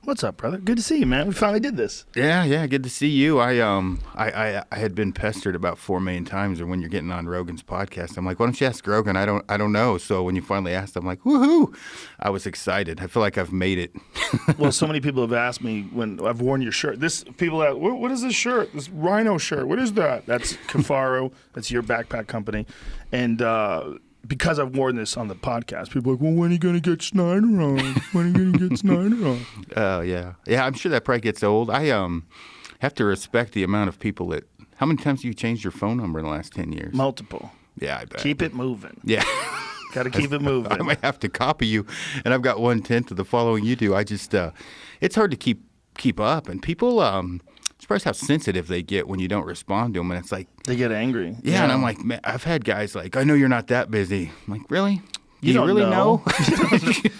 What's up, brother? Good to see you, man. We finally did this. Yeah, good to see you. I had been pestered about 4 million times, or when you're getting on Rogan's podcast, I'm like, why don't you ask Rogan? I don't know. So when you finally asked, I'm like, woohoo! I was excited. I feel like I've made it. Well, so many people have asked me when I've worn your shirt. What is this shirt? This rhino shirt. What is that? That's Kifaru. That's your backpack company, and because I've worn this on the podcast, people are like, well, when are you going to get Snyder on? When are you going to get Snyder on? Oh, yeah. Yeah, I'm sure that probably gets old. I have to respect the amount of people that... How many times have you changed your phone number in the last 10 years? Multiple. Yeah, I bet. Keep it moving. Yeah. Got to keep it moving. I might have to copy you, and I've got 1/10 of the following you do. I just... it's hard to keep up, and people... surprised how sensitive they get when you don't respond to them, and it's like... They get angry. Yeah, and I'm like, man, I've had guys like, I know you're not that busy. I'm like, really? You don't really know?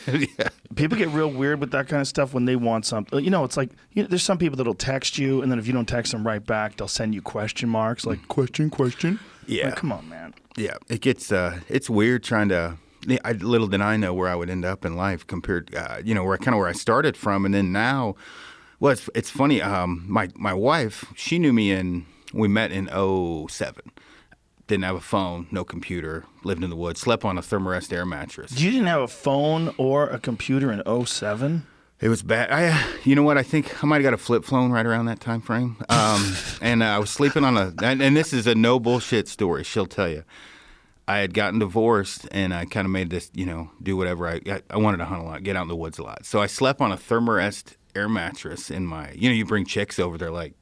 Yeah. People get real weird with that kind of stuff when they want something. You know, it's like, there's some people that'll text you, and then if you don't text them right back, they'll send you question marks, like, question. Yeah. Like, come on, man. Yeah, it gets, it's weird trying to... little did I know where I would end up in life compared, where I started from, and then now... Well, it's funny. My wife, she knew me we met in 2007. Didn't have a phone, no computer, lived in the woods, slept on a Thermarest air mattress. You didn't have a phone or a computer in 2007? It was bad. You know what? I think I might have got a flip phone right around that time frame. And I was sleeping on and this is a no bullshit story. She'll tell you. I had gotten divorced, and I kind of made this, do whatever. I wanted to hunt a lot, get out in the woods a lot. So I slept on a Thermarest air mattress in my, you bring chicks over, they're like,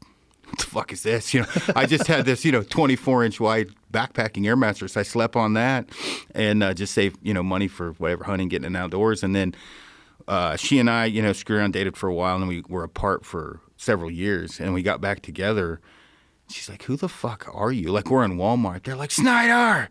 what the fuck is this? I just had this, 24-inch wide backpacking air mattress. I slept on that and just saved, money for whatever, hunting, getting in outdoors. And then she and I, screwed around, dated for a while, and then we were apart for several years, and we got back together. She's like, who the fuck are you? Like, we're in Walmart. They're like, Snyder!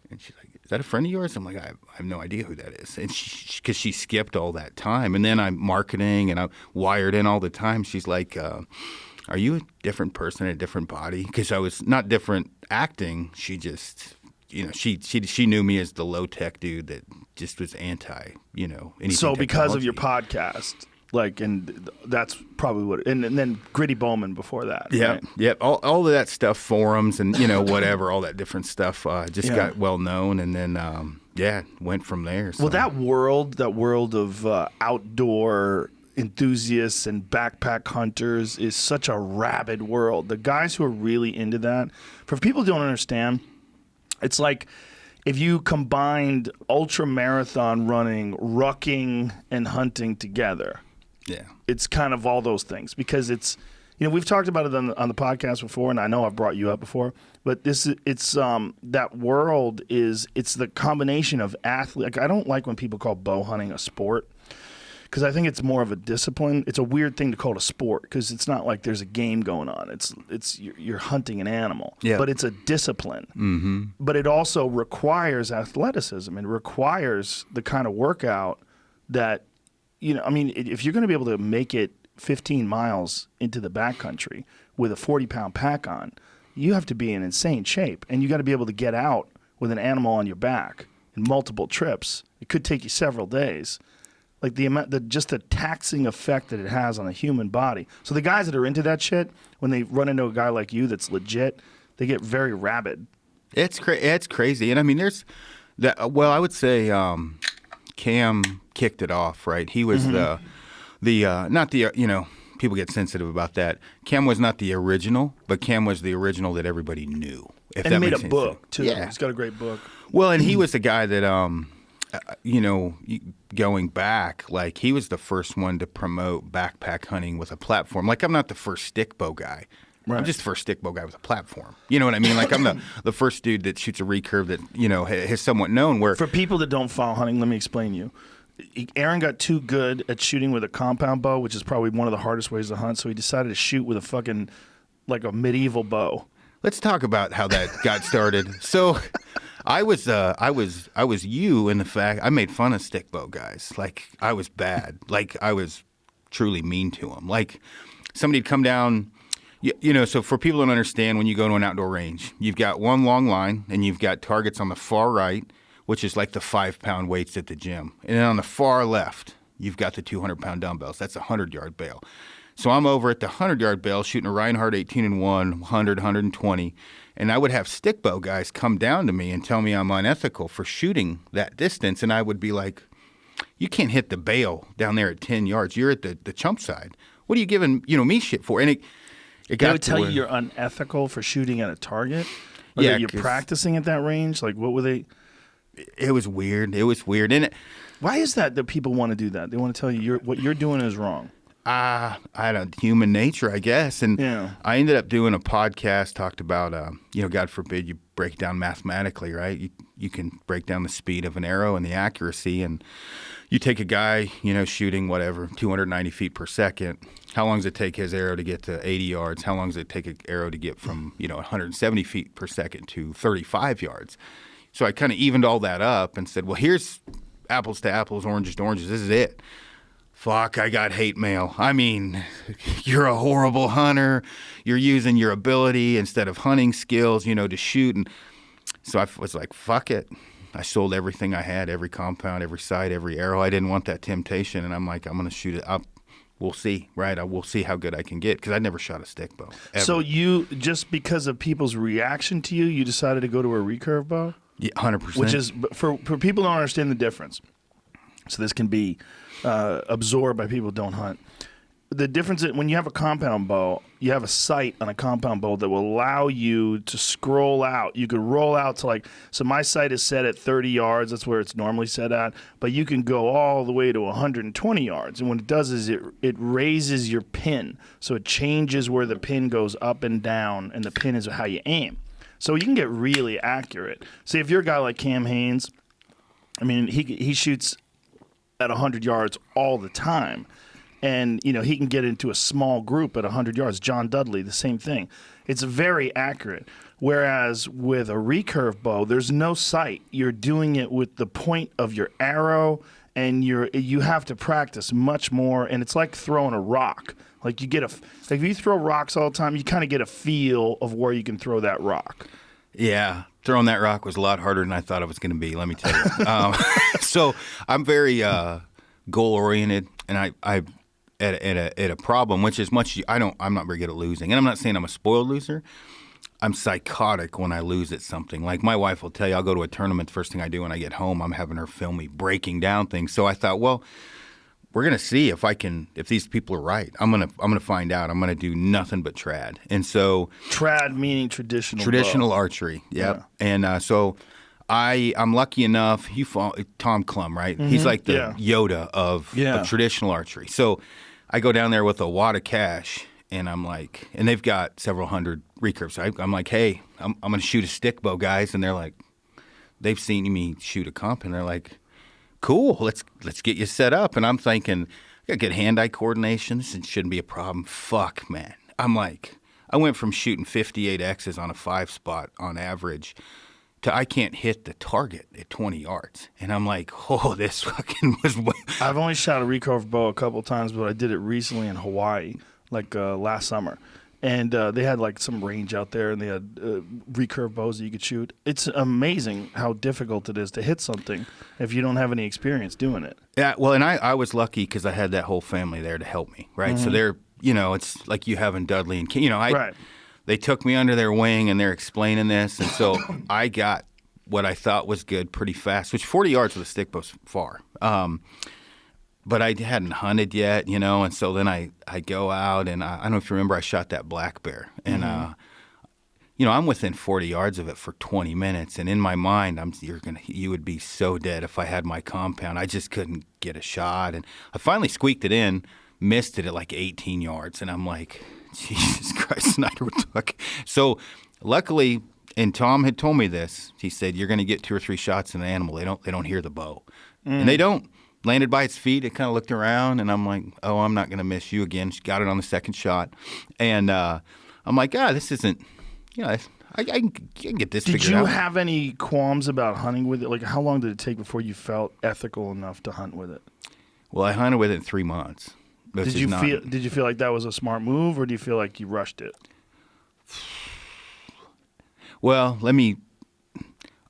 And she's like, is that a friend of yours? I'm like, I have no idea who that is. And because she skipped all that time. And then I'm marketing and I'm wired in all the time. She's like, are you a different person, a different body? Because I was not different acting. She just, she knew me as the low-tech dude that just was anti, anything. So because of technology. your podcast... and that's probably what, and then Gritty Bowman before that. Yeah, right? Yep. All of that stuff, forums and whatever, all that different stuff, got well known, and then went from there. So. Well, that world of outdoor enthusiasts and backpack hunters is such a rabid world. The guys who are really into that, for people who don't understand, it's like if you combined ultra marathon running, rucking, and hunting together. Yeah, it's kind of all those things because it's, we've talked about it on the podcast before, and I know I've brought you up before, but it's that world it's the combination of athlete. Like, I don't like when people call bow hunting a sport because I think it's more of a discipline. It's a weird thing to call it a sport because it's not like there's a game going on. It's you're hunting an animal, but it's a discipline. Mm-hmm. But it also requires athleticism. It requires the kind of workout that. If you're going to be able to make it 15 miles into the backcountry with a 40-pound pack on, you have to be in insane shape. And you got to be able to get out with an animal on your back in multiple trips. It could take you several days. Like just the taxing effect that it has on the human body. So the guys that are into that shit, when they run into a guy like you that's legit, they get very rabid. It's crazy. And I mean, there's that. Well, I would say Cam kicked it off, right? He was not the people get sensitive about that. Cam was not the original, but Cam was the original that everybody knew. And he made a book too. Yeah. He's got a great book. Well, and he was the guy that going back, like he was the first one to promote backpack hunting with a platform. Like, I'm not the first stick bow guy. Right. I'm just the first stick bow guy with a platform. You know what I mean? Like, I'm the first dude that shoots a recurve that, is somewhat known. Where for people that don't follow hunting, let me explain you. Aron got too good at shooting with a compound bow, which is probably one of the hardest ways to hunt, so he decided to shoot with a fucking, like a medieval bow. Let's talk about how that got started. So I was you in the fact I made fun of stick bow guys. Like, I was bad. Like, I was truly mean to them. Like, somebody'd come down, so for people who don't understand, when you go to an outdoor range, you've got one long line and you've got targets on the far right, which is like the 5-pound weights at the gym. And then on the far left, you've got the 200-pound dumbbells. That's a 100-yard bail. So I'm over at the 100-yard bail shooting a Reinhardt 18-1, 100, 120, and I would have stick bow guys come down to me and tell me I'm unethical for shooting that distance, and I would be like, you can't hit the bail down there at 10 yards. You're at the chump side. What are you giving me shit for? And it got they would tell you you're unethical for shooting at a target? Or that you're practicing at that range? Like, what were they? It was weird. And why is that people want to do that? They want to tell you what you're doing is wrong. I don't human nature, I guess. And I ended up doing a podcast, talked about, God forbid you break down mathematically, right? You can break down the speed of an arrow and the accuracy, and you take a guy, shooting 290 feet per second. How long does it take his arrow to get to 80 yards? How long does it take an arrow to get from, 170 feet per second to 35 yards? So I kind of evened all that up and said, well, here's apples to apples, oranges to oranges. This is it. Fuck, I got hate mail. I mean, you're a horrible hunter. You're using your ability instead of hunting skills, to shoot. And so I was like, fuck it. I sold everything I had, every compound, every sight, every arrow. I didn't want that temptation. And I'm like, I'm going to shoot it up. We'll see, right? We'll see how good I can get, because I never shot a stick bow, ever. So you, just because of people's reaction to you, you decided to go to a recurve bow? Yeah, 100%. Which is, for people who don't understand the difference, so this can be absorbed by people who don't hunt. The difference is when you have a compound bow, you have a sight on a compound bow that will allow you to scroll out. You could roll out to so my sight is set at 30 yards. That's where it's normally set at. But you can go all the way to 120 yards. And what it does is it raises your pin. So it changes where the pin goes up and down, and the pin is how you aim. So you can get really accurate. See, if you're a guy like Cam Haynes, I mean, he shoots at 100 yards all the time. And, he can get into a small group at 100 yards. John Dudley, the same thing. It's very accurate. Whereas with a recurve bow, there's no sight. You're doing it with the point of your arrow, and you have to practice much more. And it's like throwing a rock. Like if you throw rocks all the time, you kind of get a feel of where you can throw that rock. Yeah, throwing that rock was a lot harder than I thought it was going to be, let me tell you. So I'm very goal-oriented, and I at a problem, which is I'm not very good at losing. And I'm not saying I'm a spoiled loser. I'm psychotic when I lose at something. Like my wife will tell you, I'll go to a tournament, the first thing I do when I get home, I'm having her film me breaking down things. So I thought, well, we're going to see if these people are right. I'm going to find out. I'm going to do nothing but trad. And so trad meaning traditional bow. Archery. Yep. Yeah. And so I'm lucky enough. Tom Klum, right? Mm-hmm. He's like the Yoda of traditional archery. So I go down there with a wad of cash, and I'm like, and they've got several hundred recurves. So I'm like, hey, I'm going to shoot a stick bow, guys. And they're like, they've seen me shoot a comp, and they're like, cool, let's get you set up. And I'm thinking, I got good hand-eye coordination. This shouldn't be a problem. Fuck, man. I'm like, I went from shooting 58 X's on a 5-spot on average to I can't hit the target at 20 yards. And I'm like, oh, this fucking was... I've only shot a recurve bow a couple times, but I did it recently in Hawaii, last summer. And they had some range out there, and they had recurve bows that you could shoot. It's amazing how difficult it is to hit something if you don't have any experience doing it. Yeah, well, and I was lucky because I had that whole family there to help me, right? Mm-hmm. So they're, it's like you having Dudley and Ken. Right. They took me under their wing, and they're explaining this, and so I got what I thought was good pretty fast, which 40 yards with a stick bow's far. But I hadn't hunted yet, and so then I go out, and I don't know if you remember, I shot that black bear. And, I'm within 40 yards of it for 20 minutes, and in my mind, you would be so dead if I had my compound. I just couldn't get a shot, and I finally squeaked it in, missed it at 18 yards, and I'm like, Jesus Christ, Snyder, what the fuck? So luckily, and Tom had told me this, he said, you're going to get 2 or 3 shots in an animal. They don't hear the bow. And they don't. Landed by its feet. It kind of looked around, and I'm like, oh, I'm not going to miss you again. She got it on the second shot. And I'm like, this isn't, I can get this figured out. Did you have any qualms about hunting with it? How long did it take before you felt ethical enough to hunt with it? Well, I hunted with it in 3 months. Did you feel like that was a smart move, or do you feel like you rushed it? Well,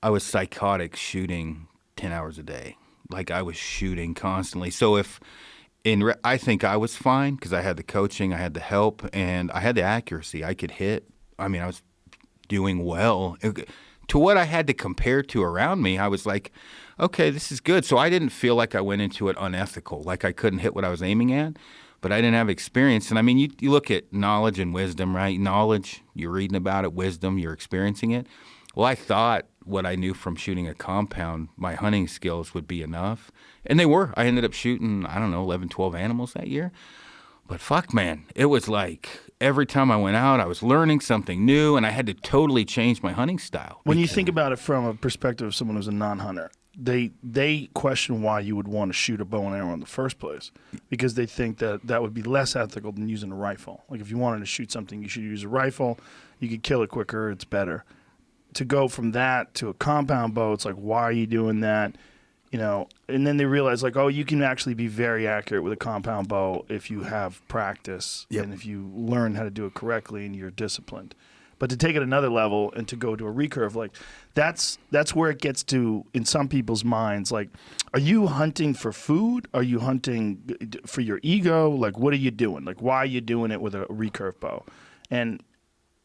I was psychotic shooting 10 hours a day. like I was shooting constantly. So I think I was fine because I had the coaching, I had the help, and I had the accuracy. I could hit. I mean, I was doing well. To what I had to compare to around me, I was like, okay, this is good. So I didn't feel like I went into it unethical, like I couldn't hit what I was aiming at, but I didn't have experience. And I mean, you look at knowledge and wisdom, right? Knowledge, you're reading about it. Wisdom, you're experiencing it. Well, I thought what I knew from shooting a compound, my hunting skills would be enough. And they were. I ended up shooting, 11, 12 animals that year. But fuck, man, it was like every time I went out, I was learning something new, and I had to totally change my hunting style. When you think about it from a perspective of someone who's a non-hunter, they question why you would want to shoot a bow and arrow in the first place, because they think that would be less ethical than using a rifle. Like if you wanted to shoot something, you should use a rifle. You could kill it quicker. It's better. To go from that to a compound bow, it's like, why are you doing that? And then they realize, like, oh, you can actually be very accurate with a compound bow if you have practice and if you learn how to do it correctly and you're disciplined. But to take it another level and to go to a recurve, like, that's where it gets to, in some people's minds, like, are you hunting for food? Are you hunting for your ego? Like, what are you doing? Like, why are you doing it with a recurve bow? And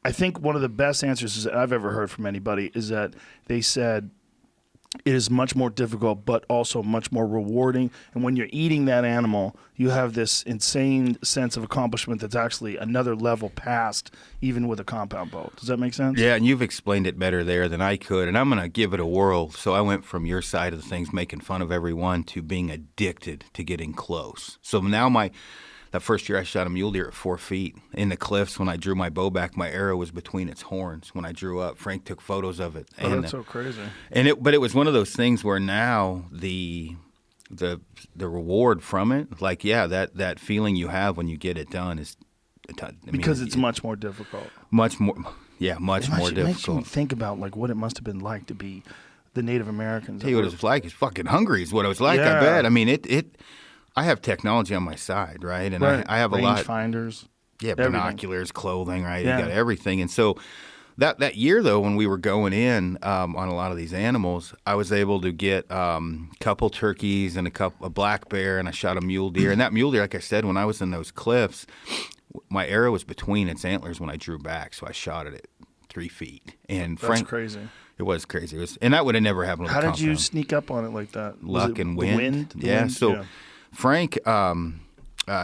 I think one of the best answers that I've ever heard from anybody is that they said, it is much more difficult, but also much more rewarding. And when you're eating that animal, you have this insane sense of accomplishment that's actually another level past even with a compound bow. Does that make sense? Yeah, and you've explained it better there than I could, and I'm going to give it a whirl. So I went from your side of the things, making fun of everyone, to being addicted to getting close. So now that first year I shot a mule deer at 4 feet in the cliffs. When I drew my bow back, my arrow was between its horns. When I drew up, Frank took photos of it. Oh, that's so crazy. But it was one of those things where now the reward from it, like, that feeling you have when you get it done is because it's much more difficult. Much more difficult. It makes you think about like what it must have been like to be the Native Americans. Tell you what it was like. It's fucking hungry is what it was like. Yeah. I bet. I mean, I have technology on my side, right? And right. I have a lot. Rangefinders. Yeah, binoculars, clothing, right? Yeah. You got everything. And so that year, though, when we were going in on a lot of these animals, I was able to get a couple turkeys and a black bear, and I shot a mule deer. And that mule deer, like I said, when I was in those cliffs, my arrow was between its antlers when I drew back, so I shot it at 3 feet. And That's crazy. It was crazy. And that would have never happened with How a did compound. you sneak up on it like that? Luck and wind. So Frank,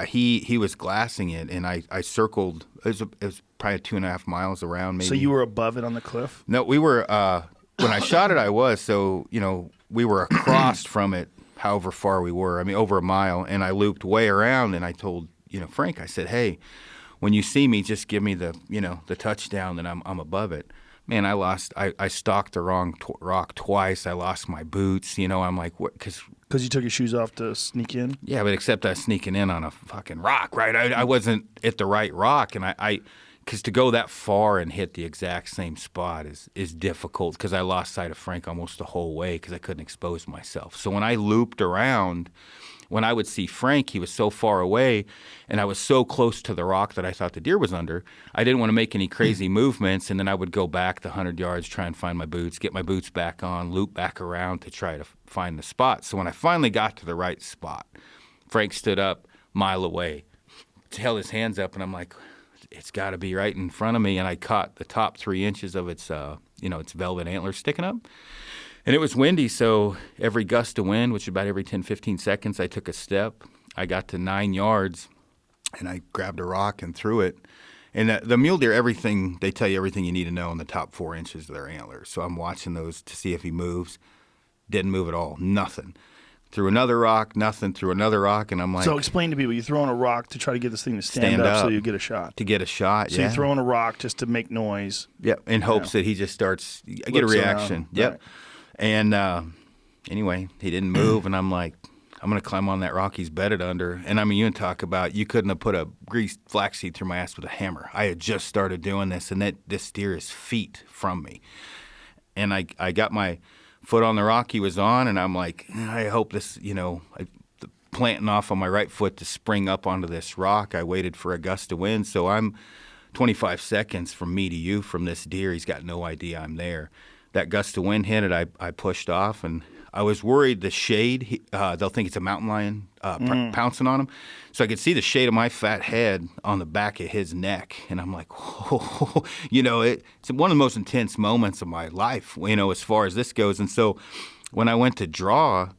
he was glassing it, and I circled. It was probably 2.5 miles around, maybe. So you were above it on the cliff? No, we were. When I shot it, I was. So we were across from it, however far we were. I mean, over a mile, and I looped way around, and I told Frank, I said, hey, when you see me, just give me the the touchdown that I'm above it. Man, I stalked the wrong rock twice. I lost my boots. I'm like, what? Because you took your shoes off to sneak in? Yeah, but except I was sneaking in on a fucking rock, right? I wasn't at the right rock, and because to go that far and hit the exact same spot is difficult, because I lost sight of Frank almost the whole way because I couldn't expose myself. So when I looped around, when I would see Frank, he was so far away, and I was so close to the rock that I thought the deer was under. I didn't want to make any crazy movements, and then I would go back the 100 yards, try and find my boots, get my boots back on, loop back around to try to find the spot. So when I finally got to the right spot, Frank stood up a mile away, held his hands up, and I'm like, it's got to be right in front of me. And I caught the top 3 inches of its velvet antlers sticking up. And it was windy, so every gust of wind, which is about every 10, 15 seconds, I took a step. I got to 9 yards, and I grabbed a rock and threw it. And the mule deer, they tell you everything you need to know in the top 4 inches of their antlers. So I'm watching those to see if he moves. Didn't move at all. Nothing. Threw another rock, nothing. Threw another rock, and I'm like... So explain to people, you're throwing a rock to try to get this thing to stand up so you get a shot. To get a shot, So you're throwing a rock just to make noise. Yep, in hopes that he just starts... I get a reaction. Around. Yep. Right. And anyway, he didn't move, and I'm like, I'm going to climb on that rock he's bedded under. And I mean, you can talk about, you couldn't have put a greased flaxseed through my ass with a hammer. I had just started doing this, and this deer is feet from me. And I got my foot on the rock he was on, and I'm like, I hope this, planting off on my right foot to spring up onto this rock. I waited for a gust of wind, so I'm 25 seconds from me to you from this deer. He's got no idea I'm there. That gust of wind hit it, I pushed off, and I was worried the shade, they'll think it's a mountain lion pouncing on him. So I could see the shade of my fat head on the back of his neck. And I'm like, whoa, it's one of the most intense moments of my life, as far as this goes. And so when I went to draw,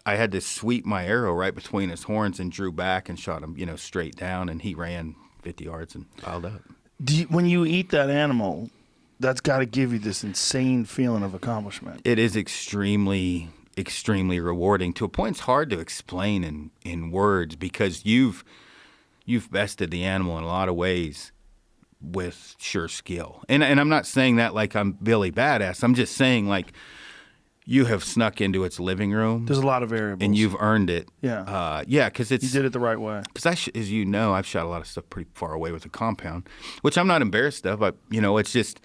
I had to sweep my arrow right between his horns and drew back and shot him, straight down. And he ran 50 yards and piled up. When you eat that animal, that's got to give you this insane feeling of accomplishment. It is extremely, extremely rewarding. To a point, it's hard to explain in words because you've bested the animal in a lot of ways with sure skill. And I'm not saying that like I'm Billy Badass. I'm just saying like you have snuck into its living room. There's a lot of variables. And you've earned it. Yeah. Because it's... You did it the right way. Because as you know, I've shot a lot of stuff pretty far away with a compound, which I'm not embarrassed of. But, it's just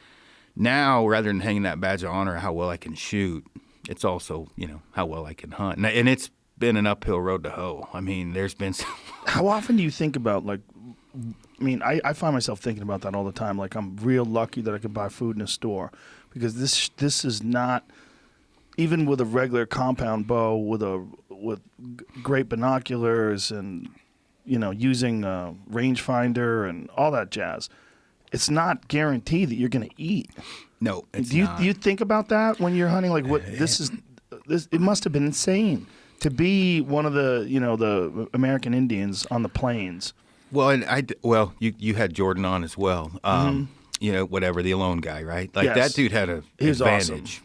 now rather than hanging that badge of honor how well I can shoot, it's also, how well I can hunt. And it's been an uphill road to hoe. I mean, there's been some... How often do you think about, like... I mean, I find myself thinking about that all the time. Like, I'm real lucky that I could buy food in a store because this is not... Even with a regular compound bow, with great binoculars and using a rangefinder and all that jazz, it's not guaranteed that you're going to eat. No, it's not. Do you think about that when you're hunting? Like, this? It must have been insane to be one of the the American Indians on the plains. Well, and you had Jordan on as well. Whatever, the alone guy, right? Like that dude had an advantage. Awesome.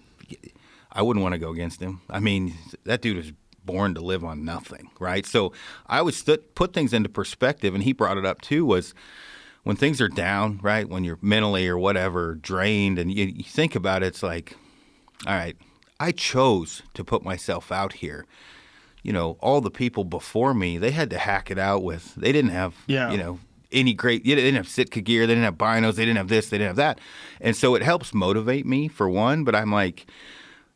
I wouldn't want to go against him. I mean, that dude was born to live on nothing, right? So I always put things into perspective, and he brought it up too, was when things are down, right, when you're mentally or whatever drained, and you think about it, it's like, all right, I chose to put myself out here. All the people before me, they had to hack it out with, they didn't have, any great, they didn't have Sitka gear, they didn't have binos, they didn't have this, they didn't have that. And so it helps motivate me for one, but I'm like,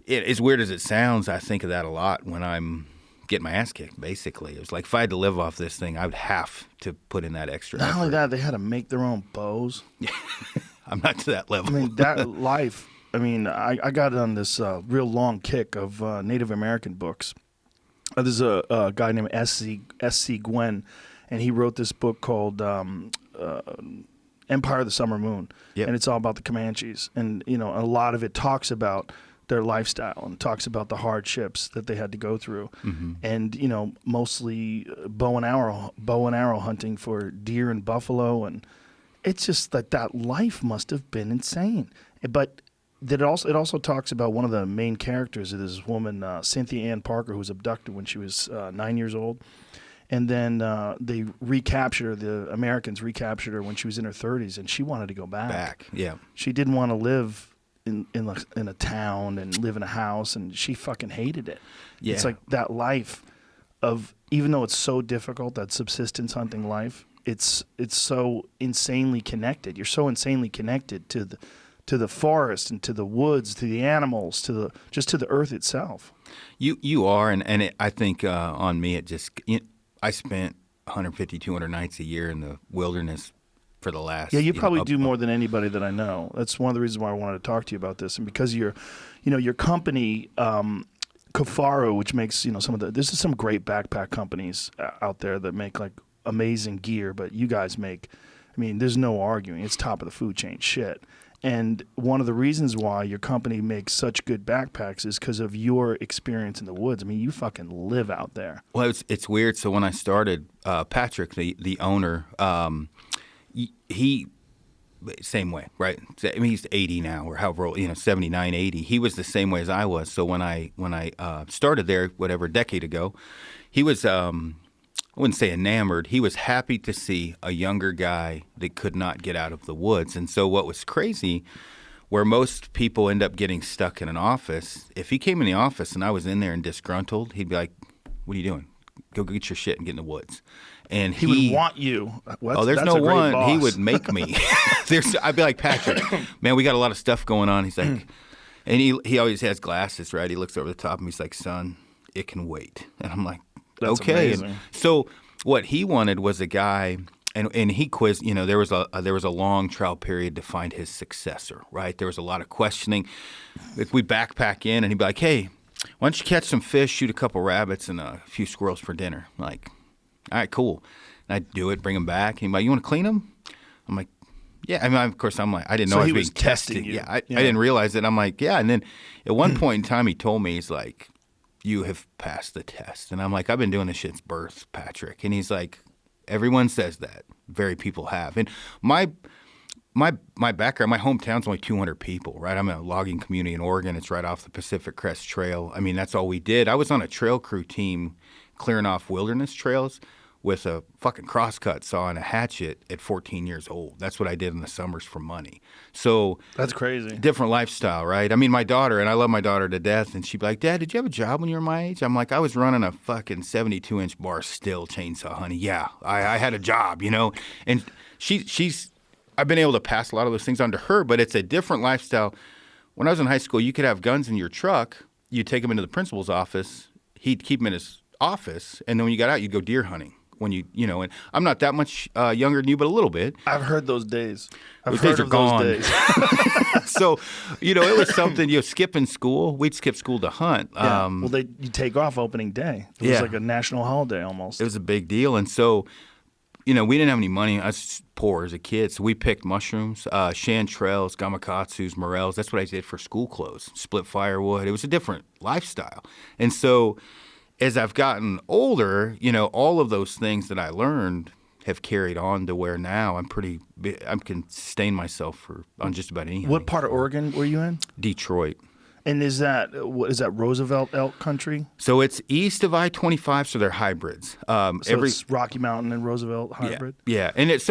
as weird as it sounds, I think of that a lot when I'm getting my ass kicked, basically. It was like if I had to live off this thing, I would have to put in that extra effort. Not only that, they had to make their own bows. I'm not to that level. I mean, that life, I got on this real long kick of Native American books. There's a guy named S.C. Gwen, and he wrote this book called Empire of the Summer Moon. Yep. And it's all about the Comanches. And, a lot of it talks about their lifestyle and talks about the hardships that they had to go through. Mm-hmm. And, mostly bow and arrow hunting for deer and buffalo. And it's just that life must have been insane. But it also talks about one of the main characters of this woman, Cynthia Ann Parker, who was abducted when she was 9 years old. And then the Americans recaptured her when she was in her 30s, and she wanted to go back. Yeah. She didn't want to live in a town and live in a house, and she fucking hated it. Yeah. It's like that life of, even though it's so difficult, that subsistence hunting life, it's so insanely connected. You're so insanely connected to the forest and to the woods, to the animals, to the earth itself. You are, and I think on me, it just, I spent 150, 200 nights a year in the wilderness for the last... Yeah, you probably do more than anybody that I know. That's one of the reasons why I wanted to talk to you about this. And because your company, Kifaru, which makes, there's some great backpack companies out there that make like amazing gear, but you guys make, there's no arguing. It's top of the food chain shit. And one of the reasons why your company makes such good backpacks is because of your experience in the woods. You fucking live out there. Well, it's weird. So when I started, Patrick, the owner, he same way, right? He's 80 now, or however old, 79, 80. He was the same way as I was. So when I started there, whatever, a decade ago, he was, I wouldn't say enamored. He was happy to see a younger guy that could not get out of the woods. And so what was crazy, where most people end up getting stuck in an office, if he came in the office and I was in there and disgruntled, he'd be like, "What are you doing? Go get your shit and get in the woods." And he would want you. There's no one. Boss. He would make me. I'd be like, "Patrick, man, we got a lot of stuff going on." He's like, and he always has glasses, right? He looks over the top and he's like, "Son, it can wait." And I'm like, That's okay. Amazing. So what he wanted was a guy, and he quizzed. There was a long trial period to find his successor, right? There was a lot of questioning. If we backpack in, and he'd be like, "Hey, why don't you catch some fish, shoot a couple rabbits, and a few squirrels for dinner? I'm like, all right, cool. And I'd do it, bring them back. And he'd be like, you want to clean them? I'm like, yeah. I mean, of course, I'm like, I didn't know So I was he being was testing tested. you. Yeah, I didn't realize it. I'm like, yeah. And then at one point in time, he told me, he's like, you have passed the test. And I'm like, I've been doing this shit since birth, Patrick. And he's like, everyone says that. Very people have. And my background, my hometown's only 200 people, right? I'm in a logging community in Oregon. It's right off the Pacific Crest Trail. I mean, that's all we did. I was on a trail crew team clearing off wilderness trails with a fucking crosscut saw and a hatchet at 14 years old. That's what I did in the summers for money. So That's crazy. different lifestyle, right? I mean, my daughter, and I love my daughter to death, and she'd be like, Dad, did you have a job when you were my age? I'm like, I was running a fucking 72-inch bar still chainsaw, honey. Yeah, I had a job, you know? And she's I've been able to pass a lot of those things on to her, but it's a different lifestyle. When I was in high school, you could have guns in your truck. You'd take them into the principal's office. He'd keep them in his office, and then when you got out, you'd go deer hunting. When you know, and I'm not that much younger than you, but a little bit. I've heard those days. Those days are gone. So, you know, it was something, skipping school. We'd skip school to hunt. Yeah. Well, you take off opening day. It was like a national holiday almost. It was a big deal. And so, you know, we didn't have any money. I was poor as a kid. So we picked mushrooms, chanterelles, gamakatsus, morels. That's what I did for school clothes. Split firewood. It was a different lifestyle. And so as I've gotten older, you know, all of those things that I learned have carried on to where now I can sustain myself on just about anything. What part of Oregon were you in? Detroit. And is that Roosevelt elk country? So it's east of I-25, so they're hybrids. It's Rocky Mountain and Roosevelt hybrid? Yeah. And it's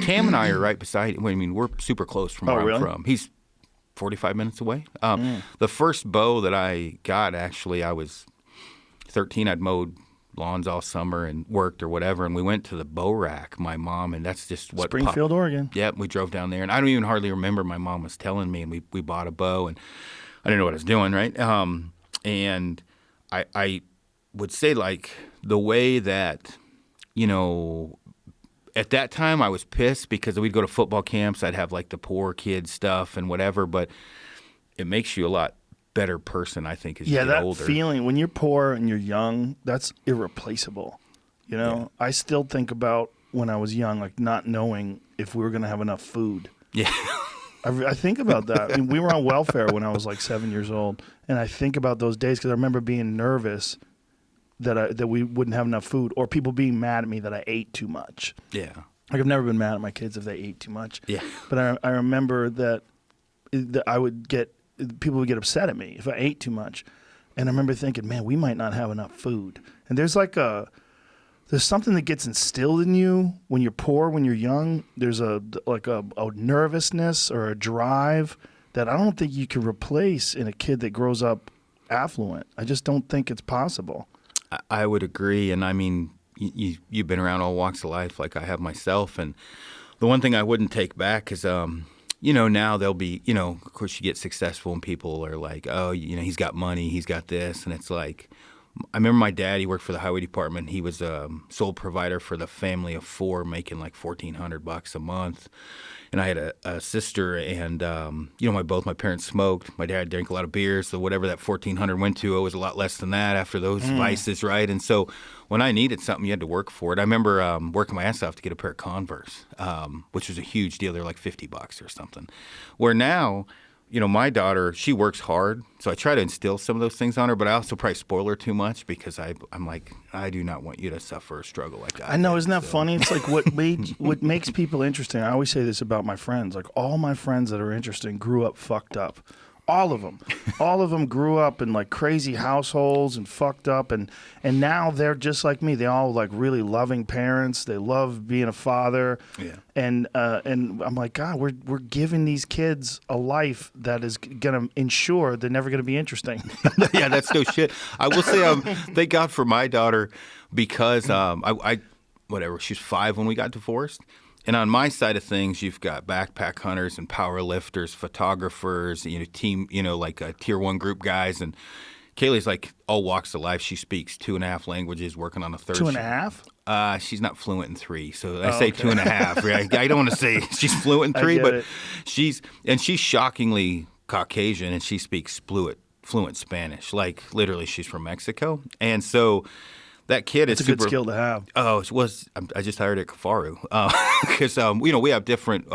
Cam and I are right beside him. I mean, we're super close from where I'm from. He's 45 minutes away. The first bow that I got, actually, I was 13. I'd mowed lawns all summer and worked or whatever, and we went to the bow rack, my mom, and that's just what Springfield, Oregon. Yep, we drove down there, and I don't even hardly remember. My mom was telling me, and we bought a bow, and I didn't know what I was doing, right? And I would say, like, the way that, you know, at that time I was pissed because we'd go to football camps. I'd have, like, the poor kid stuff and whatever, but it makes you a lot better person, I think, as you get older. Yeah, that feeling when you're poor and you're young, that's irreplaceable. You know, I still think about when I was young, like not knowing if we were going to have enough food. Yeah. I think about that. I mean, we were on welfare when I was like 7 years old, and I think about those days because I remember being nervous that we wouldn't have enough food, or people being mad at me that I ate too much. Yeah. Like I've never been mad at my kids if they ate too much. Yeah. But I remember that people would get upset at me if I ate too much. And I remember thinking, man, we might not have enough food. And there's something that gets instilled in you when you're poor, when you're young. There's a nervousness or a drive that I don't think you can replace in a kid that grows up affluent. I just don't think it's possible. I would agree. And I mean, you've been around all walks of life like I have myself. And the one thing I wouldn't take back is, you know, now they'll be, you know, of course you get successful and people are like, oh, you know, he's got money, he's got this. And it's like, I remember my dad, he worked for the highway department. He was a sole provider for the family of four, making like $1,400 a month. And I had a sister, and you know, both my parents smoked. My dad drank a lot of beer, so whatever that $1,400 went to, it was a lot less than that after those vices, right? And so when I needed something, you had to work for it. I remember working my ass off to get a pair of Converse, which was a huge deal. They're like $50 or something. Where now, you know, my daughter, she works hard, so I try to instill some of those things on her, but I also probably spoil her too much because I'm like, I do not want you to suffer a struggle like that. I know, isn't that funny? It's like what makes people interesting. I always say this about my friends. Like all my friends that are interesting grew up fucked up. All of them grew up in like crazy households and fucked up, and now they're just like me. They all like really loving parents. They love being a father. Yeah. And I'm like, God, we're giving these kids a life that is gonna ensure they're never gonna be interesting. Yeah, that's no shit. I will say, thank God for my daughter because she's 5 when we got divorced. And on my side of things, you've got backpack hunters and power lifters, photographers, you know, team, you know, like tier 1 group guys. And Kaylee's like all walks of life. She speaks 2.5 languages, working on a third. 2.5? She's not fluent in 3, so I say 2.5. Right? I don't want to say she's fluent in 3, but she's shockingly Caucasian, and she speaks fluent fluent Spanish. Like literally, she's from Mexico, and so that kid It's is a super. good skill to have. Oh, it was. I just hired at Kifaru because we have different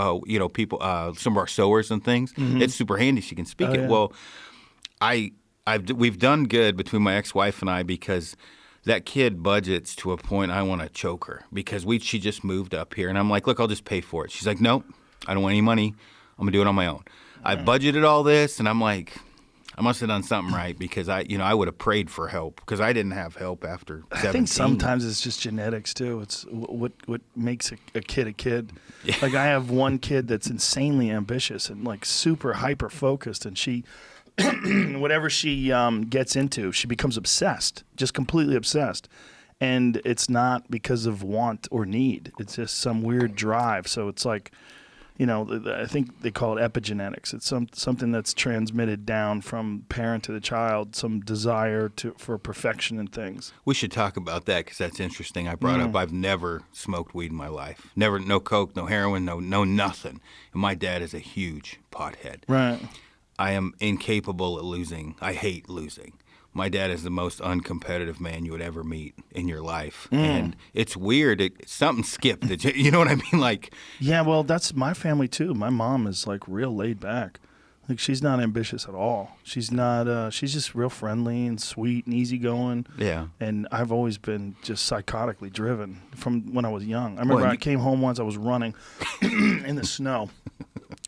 people. Some of our sewers and things. It's super handy. She can speak it. yeah. Well, we've done good between my ex-wife and I because that kid budgets to a point I want to choke her because she just moved up here and I'm like, look, I'll just pay for it. She's like, nope, I don't want any money. I'm gonna do it on my own. I budgeted all this and I'm like, I must have done something right because I would have prayed for help because I didn't have help after 17. I think sometimes it's just genetics too. It's what makes a kid a kid. Yeah. Like I have one kid that's insanely ambitious and like super hyper focused, and she, whatever she gets into, she becomes obsessed, just completely obsessed. And it's not because of want or need. It's just some weird drive. So it's like, I think they call it epigenetics. It's something that's transmitted down from parent to the child, some desire for perfection in things. We should talk about that because that's interesting. I brought up I've never smoked weed in my life. Never, no coke, no heroin, no nothing. And my dad is a huge pothead. Right. I am incapable at losing. I hate losing. My dad is the most uncompetitive man you would ever meet in your life. And it's weird. Something skipped. You know what I mean? Like, yeah, well, that's my family too. My mom is like real laid back. Like she's not ambitious at all. She's not. She's just real friendly and sweet and easygoing. yeah. And I've always been just psychotically driven from when I was young. I remember I came home once. I was running in the snow,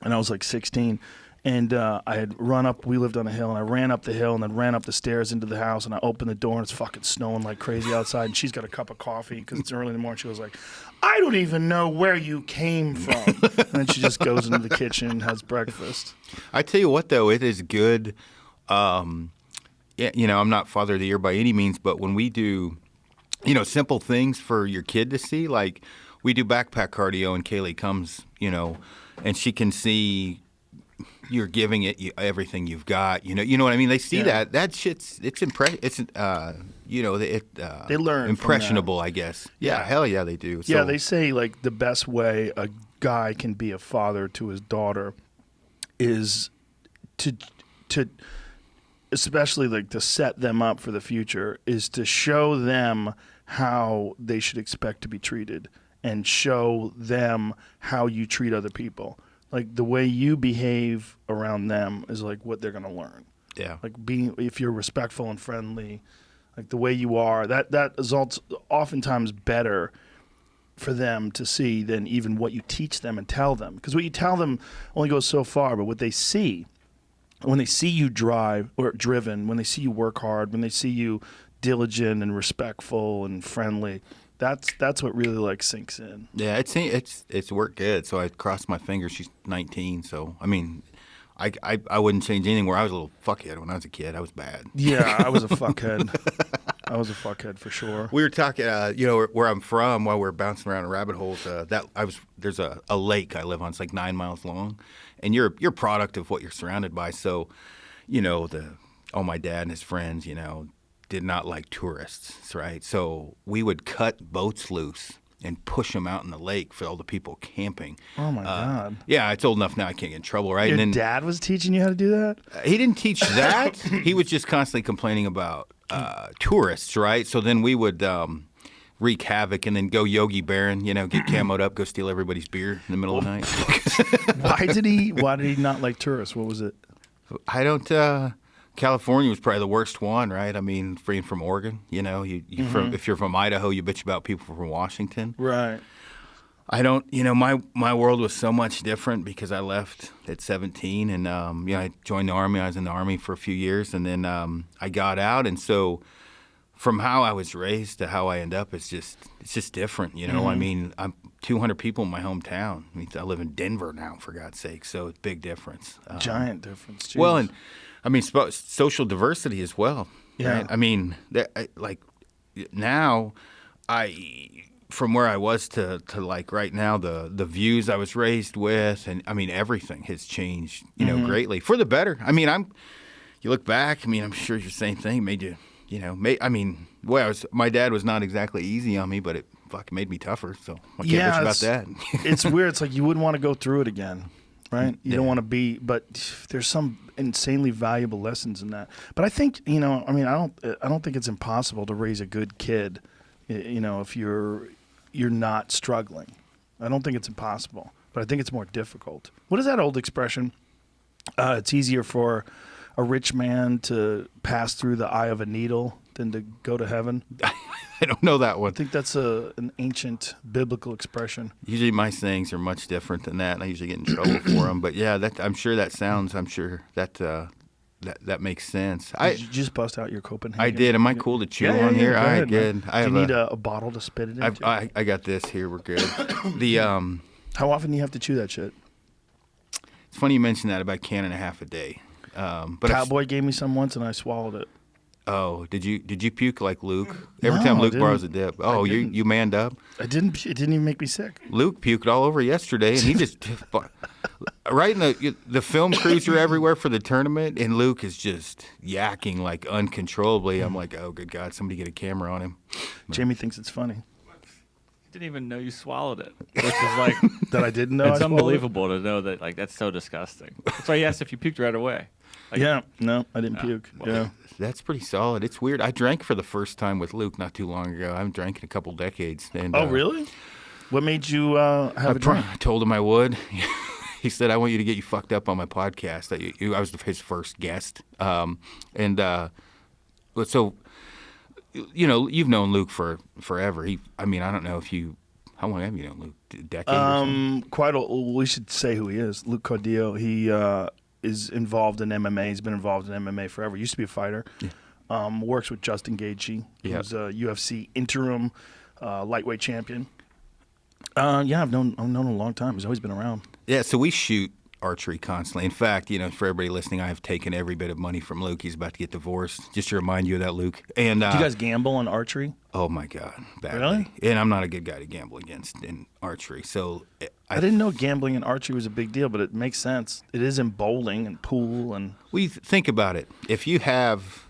and I was like 16. And I had run up, we lived on a hill, and I ran up the hill and then ran up the stairs into the house, and I opened the door, and it's fucking snowing like crazy outside, and she's got a cup of coffee because it's early in the morning. She was like, I don't even know where you came from. And then she just goes into the kitchen and has breakfast. I tell you what, though, it is good. I'm not Father of the Year by any means, but when we do, simple things for your kid to see, like we do backpack cardio, and Kaylee comes, and she can see you're giving it everything you've got. You know what I mean? They see that shit's it's they learn impressionable, I guess. Yeah, hell yeah, they do. Yeah, they say like the best way a guy can be a father to his daughter is to especially like to set them up for the future, is to show them how they should expect to be treated and show them how you treat other people. Like the way you behave around them is like what they're going to learn. Yeah. Like if you're respectful and friendly, like the way you are, that is oftentimes better for them to see than even what you teach them and tell them. Because what you tell them only goes so far, but what they see, when they see you drive or driven, when they see you work hard, when they see you diligent and respectful and friendly, that's what really like sinks in. Yeah, it's worked good. So I crossed my fingers. She's 19, so I mean, I wouldn't change anything. Where I was a little fuckhead when I was a kid, I was bad. Yeah, I was a fuckhead. I was a fuckhead for sure. We were talking, where I'm from, while we were bouncing around in rabbit holes. There's a lake I live on. It's like 9 miles long, and you're a product of what you're surrounded by. So, my dad and his friends, did not like tourists, right? So we would cut boats loose and push them out in the lake for all the people camping. Oh, my God. Yeah, it's old enough now I can't get in trouble, right? Your dad was teaching you how to do that? He didn't teach that. He was just constantly complaining about tourists, right? So then we would wreak havoc and then go Yogi Berra, get camoed up, go steal everybody's beer in the middle of the night. Why did he not like tourists? What was it? I don't... California was probably the worst one, right? I mean, freeing from Oregon, if you're from Idaho, you bitch about people from Washington. Right. I don't, my world was so much different because I left at 17 and, I joined the Army. I was in the Army for a few years and then I got out. And so from how I was raised to how I end up, it's just different, I mean, I'm 200 people in my hometown. I mean, I live in Denver now, for God's sake. So it's a big difference. Giant difference. Jeez. Well, and I mean, social diversity as well. Yeah. Right? I mean, now, from where I was to like right now, the views I was raised with, and I mean, everything has changed, greatly for the better. I mean, you look back. I mean, I'm sure it's the same thing. Made you, my dad was not exactly easy on me, but it fucking made me tougher. So I can't bitch about that. It's weird. It's like you wouldn't want to go through it again. right? You don't want to be, but there's some insanely valuable lessons in that. But I think, I mean, I don't think it's impossible to raise a good kid, if you're not struggling. I don't think it's impossible, but I think it's more difficult. What is that old expression? It's easier for a rich man to pass through the eye of a needle than to go to heaven. I don't know that one. I think that's an ancient biblical expression. Usually my sayings are much different than that, and I usually get in trouble for them. But yeah, I'm sure that makes sense. Did you just bust out your Copenhagen? I did. Am I cool to chew on here? All right, good. Do you need a bottle to spit it into? I got this here. We're good. How often do you have to chew that shit? It's funny you mention that. About a can and a half a day. But Cowboy gave me some once, and I swallowed it. Oh, did you puke like Luke? Every time Luke borrows a dip. Oh, you manned up? I didn't. It didn't even make me sick. Luke puked all over yesterday, and he just right in the film crews are everywhere for the tournament, and Luke is just yakking like uncontrollably. I'm like, oh, good God, somebody get a camera on him. Jamie thinks it's funny. Didn't even know you swallowed it, which is like that I didn't know. It's unbelievable to know that. Like that's so disgusting. That's why he asked if you puked right away. Like, no, I didn't puke. Well, yeah, that's pretty solid. It's weird. I drank for the first time with Luke not too long ago. I haven't drank in a couple decades. And, really? What made you have a drink? I told him I would. He said, "I want you to get you fucked up on my podcast." I was his first guest, so you've known Luke for forever. I don't know if you. How long have you known Luke? A decade? Or something? We should say who he is. Luke Cordillo. He is involved in MMA. He's been involved in MMA forever. Used to be a fighter. Yeah. Works with Justin Gaethje, who's a UFC interim lightweight champion. I've known him a long time. He's always been around. Yeah, so we shoot archery constantly. In fact, for everybody listening, I have taken every bit of money from Luke. He's about to get divorced. Just to remind you of that, Luke. And do you guys gamble on archery? Oh my God, badly. Really? And I'm not a good guy to gamble against in archery. So I didn't know gambling in archery was a big deal, but it makes sense. It is in bowling and pool and. We think about it. If you have,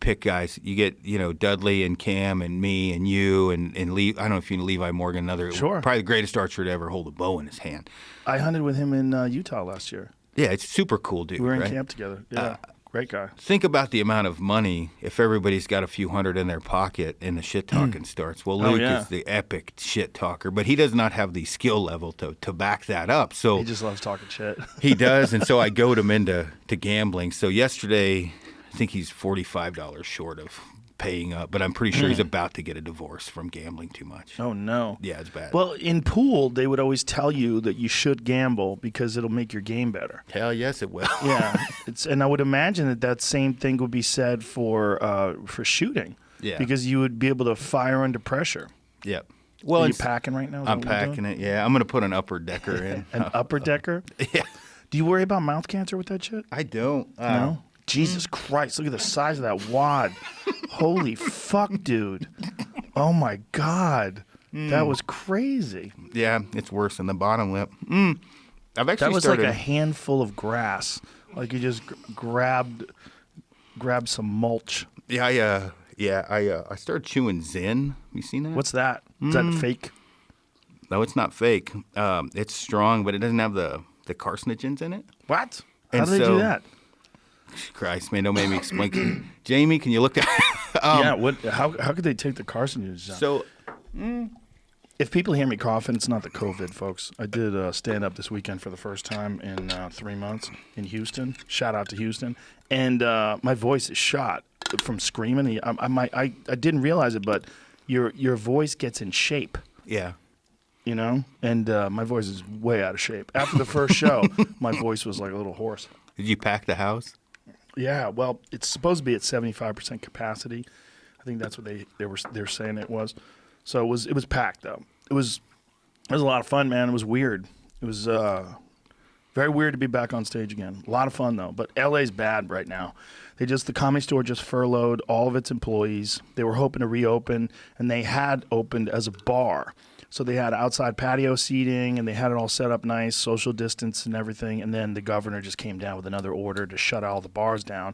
pick guys. You get, Dudley and Cam and me and you and Lee. I don't know if you know Levi Morgan, probably the greatest archer to ever hold a bow in his hand. I hunted with him in Utah last year. Yeah, it's super cool, dude. We were in right? camp together. Yeah, great guy. Think about the amount of money if everybody's got a few hundred in their pocket and the shit talking starts. Well, Luke is the epic shit talker, but he does not have the skill level to back that up. So he just loves talking shit. He does, and so I goad him into gambling. So yesterday, I think he's $45 short of paying up, but I'm pretty sure he's about to get a divorce from gambling too much. Oh, no. Yeah, it's bad. Well, in pool, they would always tell you that you should gamble because it'll make your game better. Hell yes, it will. Yeah. And I would imagine that same thing would be said for shooting. Yeah. Because you would be able to fire under pressure. Yep. Well, are you packing right now? I'm packing it, yeah. I'm going to put an upper decker in. An upper decker? Yeah. Do you worry about mouth cancer with that shit? I don't. No? Jesus Christ, look at the size of that wad. Holy fuck, dude. Oh, my God. That was crazy. Yeah, it's worse than the bottom lip. I've actually That was like a handful of grass. Like you just grabbed some mulch. Yeah, I started chewing Zen. You seen that? What's that? Is that fake? No, it's not fake. It's strong, but it doesn't have the carcinogens in it. What? How do they do that? Christ, man, don't make me explain. Jamie, can you look at How could they take the carcinogens out? So, if people hear me coughing, it's not the COVID, folks. I did stand up this weekend for the first time in 3 months in Houston. Shout out to Houston. And my voice is shot from screaming. I didn't realize it, but your voice gets in shape. Yeah. And my voice is way out of shape. After the first show, my voice was like a little hoarse. Did you pack the house? Yeah, well, it's supposed to be at 75% capacity. I think that's what they're saying it was. So it was packed though. It was a lot of fun, man. It was weird. It was very weird to be back on stage again. A lot of fun though. But LA's bad right now. The Comedy Store just furloughed all of its employees. They were hoping to reopen, and they had opened as a bar. So they had outside patio seating, and they had it all set up nice, social distance and everything. And then the governor just came down with another order to shut all the bars down.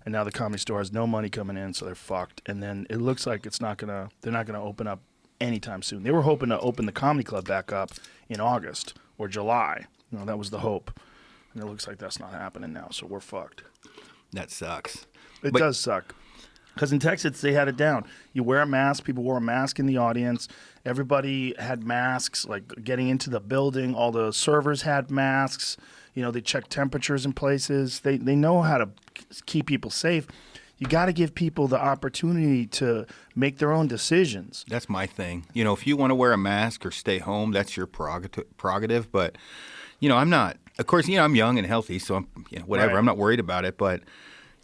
And now the Comedy Store has no money coming in, so they're fucked. And then it looks like they're not gonna open up anytime soon. They were hoping to open the comedy club back up in August or July. You know, that was the hope. And it looks like that's not happening now, so we're fucked. That sucks. It does suck. Because in Texas, they had it down. You wear a mask. People wore a mask in the audience. Everybody had masks, like getting into the building. All the servers had masks. You know, they check temperatures in places. They know how to keep people safe. You got to give people the opportunity to make their own decisions. That's my thing. You know, if you want to wear a mask or stay home, that's your prerogative. But, you know, I'm not. Of course, you know, I'm young and healthy, so I'm, you know, whatever. Right. I'm not worried about it. But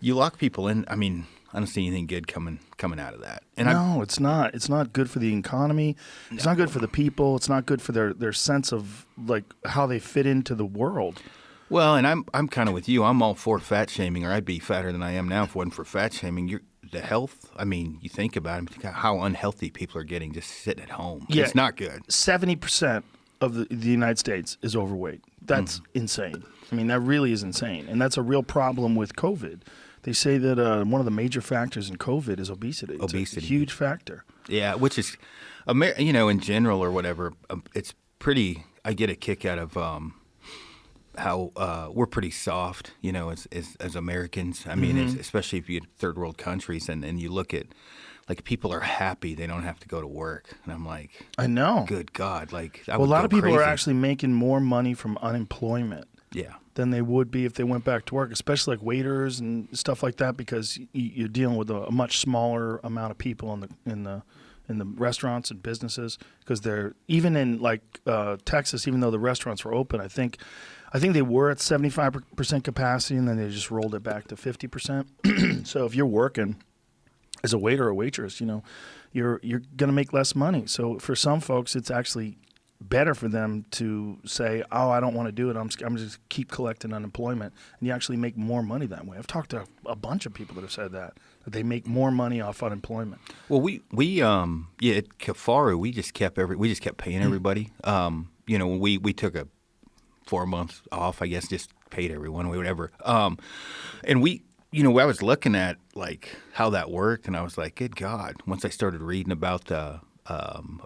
you lock people in. I mean, I don't see anything good coming out of that. And No, it's not. It's not good for the economy. It's not good for the people. It's not good for their sense of like how they fit into the world. Well, and I'm kind of with you. I'm all for fat shaming, or I'd be fatter than I am now if it wasn't for fat shaming. The health, I mean, you think about it, how unhealthy people are getting just sitting at home. Yeah. It's not good. 70% of the United States is overweight. That's insane. I mean, that really is insane. And that's a real problem with COVID. They say that one of the major factors in COVID is obesity. It's Obesity. a huge factor. Yeah, which is, you know, in general or whatever, it's pretty, I get a kick out of how we're pretty soft, you know, as Americans. I mean, especially if you get third world countries and you look at, like, people are happy they don't have to go to work. And I'm like, I know. good God. Like, Well, a lot of people are actually making more money from unemployment than they would be if they went back to work, especially like waiters and stuff like that, because you're dealing with a much smaller amount of people in the restaurants and businesses, because they're even in like Texas, even though the restaurants were open, I think they were at 75% capacity, and then they just rolled it back to 50%. So if you're working as a waiter or waitress, you know, you're going to make less money. So for some folks, it's actually better for them to say, oh, I don't want to do it. I'm just keep collecting unemployment. And you actually make more money that way. I've talked to a bunch of people that have said that they make more money off unemployment. Well, we at Kifaru, we just kept paying everybody. You know, we took a 4 months off, I guess, just paid everyone, whatever. And we, you know, I was looking at like how that worked, and I was like, good God. Once I started reading about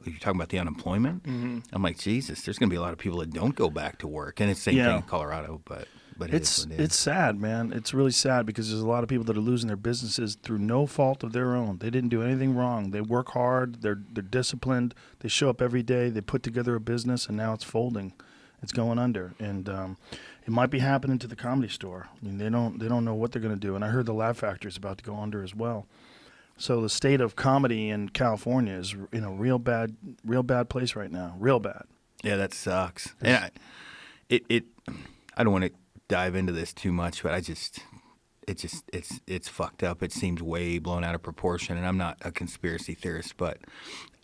you're talking about the unemployment, I'm like, Jesus, there's going to be a lot of people that don't go back to work. And it's the same thing in Colorado, but it's sad, man. It's really sad because there's a lot of people that are losing their businesses through no fault of their own. They didn't do anything wrong. They work hard. They're disciplined. They show up every day. They put together a business, and now it's folding. It's going under, and it might be happening to the Comedy Store. I mean, they don't know what they're going to do. And I heard the Laugh Factory is about to go under as well. So the state of comedy in California is in a real bad place right now. Real bad. Yeah, that sucks. And I don't want to dive into this too much, but it's fucked up. It seems way blown out of proportion, and I'm not a conspiracy theorist, but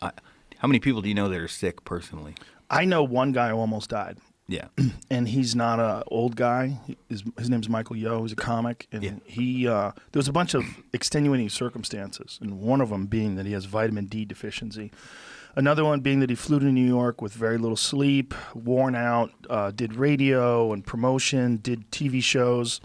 how many people do you know that are sick personally? I know one guy who almost died. Yeah. And he's not an old guy. His name's Michael Yo. He's a comic. And he there was a bunch of extenuating circumstances, and one of them being that he has vitamin D deficiency. Another one being that he flew to New York with very little sleep, worn out, did radio and promotion, did TV shows,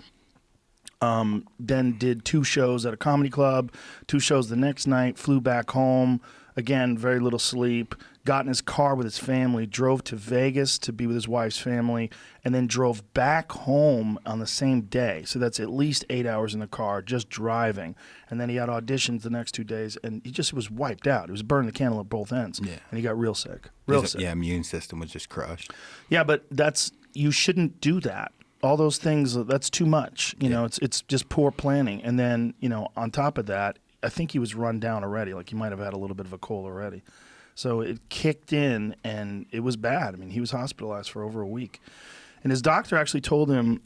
then did 2 shows at a comedy club, 2 shows the next night, flew back home, again, very little sleep, got in his car with his family, drove to Vegas to be with his wife's family, and then drove back home on the same day. So that's at least 8 hours in the car just driving. And then he had auditions the next 2 days, and he just was wiped out. He was burning the candle at both ends. Yeah. And he got real sick. Sick. Yeah, immune system was just crushed. Yeah, but you shouldn't do that. All those things, that's too much. You know, it's just poor planning. And then, you know, on top of that, I think he was run down already. Like he might have had a little bit of a cold already. So it kicked in, and it was bad. I mean, he was hospitalized for over a week. And his doctor actually told him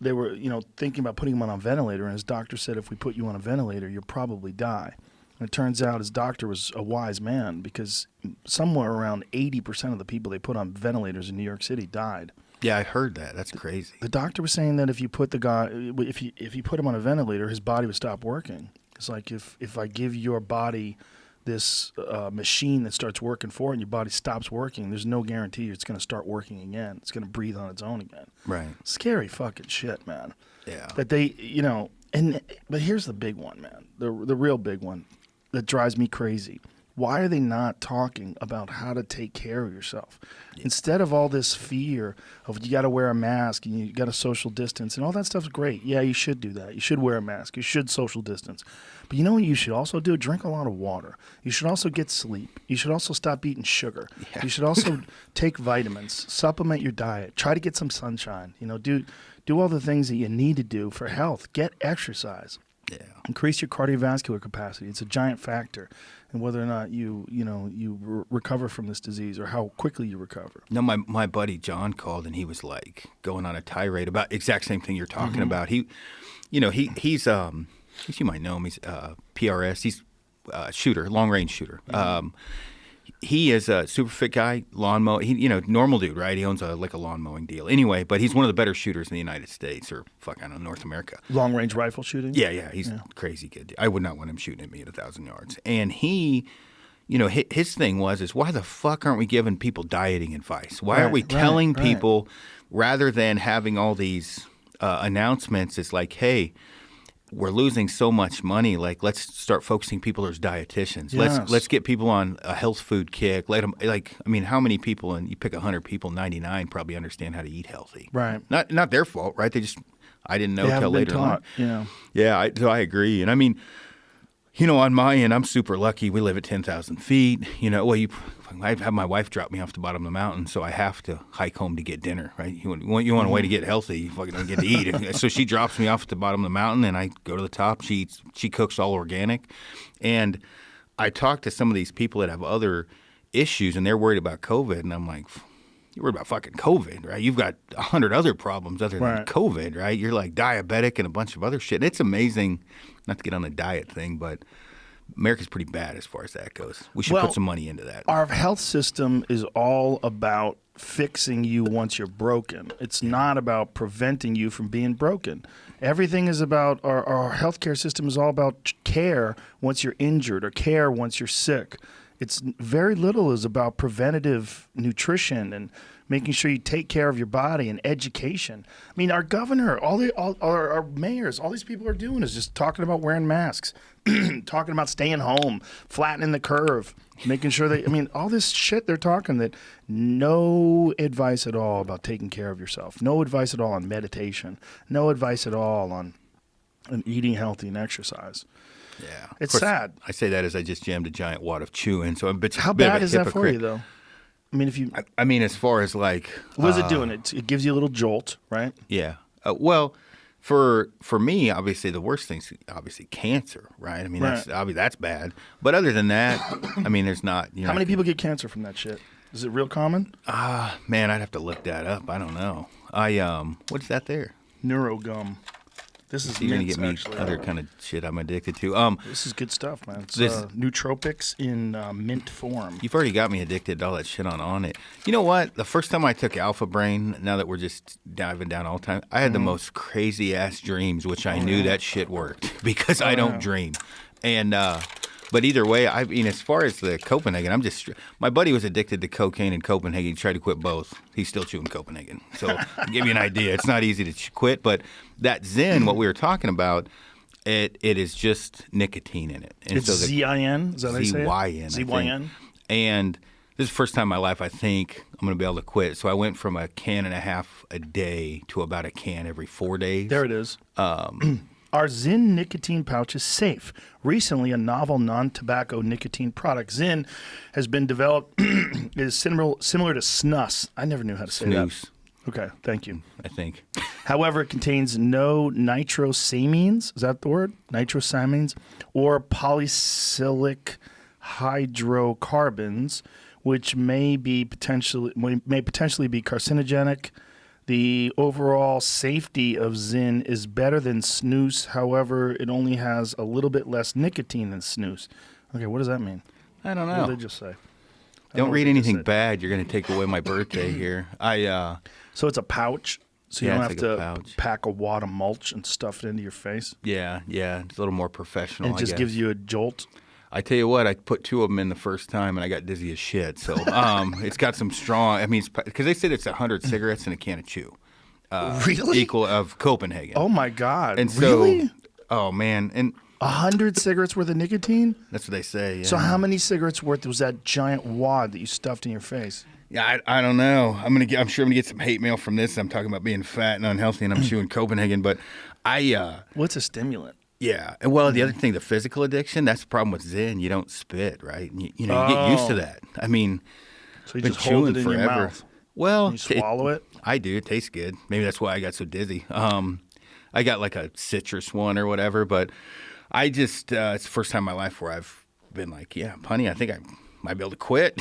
they were, you know, thinking about putting him on a ventilator. And his doctor said, if we put you on a ventilator, you'll probably die. And it turns out his doctor was a wise man, because somewhere around 80% of the people they put on ventilators in New York City died. Yeah, I heard that. That's crazy. The doctor was saying that if you put the guy, if you put him on a ventilator, his body would stop working. It's like if I give your body this machine that starts working for it and your body stops working, there's no guarantee it's going to start working again. It's going to breathe on its own again. Right. Scary fucking shit, man. Yeah. That they, you know, but here's the big one, man. The real big one that drives me crazy. Why are they not talking about how to take care of yourself? Instead of all this fear of you got to wear a mask and you got to social distance and all that stuff's great. Yeah, you should do that. You should wear a mask. You should social distance. But you know what you should also do? Drink a lot of water. You should also get sleep. You should also stop eating sugar. Yeah. You should also take vitamins, supplement your diet, try to get some sunshine. Do all the things that you need to do for health. Get exercise. Yeah. Increase your cardiovascular capacity. It's a giant factor in whether or not you recover from this disease or how quickly you recover. No, my buddy John called and he was like going on a tirade about exact same thing you're talking about. He's you might know him. He's PRS. He's a shooter, long range shooter. He is a super fit guy, lawn mow. Normal dude, right? He owns a lawn mowing deal. Anyway, but he's one of the better shooters in the United States or North America. Long range rifle shooting? Yeah. He's a crazy kid. I would not want him shooting at me at 1,000 yards. And he, his thing is why the fuck aren't we giving people dieting advice? Why aren't we telling people rather than having all these announcements? It's like, hey, we're losing so much money. Like, let's start focusing people as dietitians. Yes. Let's get people on a health food kick. Let them how many people? And you pick 100 people, 99 probably understand how to eat healthy. Right. Not their fault, right? I didn't know till later on. Yeah. So I agree. And I mean, on my end, I'm super lucky. We live at 10,000 feet. I have my wife drop me off the bottom of the mountain, so I have to hike home to get dinner, right? You want a way to get healthy, you fucking don't get to eat. So she drops me off at the bottom of the mountain, and I go to the top. She cooks all organic. And I talk to some of these people that have other issues, and they're worried about COVID, and I'm like, you're worried about fucking COVID, right? You've got 100 other problems other than COVID, right? You're like diabetic and a bunch of other shit. And it's amazing, not to get on the diet thing, but America's pretty bad as far as that goes. We should put some money into that. Our health system is all about fixing you once you're broken. It's not about preventing you from being broken. Everything is about our healthcare system is all about care once you're injured or care once you're sick. It's very little is about preventative nutrition and making sure you take care of your body and education. I mean, our governor, our mayors, all these people are doing is just talking about wearing masks, talking about staying home, flattening the curve, making sure all this shit they're talking that no advice at all about taking care of yourself, no advice at all on meditation, no advice at all on eating healthy and exercise. Yeah. It's sad. I say that as I just jammed a giant wad of chewing, so I'm a bit How bit of bad a is that for hypocrite. you, though? I mean, if you... I mean, as far as like... What is it doing? It gives you a little jolt, right? Yeah. Well, for me, obviously, the worst thing's obviously cancer, right? I mean, that's bad. But other than that, I mean, there's not... How many people get cancer from that shit? Is it real common? Man, I'd have to look that up. I don't know. What's that there? Neurogum. This is You're going to mints, get me actually. other kind of shit I'm addicted to. This is good stuff, man. It's nootropics in mint form. You've already got me addicted to all that shit on it. You know what? The first time I took Alpha Brain, now that we're just diving down all the time, I had the most crazy-ass dreams, which I knew that shit worked because I don't dream. And but either way, I mean, as far as the Copenhagen, my buddy was addicted to cocaine in Copenhagen. He tried to quit both. He's still chewing Copenhagen. So to give you an idea, it's not easy to quit. But that Zyn, what we were talking about, it is just nicotine in it. And it's Z-I-N? Is that how you say it? Z-Y-N. Z-Y-N? And this is the first time in my life I think I'm going to be able to quit. So I went from a can and a half a day to about a can every 4 days. There it is. Our Zyn nicotine pouch is safe. Recently, a novel non-tobacco nicotine product, Zyn, has been developed. It is similar to snus. I never knew how to say Snooze. that. Okay, thank you. I think. However, it contains no nitrosamines. Is that the word? Nitrosamines or polycyclic hydrocarbons, which may potentially be carcinogenic. The overall safety of Zyn is better than snus. However, it only has a little bit less nicotine than snus. Okay, what does that mean? I don't know. What did they just say? Don't read anything bad. You're going to take away my birthday here. So it's a pouch, so you Yeah, don't have it's like a to pouch. pack a wad of mulch and stuff it into your face. Yeah. It's a little more professional, And it just I guess. gives you a jolt. I tell you what, I put 2 of them in the first time, and I got dizzy as shit. So it's got some strong. I mean, because they said it's 100 cigarettes in a can of chew. Really? Equal of Copenhagen. Oh my God! And so, really? oh man, and 100 cigarettes worth of nicotine? That's what they say. Yeah. So how many cigarettes worth was that giant wad that you stuffed in your face? Yeah, I don't know. I'm sure I'm gonna get some hate mail from this. I'm talking about being fat and unhealthy, and I'm chewing Copenhagen. But What's a stimulant? yeah. And well, the other thing, the physical addiction. That's the problem with Zen. You don't spit, right? And you get used to that. I mean, So you been just hold it chewing in your forever. mouth. Well, You swallow it? I do. It tastes good. Maybe that's why I got so dizzy. I got like a citrus one or whatever, but I just it's the first time in my life where I've been like, yeah, honey, I think I might be able to quit.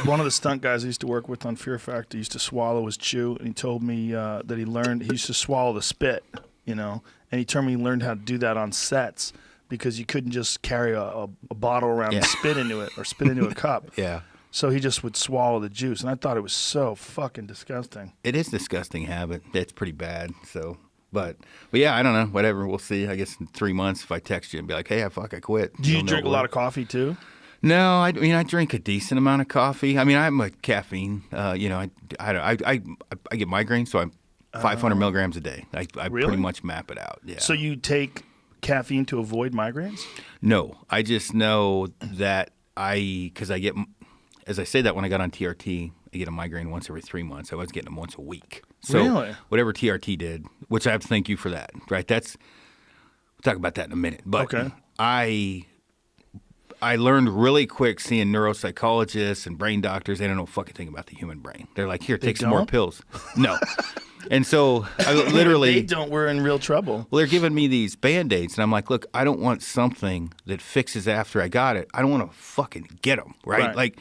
One of the stunt guys I used to work with on Fear Factor used to swallow his chew, and he told me that he used to swallow the spit, and he told me he learned how to do that on sets because you couldn't just carry a bottle around and spit into it or spit into a cup. Yeah. So he just would swallow the juice, and I thought it was so fucking disgusting. It is a disgusting habit. It's pretty bad. So, but yeah, I don't know. Whatever. We'll see. I guess in 3 months, if I text you and be like, "Hey, I quit." Do you drink a lot of coffee too? No, I mean I drink a decent amount of coffee. I mean I'm a caffeine. I get migraines, so I'm 500 milligrams a day. I Really? pretty much map it out. Yeah. So you take caffeine to avoid migraines? No, I just know that because I get, as I say that when I got on TRT, I get a migraine once every 3 months. I was getting them once a week. So Really? whatever TRT did, which I have to thank you for that, right? We'll talk about that in a minute. But Okay. I learned really quick seeing neuropsychologists and brain doctors. They don't know a fucking thing about the human brain. They're like, here, take some more don't? pills. No. And so I literally... They don't. We're in real trouble. Well, they're giving me these Band-Aids, and I'm like, look, I don't want something that fixes after I got it. I don't want to fucking get them, right? Right. Like,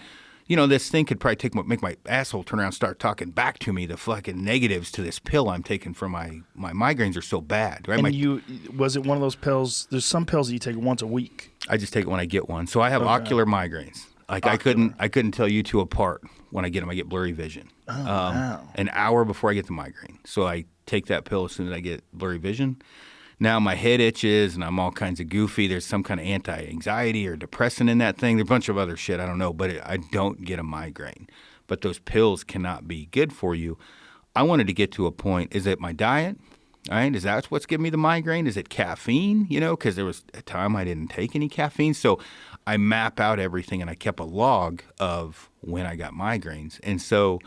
this thing could probably make my asshole turn around and start talking back to me. The fucking negatives to this pill I'm taking for my migraines are so bad, right? And was it one of those pills? There's some pills that you take once a week. I just take it when I get one. So I have ocular migraines. Like I couldn't tell you two apart when I get them. I get blurry vision. Wow. An hour before I get the migraine. So I take that pill as soon as I get blurry vision. Now my head itches and I'm all kinds of goofy. There's some kind of anti-anxiety or depressant in that thing. There's a bunch of other shit. I don't know, but I don't get a migraine. But those pills cannot be good for you. I wanted to get to a point. Is it my diet? All right, is that what's giving me the migraine? Is it caffeine? Because there was a time I didn't take any caffeine. So I map out everything and I kept a log of when I got migraines. And so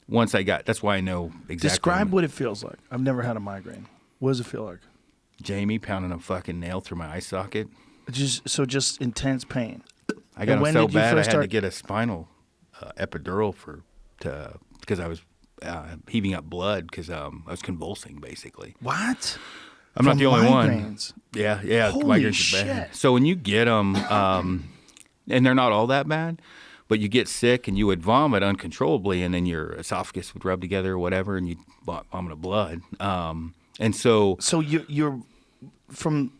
once that's why I know exactly. Describe what it feels like. I've never had a migraine. What does it feel like? Jamie pounding a fucking nail through my eye socket. Just intense pain. I got And them when so did you bad I first had to start- get a spinal epidural because I was heaving up blood because I was convulsing basically. What? I'm not From the only migraines? one. Yeah. Holy Migraines are bad. shit. So when you get them, and they're not all that bad, but you get sick and you would vomit uncontrollably, and then your esophagus would rub together or whatever, and you'd vomit up blood. And so you're from.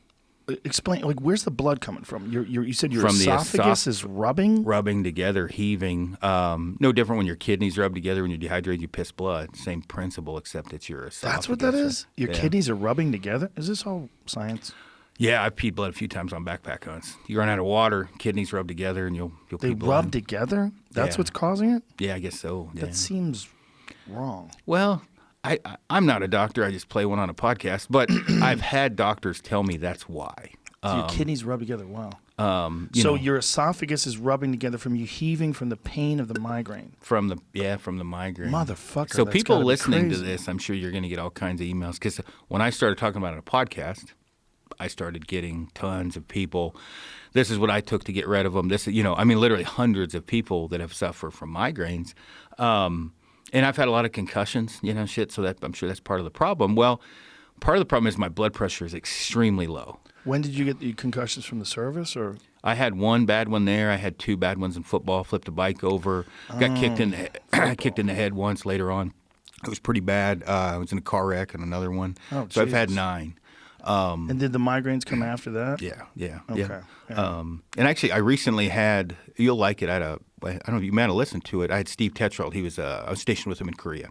Explain, like, where's the blood coming from? You said your From the esophagus is rubbing? rubbing together, heaving. No different when your kidneys rub together. When you're dehydrated, you piss blood. Same principle, except it's your esophagus. That's what that is? Your Yeah. kidneys are rubbing together? Is this all science? Yeah, I've peed blood a few times on backpack hunts. You run out of water, kidneys rub together, and you'll They pee blood. rub together? That's Yeah. what's causing it? Yeah, I guess so. Yeah. That seems wrong. Well, I'm not a doctor. I just play one on a podcast. But I've had doctors tell me that's why. So your kidneys rub together. Wow. You So know, your esophagus is rubbing together from you heaving from the pain of the migraine. from the migraine. Motherfucker. So that's people gotta be listening to crazy. this, I'm sure you're going to get all kinds of emails because when I started talking about it on a podcast, I started getting tons of people. This is what I took to get rid of them. Literally hundreds of people that have suffered from migraines. And I've had a lot of concussions, shit. So that I'm sure that's part of the problem. Well, part of the problem is my blood pressure is extremely low. When did you get the concussions from the service? Or I had one bad one there. I had two bad ones in football. Flipped a bike over. Got kicked in the head once later on. It was pretty bad. I was in a car wreck and another one. Oh, so I've had Jesus. 9. and did the migraines come after that? Yeah. Okay. Yeah. And actually, I recently had. You'll like it. I don't know if you might have listened to it. I had Steve Tetrald. I was stationed with him in Korea.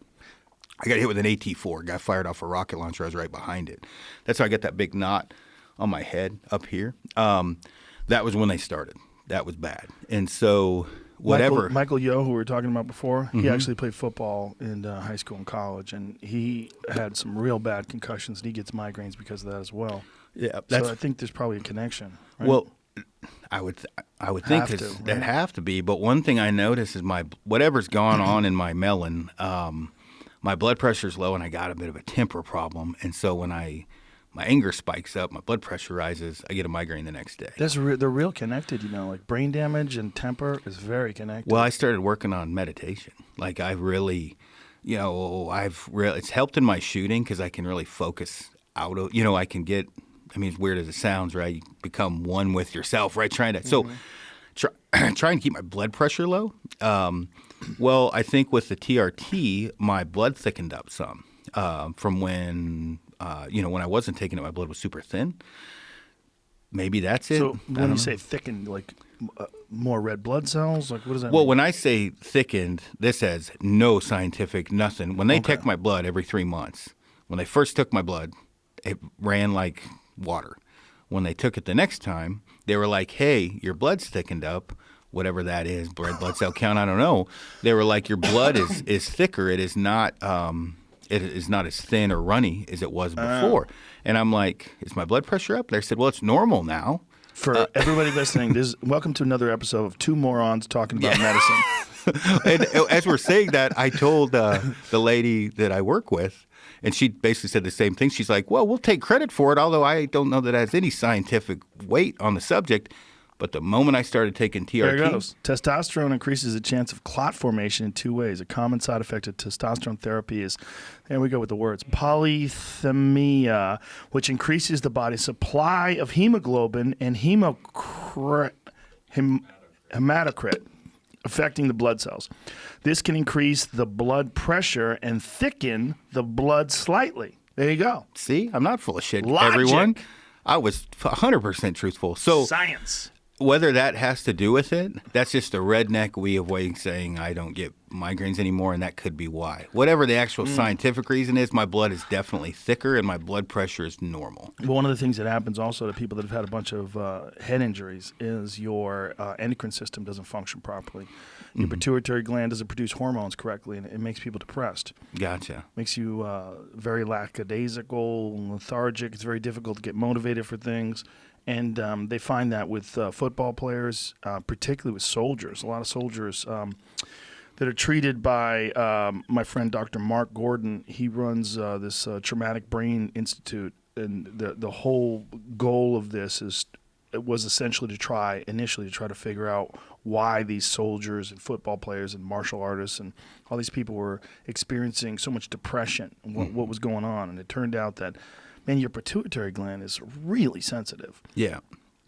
I got hit with an AT-4. Got fired off a rocket launcher. I was right behind it. That's how I got that big knot on my head up here. That was when they started. That was bad. And so whatever. Michael Yo, who we were talking about before, he actually played football in high school and college, and he had some real bad concussions, and he gets migraines because of that as well. Yeah, So I think there's probably a connection. Right? well. I would think Have to, that right? have to be. But one thing I notice is whatever's gone on in my melon, my blood pressure's low, and I got a bit of a temper problem. And so when my anger spikes up, my blood pressure rises, I get a migraine the next day. They're real connected. Like brain damage and temper is very connected. Well, I started working on meditation. Like I really, it's helped in my shooting because I can really focus out of, I can get. I mean, as weird as it sounds, right? You become one with yourself, right? Trying to keep my blood pressure low. Well, I think with the TRT, my blood thickened up some from when I wasn't taking it, my blood was super thin. Maybe that's it. So I when don't you know. say thickened, like more red blood cells, like what does that Well, mean? when I say thickened, this has no scientific nothing. When they take my blood every 3 months, when they first took my blood, it ran like water. When they took it the next time, they were like, hey, your blood's thickened up, whatever that is, red blood cell count, I don't know. They were like, your blood is thicker. It is not as thin or runny as it was before. And I'm like, is my blood pressure up? They said, well, it's normal now. For everybody listening, welcome to another episode of Two Morons Talking About Medicine. And as we're saying that, I told the lady that I work with, and she basically said the same thing. She's like, well, we'll take credit for it, although I don't know that it has any scientific weight on the subject. But the moment I started taking TRT. There it goes. Testosterone increases the chance of clot formation in 2 ways. A common side effect of testosterone therapy is, there we go with the words, polycythemia, which increases the body's supply of hemoglobin and hematocrit, affecting the blood cells. This can increase the blood pressure and thicken the blood slightly. There you go. See, I'm not full of shit, Logic. everyone. I was 100% truthful. So Science. whether that has to do with it, that's just a redneck way of saying I don't get migraines anymore, and that could be why. Whatever the actual scientific reason is, my blood is definitely thicker, and my blood pressure is normal. Well, one of the things that happens also to people that have had a bunch of head injuries is your endocrine system doesn't function properly. Your pituitary gland doesn't produce hormones correctly, and it makes people depressed. Gotcha. Makes you very lackadaisical, lethargic. It's very difficult to get motivated for things. And they find that with football players, particularly with soldiers. A lot of soldiers that are treated by my friend Dr. Mark Gordon. He runs this Traumatic Brain Institute, and the whole goal of this was essentially initially to try to figure out why these soldiers and football players and martial artists and all these people were experiencing so much depression and what was going on. And it turned out that, man, your pituitary gland is really sensitive. Yeah.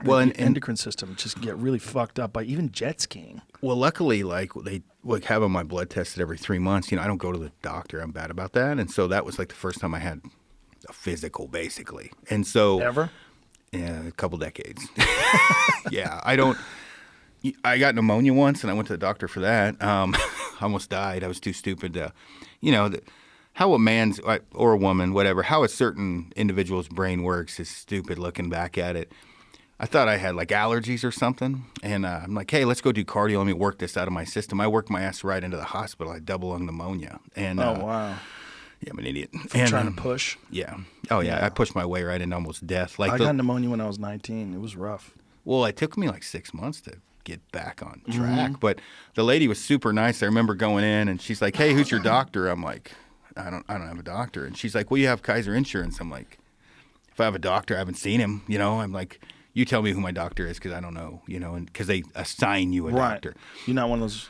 Well, and endocrine system just get really fucked up by even jet skiing. well, luckily, like they having my blood tested every 3 months. I don't go to the doctor. I'm bad about that, and so that was like the first time I had a physical, basically. And so Ever? Yeah, a couple decades. Yeah, I got pneumonia once, and I went to the doctor for that. I almost died. I was too stupid to, how a man's or a woman, whatever, how a certain individual's brain works is stupid looking back at it. I thought I had like allergies or something, and I'm like, hey, let's go do cardio. Let me work this out of my system. I worked my ass right into the hospital. I had double lung pneumonia. And, Oh, wow. Yeah, I'm an idiot. From trying to push. Yeah. Oh, yeah. I pushed my way right into almost death. I got pneumonia when I was 19. It was rough. Well, it took me like 6 months to get back on Mm-hmm. track. But the lady was super nice. I remember going in, and she's like, hey, who's your doctor? I'm like, I don't have a doctor. And she's like, well, you have Kaiser Insurance. I'm like, if I have a doctor, I haven't seen him. I'm like, you tell me who my doctor is because I don't know, and because they assign you a doctor. You're not one of those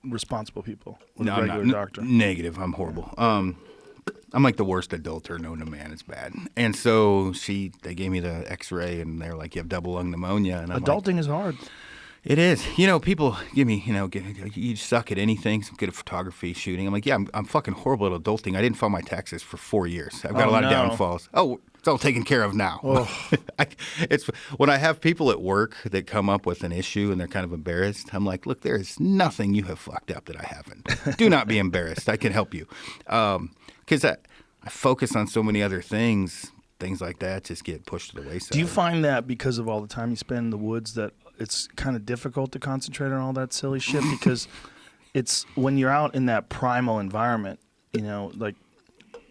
responsible people with No, a I'm regular not. doctor. Negative. I'm horrible. I'm like the worst adulter known to man. It's bad. And so they gave me the X-ray, and they're like, you have double lung pneumonia. And I'm Adulting is hard. It is. People give me, you suck at anything. I'm good at photography, shooting. I'm like, yeah, I'm fucking horrible at adulting. I didn't file my taxes for 4 years. I've got a lot of downfalls. Oh, it's all taken care of now. Oh. It's when I have people at work that come up with an issue and they're kind of embarrassed. I'm like, look, there is nothing you have fucked up that I haven't. Do not be embarrassed. I can help you. Because I focus on so many other things like that just get pushed to the wayside. Do you find that because of all the time you spend in the woods that it's kind of difficult to concentrate on all that silly shit? Because it's when you're out in that primal environment, like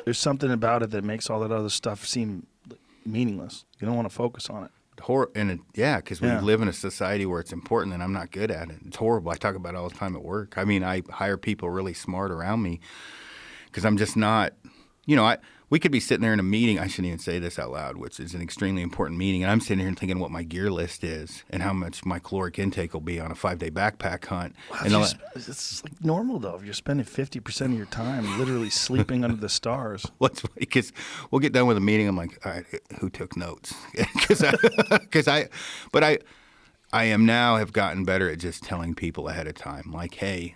there's something about it that makes all that other stuff seem meaningless. You don't want to focus on it. Because when you live in a society where it's important and I'm not good at it, it's horrible. I talk about it all the time at work. I mean, I hire people really smart around me because I'm just not, we could be sitting there in a meeting. I shouldn't even say this out loud, which is an extremely important meeting. And I'm sitting here and thinking what my gear list is and how much my caloric intake will be on a 5-day backpack hunt. Wow, it's like normal, though. If you're spending 50% of your time literally sleeping under the stars. Because we'll get done with a meeting. I'm like, all right, who took notes? I am now have gotten better at just telling people ahead of time, like, hey,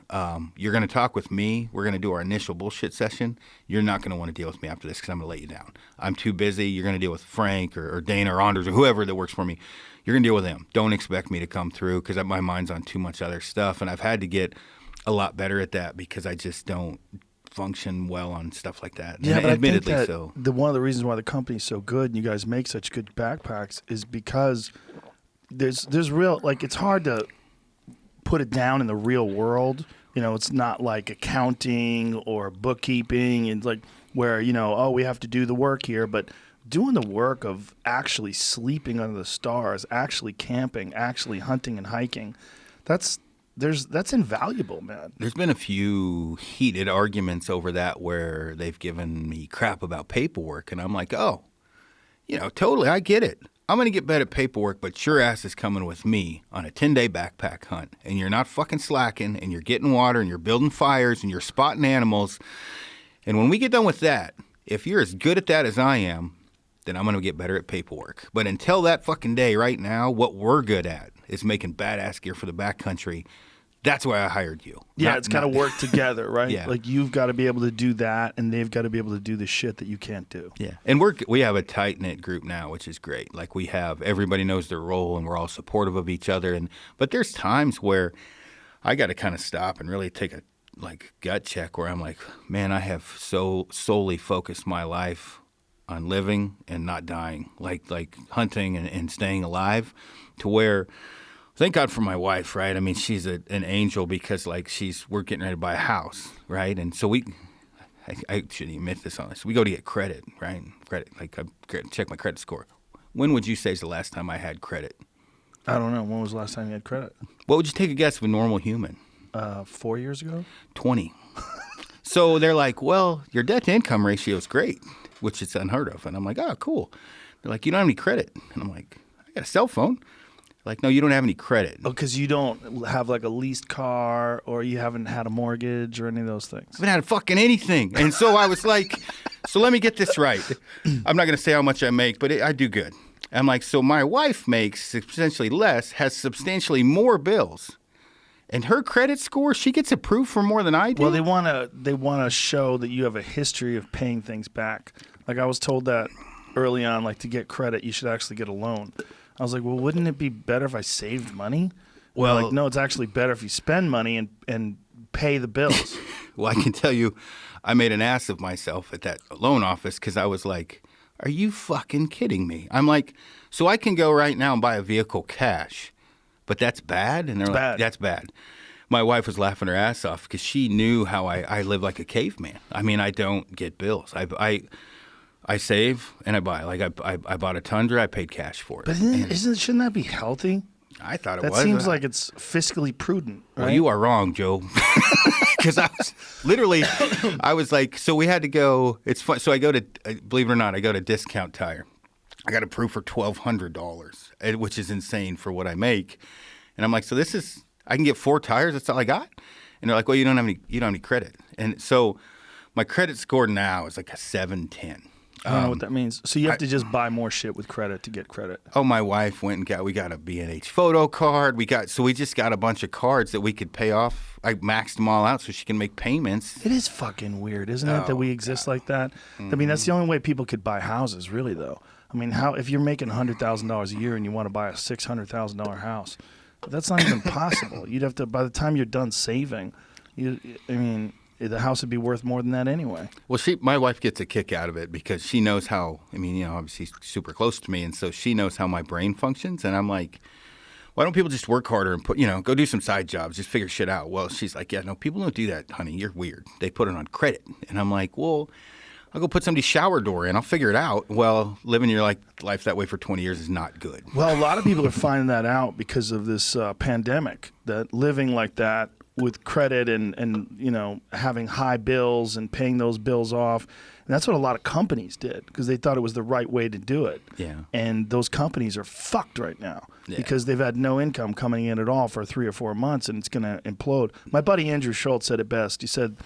you're going to talk with me. We're going to do our initial bullshit session. You're not going to want to deal with me after this because I'm going to let you down. I'm too busy. You're going to deal with Frank or Dana or Anders or whoever that works for me. You're going to deal with them. Don't expect me to come through because my mind's on too much other stuff. And I've had to get a lot better at that because I just don't function well on stuff like that. Yeah, and but admittedly I think so. one of the reasons why the company's so good and you guys make such good backpacks is because there's real, like, it's hard to put it down in the real world. It's not like accounting or bookkeeping and like where, we have to do the work here, but doing the work of actually sleeping under the stars, actually camping, actually hunting and hiking, that's invaluable, man. There's been a few heated arguments over that where they've given me crap about paperwork, and I'm like, totally, I get it. I'm going to get better at paperwork, but your ass is coming with me on a 10-day backpack hunt, and you're not fucking slacking, and you're getting water, and you're building fires, and you're spotting animals. And when we get done with that, if you're as good at that as I am, then I'm going to get better at paperwork. But until that fucking day right now, what we're good at is making badass gear for the backcountry. That's why I hired you. Yeah, it's got to work together, right? Yeah. Like you've got to be able to do that, and they've got to be able to do the shit that you can't do. Yeah, and we have a tight-knit group now, which is great. Like everybody knows their role, and we're all supportive of each other. But there's times where I got to kind of stop and really take a gut check where I'm like, man, I have so solely focused my life on living and not dying, like hunting and staying alive, to where. Thank God for my wife, right? I mean, she's an angel because, we're getting ready to buy a house, right? And so I shouldn't admit this on this. We go to get credit, right? I check my credit score. When would you say is the last time I had credit? I don't know. When was the last time you had credit? What would you take a guess of a normal human? 4 years ago? 20. So they're like, well, your debt-to-income ratio is great, which is unheard of. And I'm like, oh, cool. They're like, you don't have any credit. And I'm like, I got a cell phone. Like, no, you don't have any credit. Oh, because you don't have a leased car or you haven't had a mortgage or any of those things. I haven't had fucking anything. And so I was like, so let me get this right. I'm not going to say how much I make, but I do good. I'm like, so my wife makes substantially less, has substantially more bills. And her credit score, she gets approved for more than I do? Well, they want to show that you have a history of paying things back. Like I was told that early on, to get credit, you should actually get a loan. I was like, well, wouldn't it be better if I saved money? Well, no, it's actually better if you spend money and pay the bills. Well, I can tell you, I made an ass of myself at that loan office because I was like, are you fucking kidding me? I'm like, so I can go right now and buy a vehicle cash, but that's bad? And they're like, that's bad. My wife was laughing her ass off because she knew how I live like a caveman. I mean, I don't get bills. I save and I buy. I bought a Tundra. I paid cash for it. But shouldn't that be healthy? I thought it was. That seems like it's fiscally prudent. Right? Well, you are wrong, Joe. Because I was like, so we had to go. It's fun. So I go to, believe it or not, I go to Discount Tire. I got approved for $1,200, which is insane for what I make. And I'm like, so I can get 4 tires. That's all I got. And they're like, well, you don't have any credit. And so my credit score now is like a 710. I don't know what that means. So you have to just buy more shit with credit to get credit. Oh, my wife went and we got a B&H photo card. We just got a bunch of cards that we could pay off. I maxed them all out so she can make payments. It is fucking weird, isn't it, that we exist like that? Mm-hmm. I mean, that's the only way people could buy houses, really, though. I mean, if you're making $100,000 a year and you want to buy a $600,000 house, that's not even possible. You'd have to, by the time you're done saving, the house would be worth more than that anyway. Well, my wife gets a kick out of it because she knows how, obviously she's super close to me, and so she knows how my brain functions, and I'm like, why don't people just work harder and go do some side jobs, just figure shit out? Well, she's like, yeah, no, people don't do that, honey. You're weird. They put it on credit. And I'm like, well, I'll go put somebody's shower door in. I'll figure it out. Well, living your life that way for 20 years is not good. Well, a lot of people are finding that out because of this pandemic, that living like that with credit and having high bills and paying those bills off. And that's what a lot of companies did because they thought it was the right way to do it. Yeah. And those companies are fucked right now Yeah. because they've had no income coming in at all for 3 or 4 months, and it's going to implode. My buddy Andrew Schultz said it best. He said,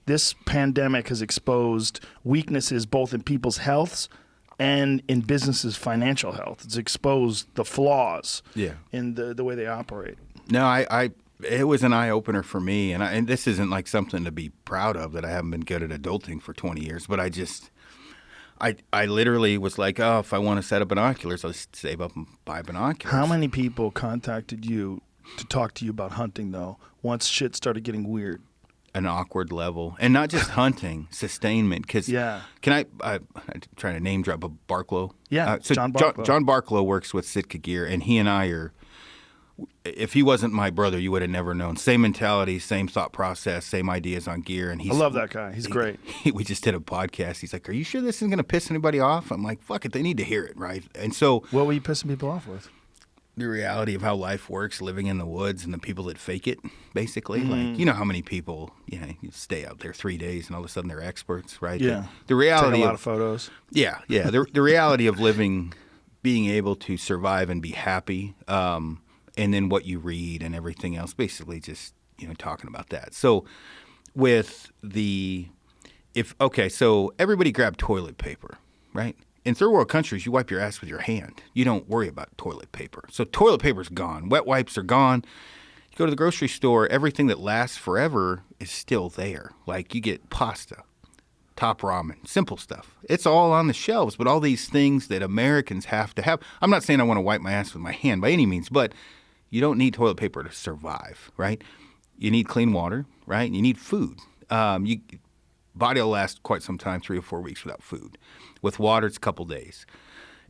this pandemic has exposed weaknesses both in people's healths and in businesses' financial health. It's exposed the flaws in the way they operate. No, it was an eye-opener for me, and this isn't like something to be proud of that I haven't been good at adulting for 20 years, but I literally was like, oh, if I want a set of binoculars, I'll just save up and buy binoculars. How many people contacted you to talk to you about hunting, though, once shit started getting weird? An awkward level, and not just hunting, sustainment. Because can I'm trying to name drop a Barklow. Yeah, so John Barklow. John Barklow works with Sitka Gear, and he and I are. If he wasn't my brother, you would have never known. Same mentality, same thought process, same ideas on gear. And I love that guy. He's great. We just did a podcast. He's like, "Are you sure this isn't going to piss anybody off?" I'm like, "Fuck it, they need to hear it, right?" And so, what were you pissing people off with? The reality of how life works, living in the woods, and the people that fake it, basically. Like, you know how many people, you stay out there 3 days and all of a sudden they're experts, right? Yeah. The reality Take a lot of photos. Yeah. The reality of living, being able to survive and be happy, and then what you read and everything else, basically just, talking about that. So so everybody grab toilet paper, right? In third world countries, you wipe your ass with your hand. You don't worry about toilet paper. So toilet paper's gone. Wet wipes are gone. You go to the grocery store, everything that lasts forever is still there. Like you get pasta, top ramen, simple stuff. It's all on the shelves, but all these things that Americans have to have. I'm not saying I want to wipe my ass with my hand by any means, but you don't need toilet paper to survive, right? You need clean water, right? You need food. Body will last quite some time, 3 or 4 weeks without food. With water, it's a couple days.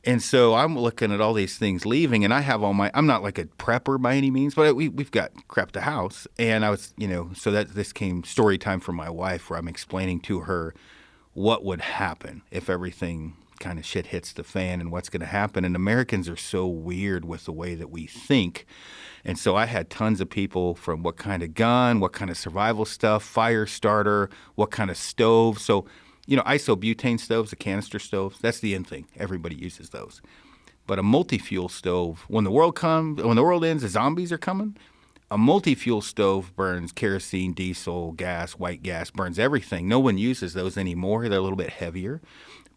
And so I'm looking at all these things leaving, and I have I'm not like a prepper by any means, but we've got crap to house. And I was, so this came story time for my wife where I'm explaining to her what would happen if everything kind of shit hits the fan and what's going to happen. And Americans are so weird with the way that we think. And so I had tons of people from what kind of gun, what kind of survival stuff, fire starter, what kind of stove. So, isobutane stoves, the canister stoves, that's the end thing. Everybody uses those. But a multi-fuel stove, when the world ends, the zombies are coming. A multi-fuel stove burns kerosene, diesel, gas, white gas, burns everything. No one uses those anymore. They're a little bit heavier.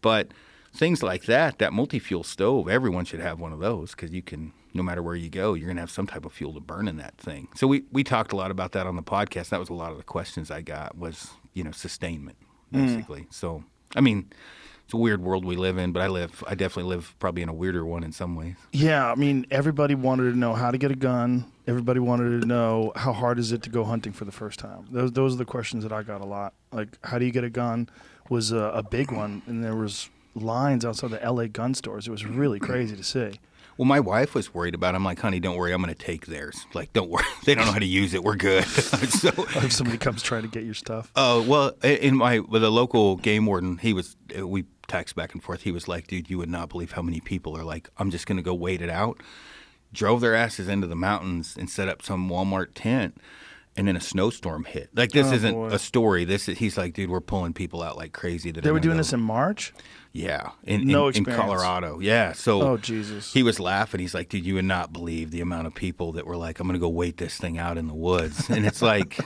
But things like that multi-fuel stove, everyone should have one of those because you can, no matter where you go, you're going to have some type of fuel to burn in that thing. So we talked a lot about that on the podcast. That was a lot of the questions I got was, sustainment, basically. So, I mean, it's a weird world we live in, but I definitely live probably in a weirder one in some ways. Yeah, I mean, everybody wanted to know how to get a gun. Everybody wanted to know how hard is it to go hunting for the first time. Those are the questions that I got a lot. Like, how do you get a gun was a big one, and there was lines outside the L.A. gun stores. It was really crazy to see. Well, my wife was worried about it. I'm like, honey, don't worry. I'm going to take theirs. Like, don't worry. They don't know how to use it. We're good. So, if somebody comes trying to get your stuff. Oh, well, with a local game warden, we text back and forth. He was like, dude, you would not believe how many people are like, I'm just going to go wait it out. Drove their asses into the mountains and set up some Walmart tent. And then a snowstorm hit. Like, this isn't a story. He's like, dude, we're pulling people out like crazy. They were doing this in March? Yeah. In Colorado. Yeah. So oh, Jesus. He was laughing. He's like, dude, you would not believe the amount of people that were like, I'm going to go wait this thing out in the woods. And it's like,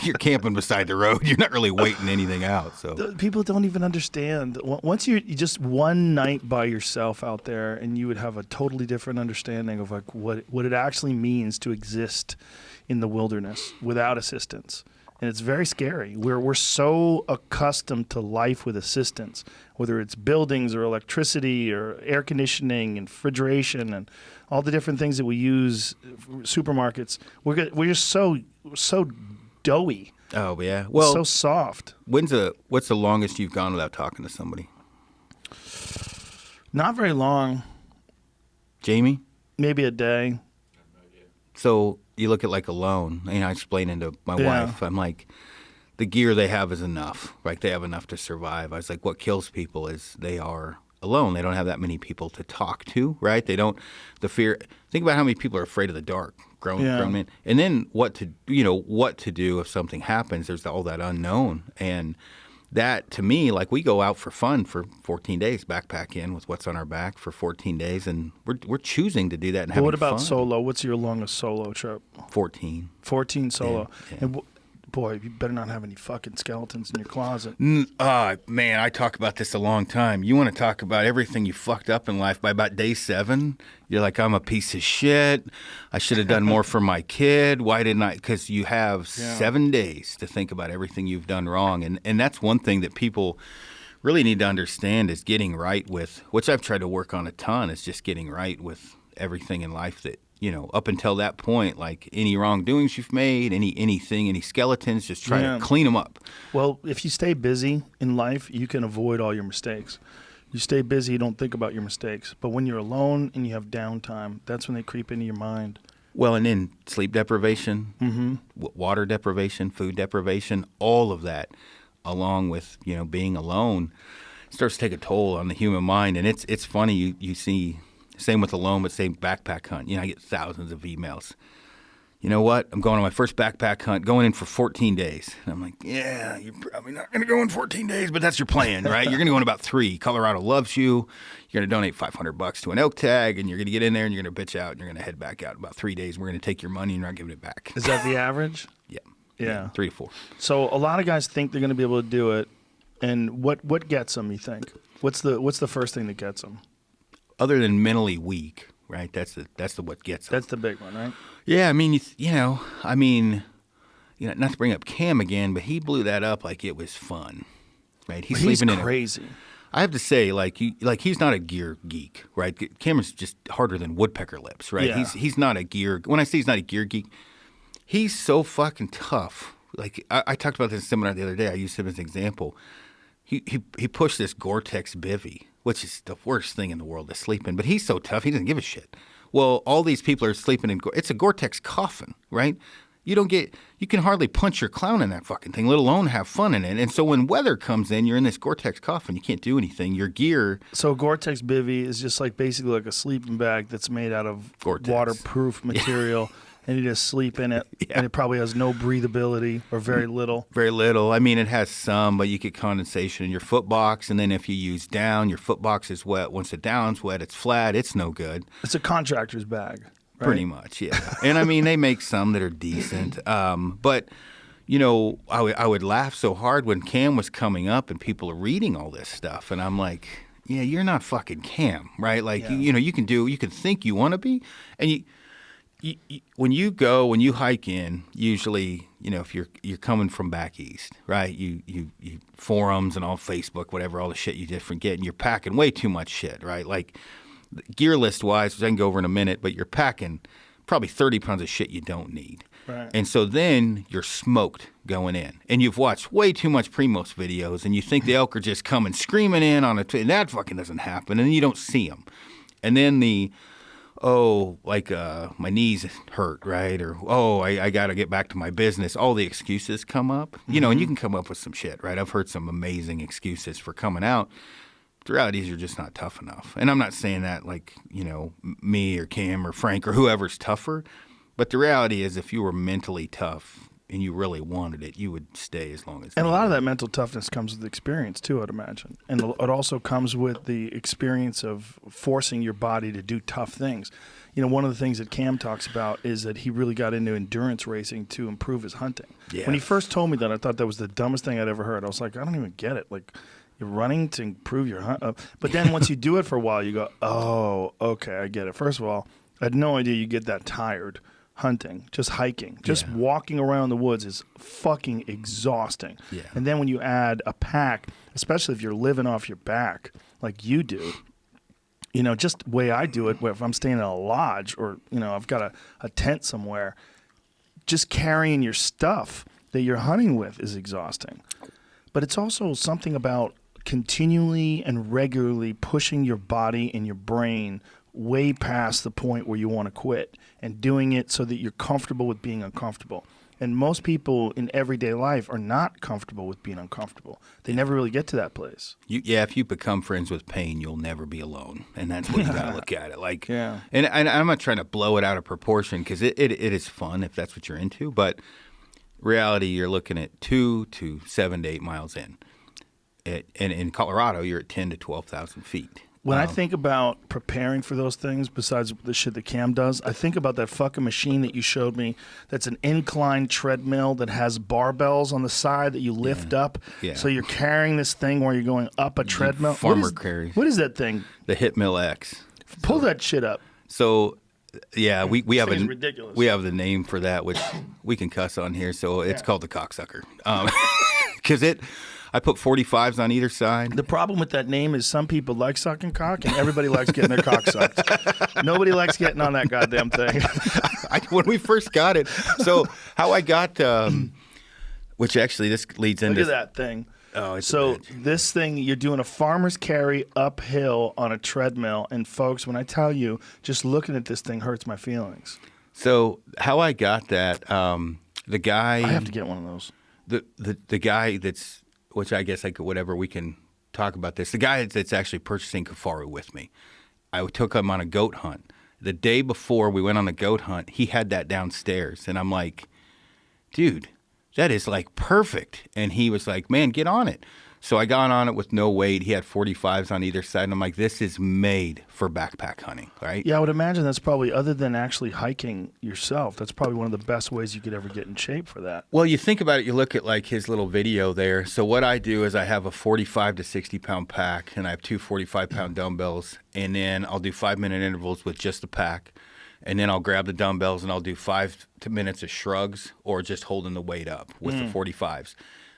you're camping beside the road. You're not really waiting anything out. So people don't even understand. Once you just one night by yourself out there, and you would have a totally different understanding of like what it actually means to exist in the wilderness without assistance. And it's very scary. We're so accustomed to life with assistance, whether it's buildings or electricity or air conditioning and refrigeration and all the different things that we use, supermarkets. We're just so doughy. Oh yeah, well, so soft. What's the longest you've gone without talking to somebody? Not very long. Jamie? Maybe a day. So you look at like alone, and I explain to my wife, I'm like, the gear they have is enough. Right? They have enough to survive. I was like, what kills people is they are alone. They don't have that many people to talk to, right? They don't, the fear, think about how many people are afraid of the dark, grown men. And then what to do if something happens, there's all that unknown. And that, to me, like, we go out for fun for 14 days, backpack in with what's on our back for 14 days, and we're choosing to do that and having fun. What about solo? What's your longest solo trip? 14. 14 solo. Yeah. And boy, you better not have any fucking skeletons in your closet. Man, I talk about this a long time. You want to talk about everything you fucked up in life. By about day 7, you're like, I'm a piece of shit. I should have done more for my kid. Why didn't I? Because you have 7 days to think about everything you've done wrong. And that's one thing that people really need to understand is getting right with, which I've tried to work on a ton, is just getting right with everything in life that, up until that point, like any wrongdoings you've made, any skeletons, just try to clean them up. Well, if you stay busy in life, you can avoid all your mistakes. You stay busy, you don't think about your mistakes. But when you're alone and you have downtime, that's when they creep into your mind. Well, and then sleep deprivation, water deprivation, food deprivation, all of that, along with, being alone, starts to take a toll on the human mind. And it's funny, you see. Same with alone, but same backpack hunt. I get thousands of emails. You know what? I'm going on my first backpack hunt, going in for 14 days. And I'm like, yeah, you're probably not going to go in 14 days, but that's your plan, right? You're going to go in about 3. Colorado loves you. You're going to donate $500 to an elk tag, and you're going to get in there, and you're going to bitch out, and you're going to head back out in about 3 days. We're going to take your money, and you're not giving it back. Is that the average? Yeah. 3 to 4. So a lot of guys think they're going to be able to do it. And what gets them, you think? What's the first thing that gets them? Other than mentally weak, right? That's the what gets them. That's the big one, right? Yeah, I mean, not to bring up Cam again, but he blew that up like it was fun, right? He's sleeping crazy. I have to say, he's not a gear geek, right? Cameron's just harder than woodpecker lips, right? Yeah. He's not a gear. When I say he's not a gear geek, he's so fucking tough. Like I talked about this in a seminar the other day. I used him as an example. He pushed this Gore-Tex bivvy, which is the worst thing in the world to sleep in. But he's so tough, he doesn't give a shit. Well, all these people are sleeping in it's a Gore-Tex coffin, right? You can hardly punch your clown in that fucking thing, let alone have fun in it. And so when weather comes in, you're in this Gore-Tex coffin. You can't do anything. Your gear. So Gore-Tex bivvy is just basically like a sleeping bag that's made out of Gore-Tex. Waterproof material. And you just sleep in it, and it probably has no breathability or very little. Very little. I mean, it has some, but you get condensation in your foot box, and then if you use down, your foot box is wet. Once the down's wet, it's flat. It's no good. It's a contractor's bag, right? Pretty much, yeah. And I mean, they make some that are decent, but I would laugh so hard when Cam was coming up and people are reading all this stuff, and I'm like, yeah, you're not fucking Cam, right? Like, you can think you want to be, and when you hike in, usually, if you're coming from back east, right? You forums and all Facebook, whatever, all the shit you just forget, and you're packing way too much shit, right? Like gear list wise, which I can go over in a minute, but you're packing probably 30 pounds of shit you don't need. Right. And so then you're smoked going in, and you've watched way too much Primos videos, and you think the elk are just coming screaming in on it, and that fucking doesn't happen, and then you don't see them, and then my knees hurt, right? Or, I got to get back to my business. All the excuses come up, and you can come up with some shit, right? I've heard some amazing excuses for coming out. The reality is you're just not tough enough. And I'm not saying that like, me or Cam or Frank or whoever's tougher. But the reality is if you were mentally tough and you really wanted it, you would stay as long as And a lot of that mental toughness comes with experience too, I'd imagine. And it also comes with the experience of forcing your body to do tough things. One of the things that Cam talks about is that he really got into endurance racing to improve his hunting. Yeah. When he first told me that, I thought that was the dumbest thing I'd ever heard. I was like, I don't even get it. Like, you're running to improve your hunt. But then once you do it for a while, you go, oh, okay, I get it. First of all, I had no idea you get that tired hunting, just hiking. Just walking around the woods is fucking exhausting. Yeah. And then when you add a pack, especially if you're living off your back like you do, just the way I do it, where if I'm staying in a lodge or, I've got a tent somewhere, just carrying your stuff that you're hunting with is exhausting. But it's also something about continually and regularly pushing your body and your brain way past the point where you want to quit and doing it so that you're comfortable with being uncomfortable. And most people in everyday life are not comfortable with being uncomfortable. They never really get to that place. If you become friends with pain, you'll never be alone, and that's what you got to look at it like. Yeah. And I'm not trying to blow it out of proportion because it is fun if that's what you're into, but reality, you're looking at 2 to 7 to 8 miles in. And in Colorado, you're at 10 to 12,000 feet. When I think about preparing for those things, besides the shit that Cam does, I think about that fucking machine that you showed me that's an incline treadmill that has barbells on the side that you lift up. Yeah. So you're carrying this thing while you're going up a treadmill. Farmer carries. What is that thing? The Hitmill X. Pull that shit up. So, yeah, we have thing is ridiculous. we have the name for that, which we can cuss on here. So it's called the cocksucker, because I put 45s on either side. The problem with that name is some people like sucking cock, and everybody likes getting their cock sucked. Nobody likes getting on that goddamn thing. When we first got it, so how I got, which actually this leads into Look at that thing. Oh, it's so this thing, you're doing a farmer's carry uphill on a treadmill, and folks, when I tell you, just looking at this thing hurts my feelings. So how I got that, the guy, I have to get one of those. The guy that's, which I guess whatever, we can talk about this. The guy that's actually purchasing Kifaru with me, I took him on a goat hunt. The day before we went on the goat hunt, he had that downstairs, and I'm like, dude, that is like perfect. And he was like, man, get on it. So I got on it with no weight. He had 45s on either side. And I'm like, this is made for backpack hunting, right? Yeah, I would imagine that's probably, other than actually hiking yourself, that's probably one of the best ways you could ever get in shape for that. Well, you think about it, you look at like his little video there. So what I do is I have a 45 to 60 pound pack, and I have two 45-pound dumbbells. And then I'll do 5-minute intervals with just the pack. And then I'll grab the dumbbells and I'll do 5 minutes of shrugs or just holding the weight up with the 45s.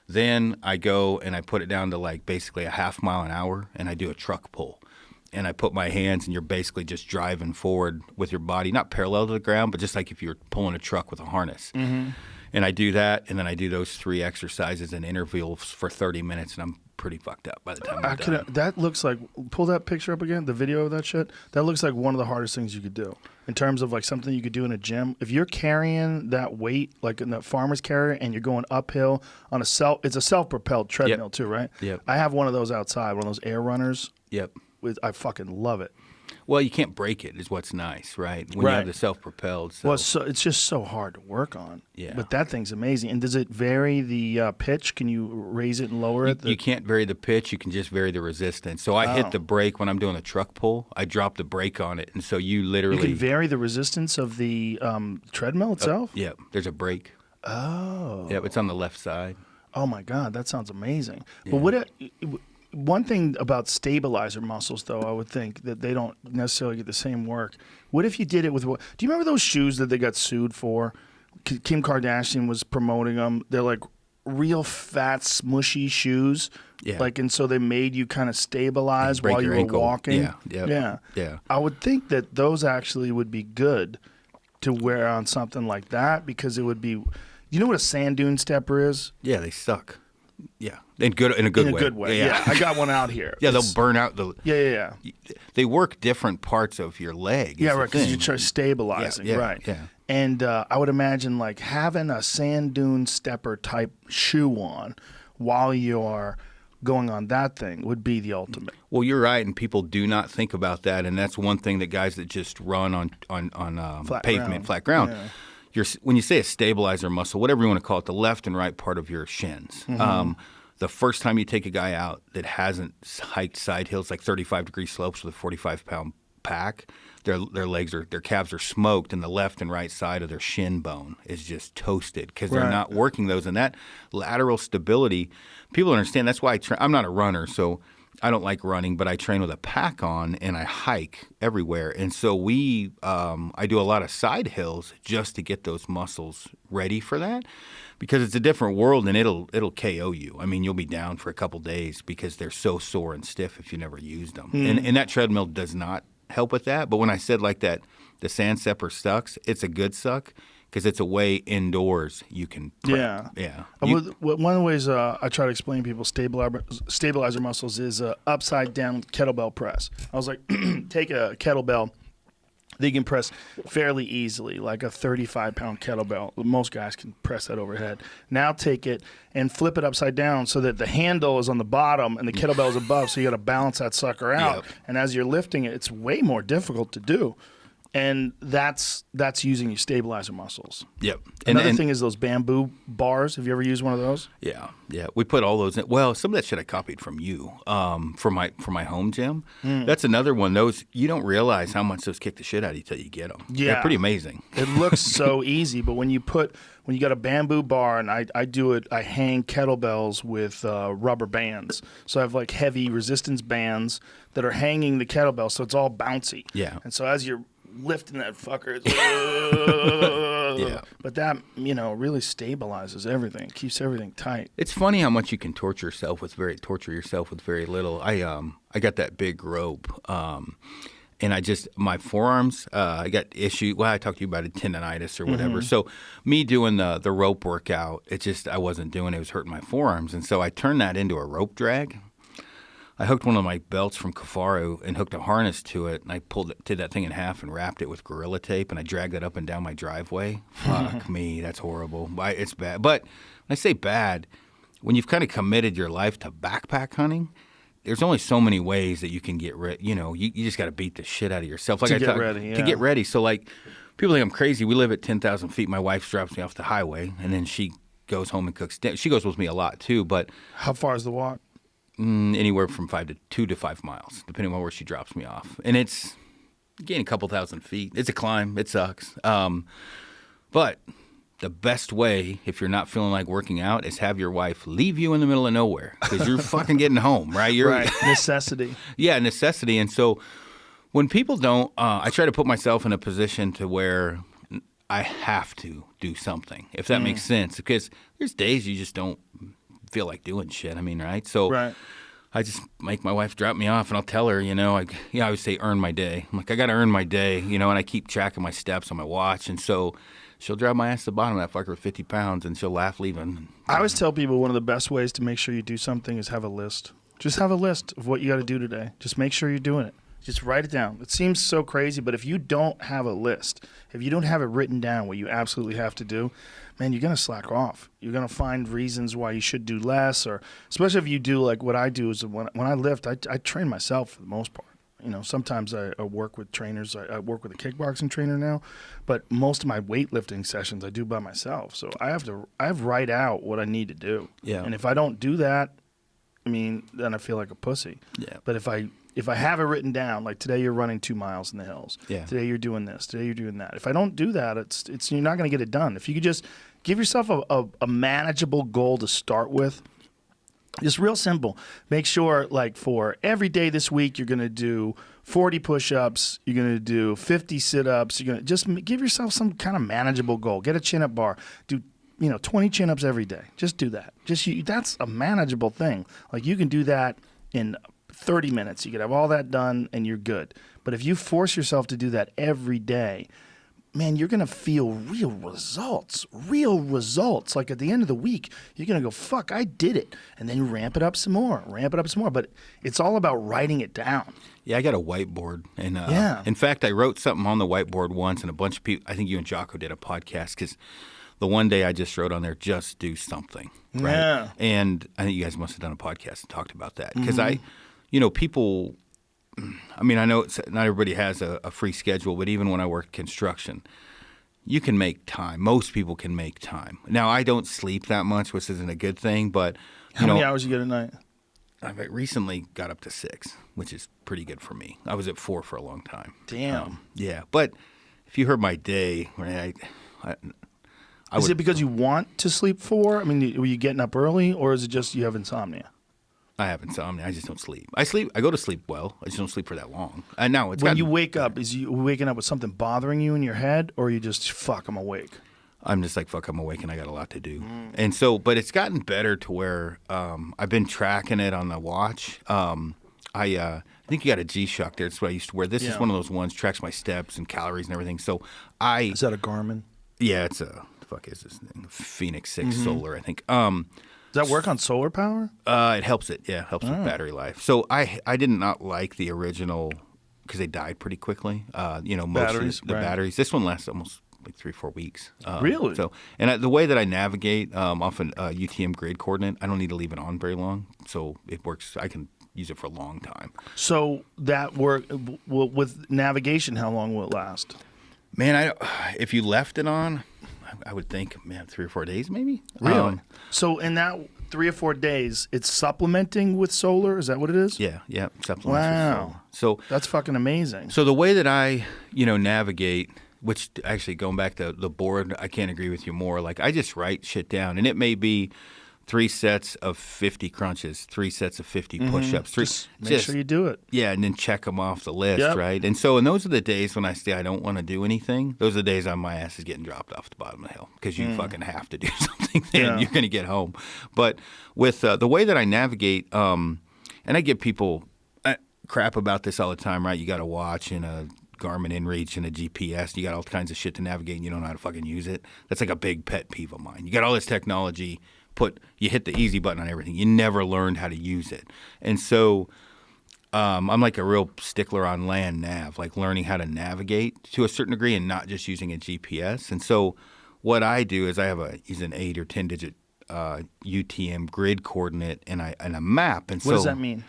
Then I go and I put it down to like basically a half mile an hour, and I do a truck pull. And I put my hands, and you're basically just driving forward with your body, not parallel to the ground, but just like if you were pulling a truck with a harness. Mm-hmm. And I do that, and then I do those 3 exercises and intervals for 30 minutes, and I'm pretty fucked up by the time I'm done. That looks like, pull that picture up again, the video of that shit. That looks like one of the hardest things you could do in terms of like something you could do in a gym. If you're carrying that weight, like in the farmer's carrier, and you're going uphill on it's a self-propelled treadmill too, right? Yep. I have one of those outside, one of those air runners. Yep. I fucking love it. Well, you can't break it is what's nice, right? When you have the self-propelled. So. Well, it's just so hard to work on. Yeah. But that thing's amazing. And does it vary the pitch? Can you raise it and lower it? You can't vary the pitch. You can just vary the resistance. So I hit the brake when I'm doing a truck pull. I drop the brake on it. And so you literally... You can vary the resistance of the treadmill itself? Yeah. There's a brake. Oh. Yeah, it's on the left side. Oh, my God. That sounds amazing. Yeah. But one thing about stabilizer muscles, though, I would think that they don't necessarily get the same work. What if you did it with... Do you remember those shoes that they got sued for? Kim Kardashian was promoting them. They're like real fat, smushy shoes. Yeah. And so they made you kind of stabilize while you were walking. Yeah. Yep. Yeah. I would think that those actually would be good to wear on something like that, because it would be... You know what a sand dune stepper is? Yeah, they suck. Yeah, in a good way. In a good way. Yeah. I got one out here. Yeah, they'll burn out the. Yeah. They work different parts of your leg. Yeah, right. Because you're stabilizing. Yeah, right. Yeah. And I would imagine like having a sand dune stepper type shoe on while you are going on that thing would be the ultimate. Well, you're right, and people do not think about that, and that's one thing that guys that just run on flat ground. Yeah. When you say a stabilizer muscle, whatever you want to call it, the left and right part of your shins. Mm-hmm. The first time you take a guy out that hasn't hiked side hills like 35-degree slopes with a 45-pound pack, their calves are smoked, and the left and right side of their shin bone is just toasted because they're not working those. And that lateral stability, people understand. That's why I'm not a runner, so I don't like running, but I train with a pack on and I hike everywhere. And so I do a lot of side hills just to get those muscles ready for that, because it's a different world and it'll KO you. I mean, you'll be down for a couple days because they're so sore and stiff if you never used them. And that treadmill does not help with that. But when I said like that, the sand stepper sucks, it's a good suck. Because it's a way indoors you can prep. Yeah. One of the ways I try to explain to people stabilizer muscles is upside down kettlebell press. I was like, take a kettlebell They can press fairly easily, like a 35-pound kettlebell. Most guys can press that overhead. Now take it and flip it upside down so that the handle is on the bottom and the kettlebell is above, so you got to balance that sucker out. Yep. And as you're lifting it, it's way more difficult to do. And that's using your stabilizer muscles. Yep. Another thing is those bamboo bars. Have you ever used one of those? Yeah. We put all those in. Well, some of that shit I copied from you, for my home gym. That's another one. Those, you don't realize how much those kick the shit out of you till you get them. Yeah. They're pretty amazing. It looks so easy, but when you got a bamboo bar, and I do it, I hang kettlebells with rubber bands. So I have like heavy resistance bands that are hanging the kettlebell, so it's all bouncy. Yeah. And so as you're lifting that fucker, it's Yeah. But that, really stabilizes everything, keeps everything tight. It's funny how much you can torture yourself with very little. I got that big rope, and my forearms, I got issue. Well, I talked to you about a tendonitis or whatever. So me doing the rope workout, I wasn't doing it. It was hurting my forearms, and so I turned that into a rope drag. I hooked one of my belts from Kifaru and hooked a harness to it, and I did that thing in half and wrapped it with Gorilla Tape, and I dragged it up and down my driveway. Fuck me, that's horrible. It's bad. But when I say bad, when you've kind of committed your life to backpack hunting, there's only so many ways that you can get rid. You just got to beat the shit out of yourself. To get ready. To get ready. So like, people think I'm crazy. We live at 10,000 feet. My wife drops me off the highway, and then she goes home and cooks. She goes with me a lot too. But How far is the walk? Anywhere from 2 to 5 miles, depending on where she drops me off. And it's getting a couple thousand feet. It's a climb. It sucks. But the best way, if you're not feeling like working out, is have your wife leave you in the middle of nowhere because you're fucking getting home, right? Right. Necessity. Yeah, necessity. And so when people don't, I try to put myself in a position to where I have to do something, if that makes sense. Because there's days you just don't feel like doing shit. I mean, right? So I just make my wife drop me off, and I'll tell her, I always say earn my day. I'm like, I got to earn my day, and I keep track of my steps on my watch. And so she'll drive my ass to the bottom of that fucker with 50 pounds, and she'll laugh leaving. I always tell people one of the best ways to make sure you do something is have a list. Just have a list of what you got to do today. Just make sure you're doing it. Just write it down. It seems so crazy, but if you don't have a list, if you don't have it written down what you absolutely have to do, man, you're going to slack off. You're going to find reasons why you should do less, or especially if you do like what I do is when I lift, I train myself for the most part. Sometimes I work with trainers. I work with a kickboxing trainer now, but most of my weightlifting sessions I do by myself. So I have to write out what I need to do. Yeah. And if I don't do that, then I feel like a pussy. Yeah. But if I have it written down, like today you're running 2 miles in the hills. Yeah. Today you're doing this. Today you're doing that. If I don't do that, it's you're not going to get it done. If you could just give yourself a manageable goal to start with, just real simple. Make sure, like, for every day this week, you're going to do 40 push-ups. You're going to do 50 sit-ups. You're going to just give yourself some kind of manageable goal. Get a chin-up bar. Do 20 chin-ups every day. Just do that. That's a manageable thing. Like, you can do that in 30 minutes. You could have all that done, and you're good. But if you force yourself to do that every day, man, you're going to feel real results. Like at the end of the week, you're going to go, fuck, I did it. And then you ramp it up some more. But it's all about writing it down. Yeah, I got a whiteboard. And Yeah. In fact, I wrote something on the whiteboard once, and a bunch of people, I think you and Jocko did a podcast, because the one day I just wrote on there, just do something. Right? Yeah. And I think you guys must have done a podcast and talked about that. Because people, I know not everybody has a free schedule, but even when I work construction, you can make time. Most people can make time. Now, I don't sleep that much, which isn't a good thing, but How many hours you get a night? I recently got up to 6, which is pretty good for me. I was at 4 for a long time. Damn. Yeah, but if you heard my day, right, Is it because you want to sleep 4? Were you getting up early, or is it just you have insomnia? I have insomnia. I just don't sleep. I go to sleep well. I just don't sleep for that long. And now it's when you wake up, is you waking up with something bothering you in your head, or you just fuck, I'm awake? I'm just like, fuck, I'm awake and I got a lot to do. And so, but it's gotten better to where I've been tracking it on the watch. I think you got a G-Shock there. That's what I used to wear. This is one of those ones, tracks my steps and calories and everything. So Is that a Garmin? Yeah, it's the fuck is this thing? Phoenix 6 Solar, I think. Does that work on solar power? It helps it. Yeah, helps with battery life. So I did not like the original because they died pretty quickly. Most Batteries, of the right. batteries. This one lasts almost like 3-4 weeks. Really? So, and the way that I navigate off an UTM grid coordinate, I don't need to leave it on very long, so it works. I can use it for a long time. So that work with navigation, how long will it last? Man, if you left it on, I would think, man, 3 or 4 days maybe. Really? So in that 3 or 4 days, it's supplementing with solar? Is that what it is? Yeah. Supplements. Wow. So That's fucking amazing. the way that I, navigate, which actually going back to the board, I can't agree with you more. Like I just write shit down, and it may be 3 sets of 50 crunches, 3 sets of 50 push-ups. Just make sure you do it. Yeah, and then check them off the list, Yep. right? And those are the days when I say I don't want to do anything. Those are the days my ass is getting dropped off the bottom of the hill because you fucking have to do something. Then Yeah. you're going to get home. But with the way that I navigate, and I give people crap about this all the time, right? You got a watch and a Garmin InReach and a GPS. You got all kinds of shit to navigate, and you don't know how to fucking use it. That's like a big pet peeve of mine. You got all this technology. You hit the easy button on everything. You never learned how to use it. And so I'm like a real stickler on land nav, like learning how to navigate to a certain degree and not just using a GPS. And so what I do is I use an 8 or 10 digit UTM grid coordinate and a map. And What does that mean?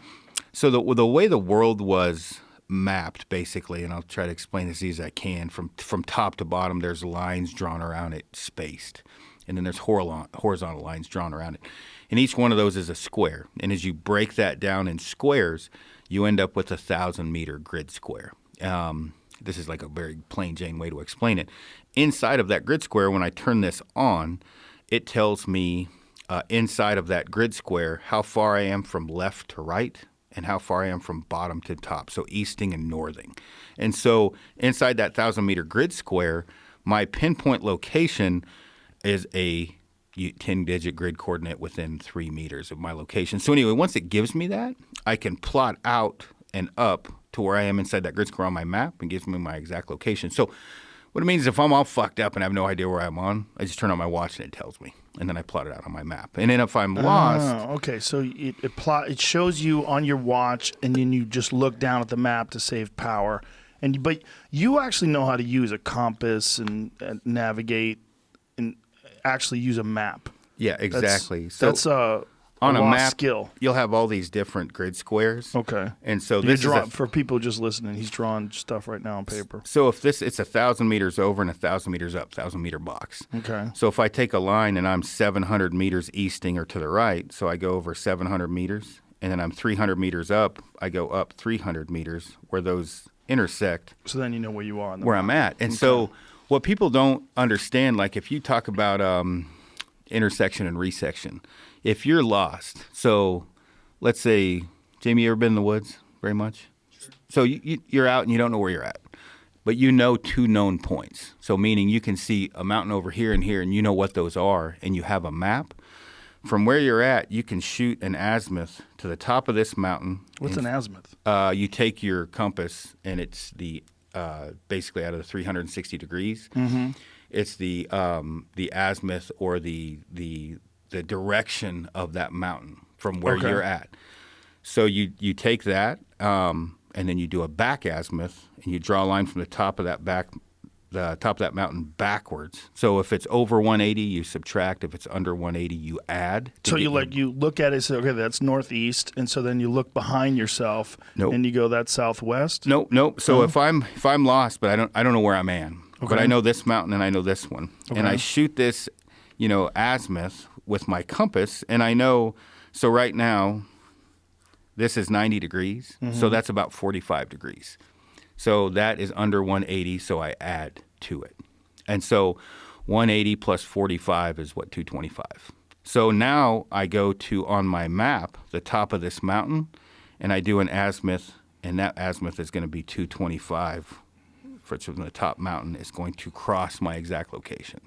So the way the world was mapped, basically, and I'll try to explain this as easy as I can, from top to bottom, there's lines drawn around it, spaced. And then there's horizontal lines drawn around it. And each one of those is a square. And as you break that down in squares, you end up with a 1,000-meter grid square. This is like a very plain Jane way to explain it. Inside of that grid square, when I turn this on, it tells me inside of that grid square how far I am from left to right and how far I am from bottom to top, so easting and northing. And so inside that 1,000-meter grid square, my pinpoint location is a 10-digit grid coordinate within 3 meters of my location. So anyway, once it gives me that, I can plot out and up to where I am inside that grid square on my map and gives me my exact location. So what it means is if I'm all fucked up and I have no idea where I'm on, I just turn on my watch and it tells me. And then I plot it out on my map. And then if I'm lost... Oh, okay. So it shows you on your watch, and then you just look down at the map to save power. But you actually know how to use a compass and navigate and actually use a map. Yeah, exactly. That's on a lost map, skill. You'll have all these different grid squares. Okay. And so this is for people just listening, he's drawing stuff right now on paper. So if it's 1,000 meters over and 1,000 meters up, 1,000-meter box. Okay. So if I take a line and I'm 700 meters easting or to the right, so I go over 700 meters, and then I'm 300 meters up, I go up 300 meters where those intersect. So then you know where you are on the where map. I'm at. And so what people don't understand, like if you talk about intersection and resection, if you're lost, so let's say, Jamie, you ever been in the woods very much? Sure. So you're out and you don't know where you're at, but you know 2 known points. So meaning you can see a mountain over here and here, and you know what those are, and you have a map. From where you're at, you can shoot an azimuth to the top of this mountain. What's an azimuth? You take your compass, and it's the basically out of the 360 degrees. Mm-hmm. It's the azimuth or the direction of that mountain from where you're at. So you take that, and then you do a back azimuth, and you draw a line from the top of that mountain backwards. So if it's over 180, you subtract. If it's under 180, you add. So you look at it and say, okay, that's northeast, and so then you look behind yourself, and you go, that's southwest. Nope. So if I'm lost, but I don't know where I'm at, but I know this mountain and I know this one, and I shoot this, azimuth with my compass, and I know. So right now, this is 90 degrees, so that's about 45 degrees. So that is under 180, so I add to it. And so 180 plus 45 is what, 225. So now I go to, on my map, the top of this mountain, and I do an azimuth, and that azimuth is going to be 225. From the top mountain is going to cross my exact location.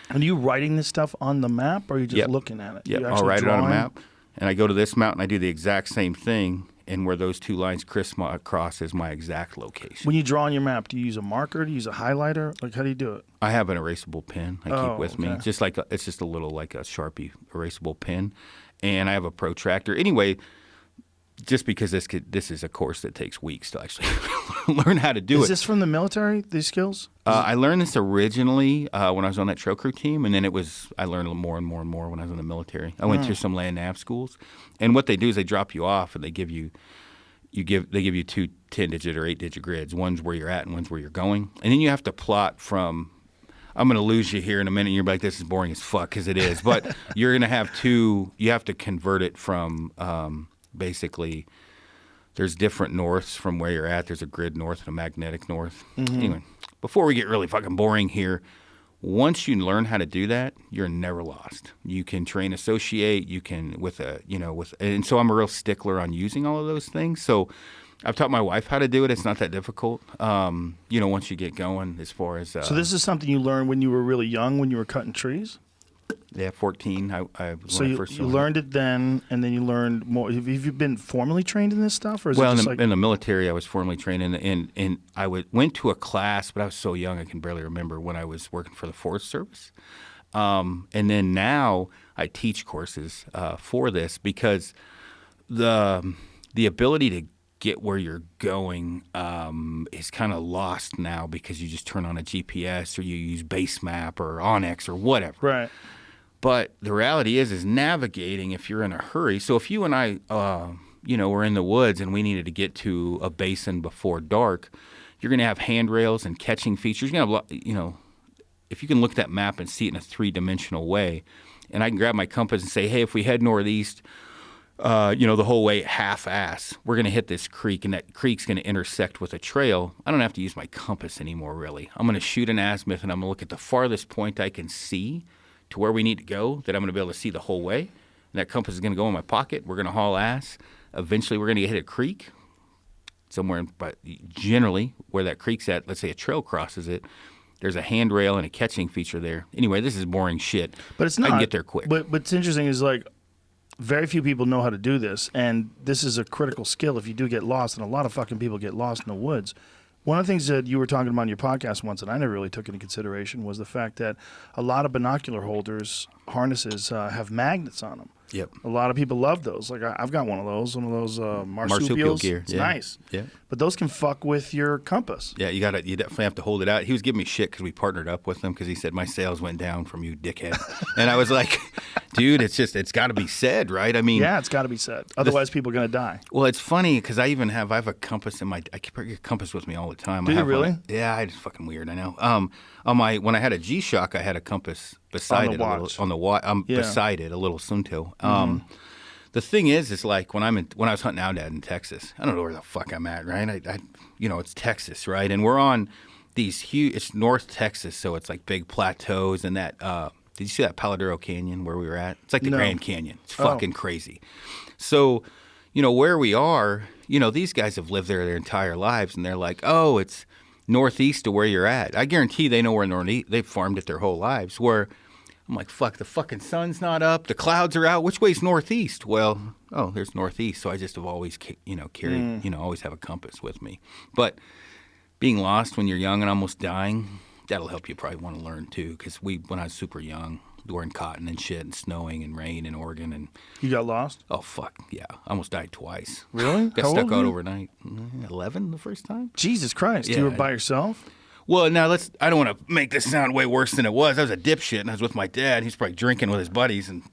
And are you writing this stuff on the map, or are you just looking at it? Yeah, I'll write it on a map, and I go to this mountain, I do the exact same thing, and where those 2 lines cross is my exact location. When you draw on your map, do you use a marker? Do you use a highlighter? Like, how do you do it? I have an erasable pen I keep with me. Okay. Just like it's just a little like a Sharpie erasable pen. And I have a protractor. Anyway, just because this is a course that takes weeks to actually learn how to do it. Is this from the military, these skills? I learned this originally when I was on that trail crew team, and then I learned more and more and more when I was in the military. I went through some land nav schools, and what they do is they drop you off and they give you two 10-digit or 8-digit grids. One's where you're at and one's where you're going, and then you have to plot from. I'm going to lose you here in a minute. And you're like, this is boring as fuck, because it is. But you're going to have two. You have to convert it from basically. There's different norths from where you're at. There's a grid north and a magnetic north. Anyway, before we get really fucking boring here, once you learn how to do that, you're never lost. You can train associate. You can and so I'm a real stickler on using all of those things. So I've taught my wife how to do it. It's not that difficult. Once you get going, as far as so this is something you learned when you were really young, when you were cutting trees. Yeah, 14. So you learned it then, and then you learned more. Have you been formally trained in this stuff, or is it just in the military, I was formally trained, and I went to a class, but I was so young I can barely remember when I was working for the Forest Service. And then now I teach courses for this, because the ability to get where you're going is kind of lost now, because you just turn on a GPS or you use Basemap or Onyx or whatever. Right. But the reality is navigating if you're in a hurry. So if you and I, were in the woods and we needed to get to a basin before dark, you're going to have handrails and catching features. You're going to have, if you can look at that map and see it in a 3-dimensional way, and I can grab my compass and say, hey, if we head northeast, the whole way half-ass, we're going to hit this creek, and that creek's going to intersect with a trail. I don't have to use my compass anymore, really. I'm going to shoot an azimuth, and I'm going to look at the farthest point I can see to where we need to go, that I'm going to be able to see the whole way. And that compass is going to go in my pocket. We're going to haul ass. Eventually, we're going to hit a creek somewhere, but generally where that creek's at, let's say a trail crosses it, there's a handrail and a catching feature there. Anyway, this is boring shit. But it's not. I can get there quick. But what's interesting is, like, very few people know how to do this, and this is a critical skill if you do get lost, and a lot of fucking people get lost in the woods. One of the things that you were talking about on your podcast once that I never really took into consideration was the fact that a lot of binocular holders, harnesses, have magnets on them. Yep. A lot of people love those. Like I've got one of those marsupials. gear. It's Yeah. nice. Yeah. But those can fuck with your compass. Yeah, you definitely have to hold it out. He was giving me shit because we partnered up with him, because he said my sales went down from you, dickhead. And I was like, dude, it's got to be said, right? I mean, Yeah, it's got to be said. Otherwise, people are going to die. well, it's funny because I have a compass I keep a compass with me all the time. Do I you have really? Yeah, it's fucking weird. I know. When I had a G-Shock, I had a compass beside it, watch. Yeah. beside it, a little Sunto. The thing is like when I was hunting Outdad in Texas, I don't know where the fuck I'm at, right? It's Texas, right? And we're on these huge. It's North Texas, so it's like big plateaus and that. Did you see that Paladero Canyon where we were at? It's like the No. Grand Canyon. It's fucking crazy. So, where we are, these guys have lived there their entire lives, and they're like, oh, it's northeast of where you're at. I guarantee they know where northeast. They've farmed it their whole lives. Where I'm like, fuck, the fucking sun's not up, the clouds are out. Which way's northeast? Well, there's northeast. So I just have always, carried, always have a compass with me. But being lost when you're young and almost dying, that'll help you probably want to learn too. Because when I was super young, wearing cotton and shit and snowing and rain in Oregon, and You got lost? oh fuck, yeah, I almost died twice. Really? Got How stuck old were out you? overnight. 11 the first time. Jesus Christ. Yeah. You were by yourself? Well, now I don't want to make this sound way worse than it was. I was a dipshit, and I was with my dad. He's probably drinking with his buddies, and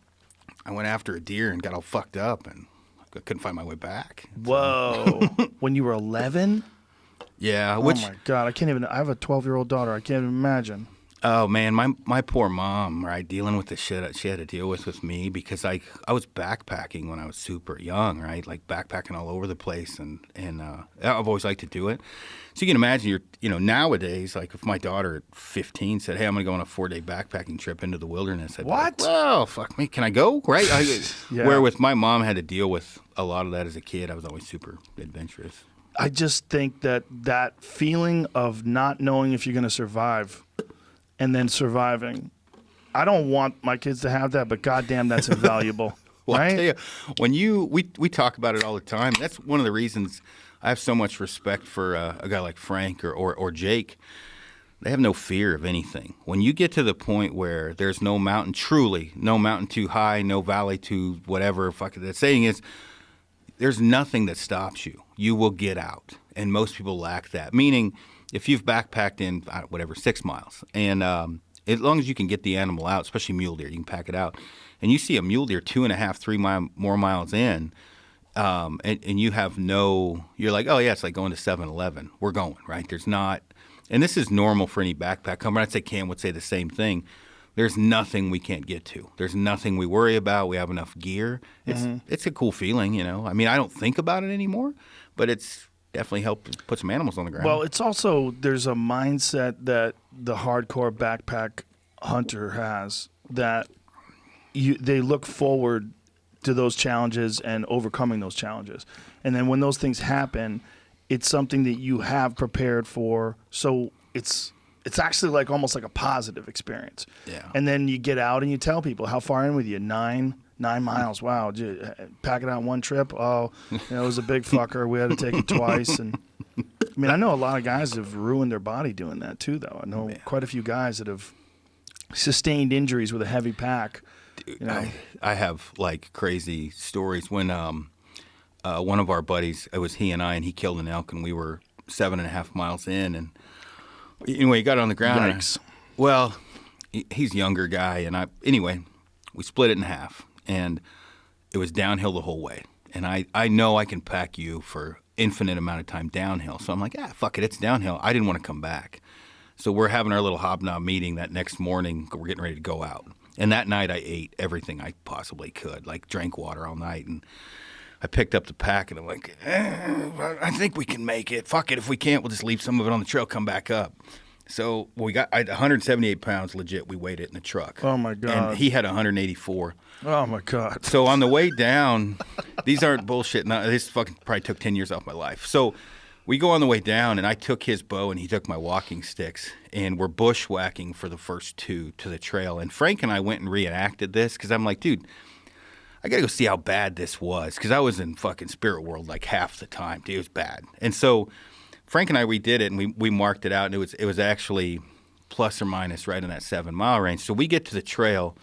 I went after a deer and got all fucked up, and I couldn't find my way back. Whoa. When you were 11? Yeah, Oh, my God. I have a 12-year-old daughter. I can't even imagine. Oh man, my poor mom, right, dealing with the shit that she had to deal with me, because I was backpacking when I was super young, right, like backpacking all over the place, and I've always liked to do it. So you can imagine nowadays, like if my daughter at 15 said, hey, I'm going to go on a 4-day backpacking trip into the wilderness. I'd be What? like, well, fuck me, can I go, right? Yeah. Where with my mom, I had to deal with a lot of that as a kid. I was always super adventurous. I just think that feeling of not knowing if you're going to survive and then surviving, I don't want my kids to have that, but goddamn, that's invaluable. Well, right? I tell you, when we talk about it all the time. That's one of the reasons I have so much respect for a guy like Frank or Jake. They have no fear of anything. When you get to the point where there's no mountain, truly, no mountain too high, no valley too whatever, fuck it, the saying is, there's nothing that stops you. You will get out, and most people lack that. Meaning, if you've backpacked in whatever 6 miles, and as long as you can get the animal out, especially mule deer, you can pack it out, and you see a mule deer 2.5, 3 more miles in, and you have you're like, oh yeah, it's like going to 7-Eleven. We're going, right? There's not, and this is normal for any backpack company. I'd say Cam would say the same thing. There's nothing we can't get to. There's nothing we worry about. We have enough gear. It's a cool feeling, you know. I mean, I don't think about it anymore, but it's definitely helped put some animals on the ground. Well, it's also, there's a mindset that the hardcore backpack hunter has that they look forward to those challenges and overcoming those challenges. And then when those things happen, it's something that you have prepared for. So it's actually like almost like a positive experience. Yeah. And then you get out and you tell people, how far in with you? 9 miles. Wow. Pack it out in one trip. Oh, it was a big fucker. We had to take it twice. And I mean, I know a lot of guys have ruined their body doing that too, though. I know quite a few guys that have sustained injuries with a heavy pack. Dude, You know? I have like crazy stories. When one of our buddies, it was he and I, and he killed an elk, and we were 7.5 miles in, and anyway, he got on the ground. Yikes. Well, he's a younger guy, and we split it in half, and it was downhill the whole way. And I know I can pack you for infinite amount of time downhill. So I'm like, fuck it, it's downhill. I didn't want to come back. So we're having our little hobnob meeting that next morning. We're getting ready to go out. And that night I ate everything I possibly could, like drank water all night. And I picked up the pack, and I'm like, I think we can make it. Fuck it. If we can't, we'll just leave some of it on the trail, come back up. So I had 178 pounds legit. We weighed it in the truck. Oh, my God. And he had 184. Oh, my God. So on the way down, these aren't bullshit. No, this fucking probably took 10 years off my life. So we go on the way down, and I took his bow, and he took my walking sticks, and we're bushwhacking for the first 2 to the trail. And Frank and I went and reenacted this because I'm like, dude, I got to go see how bad this was, because I was in fucking spirit world like half the time. Dude, it was bad. And so Frank and I redid it, and we marked it out, and it was actually plus or minus right in that 7-mile range. So we get to the trail.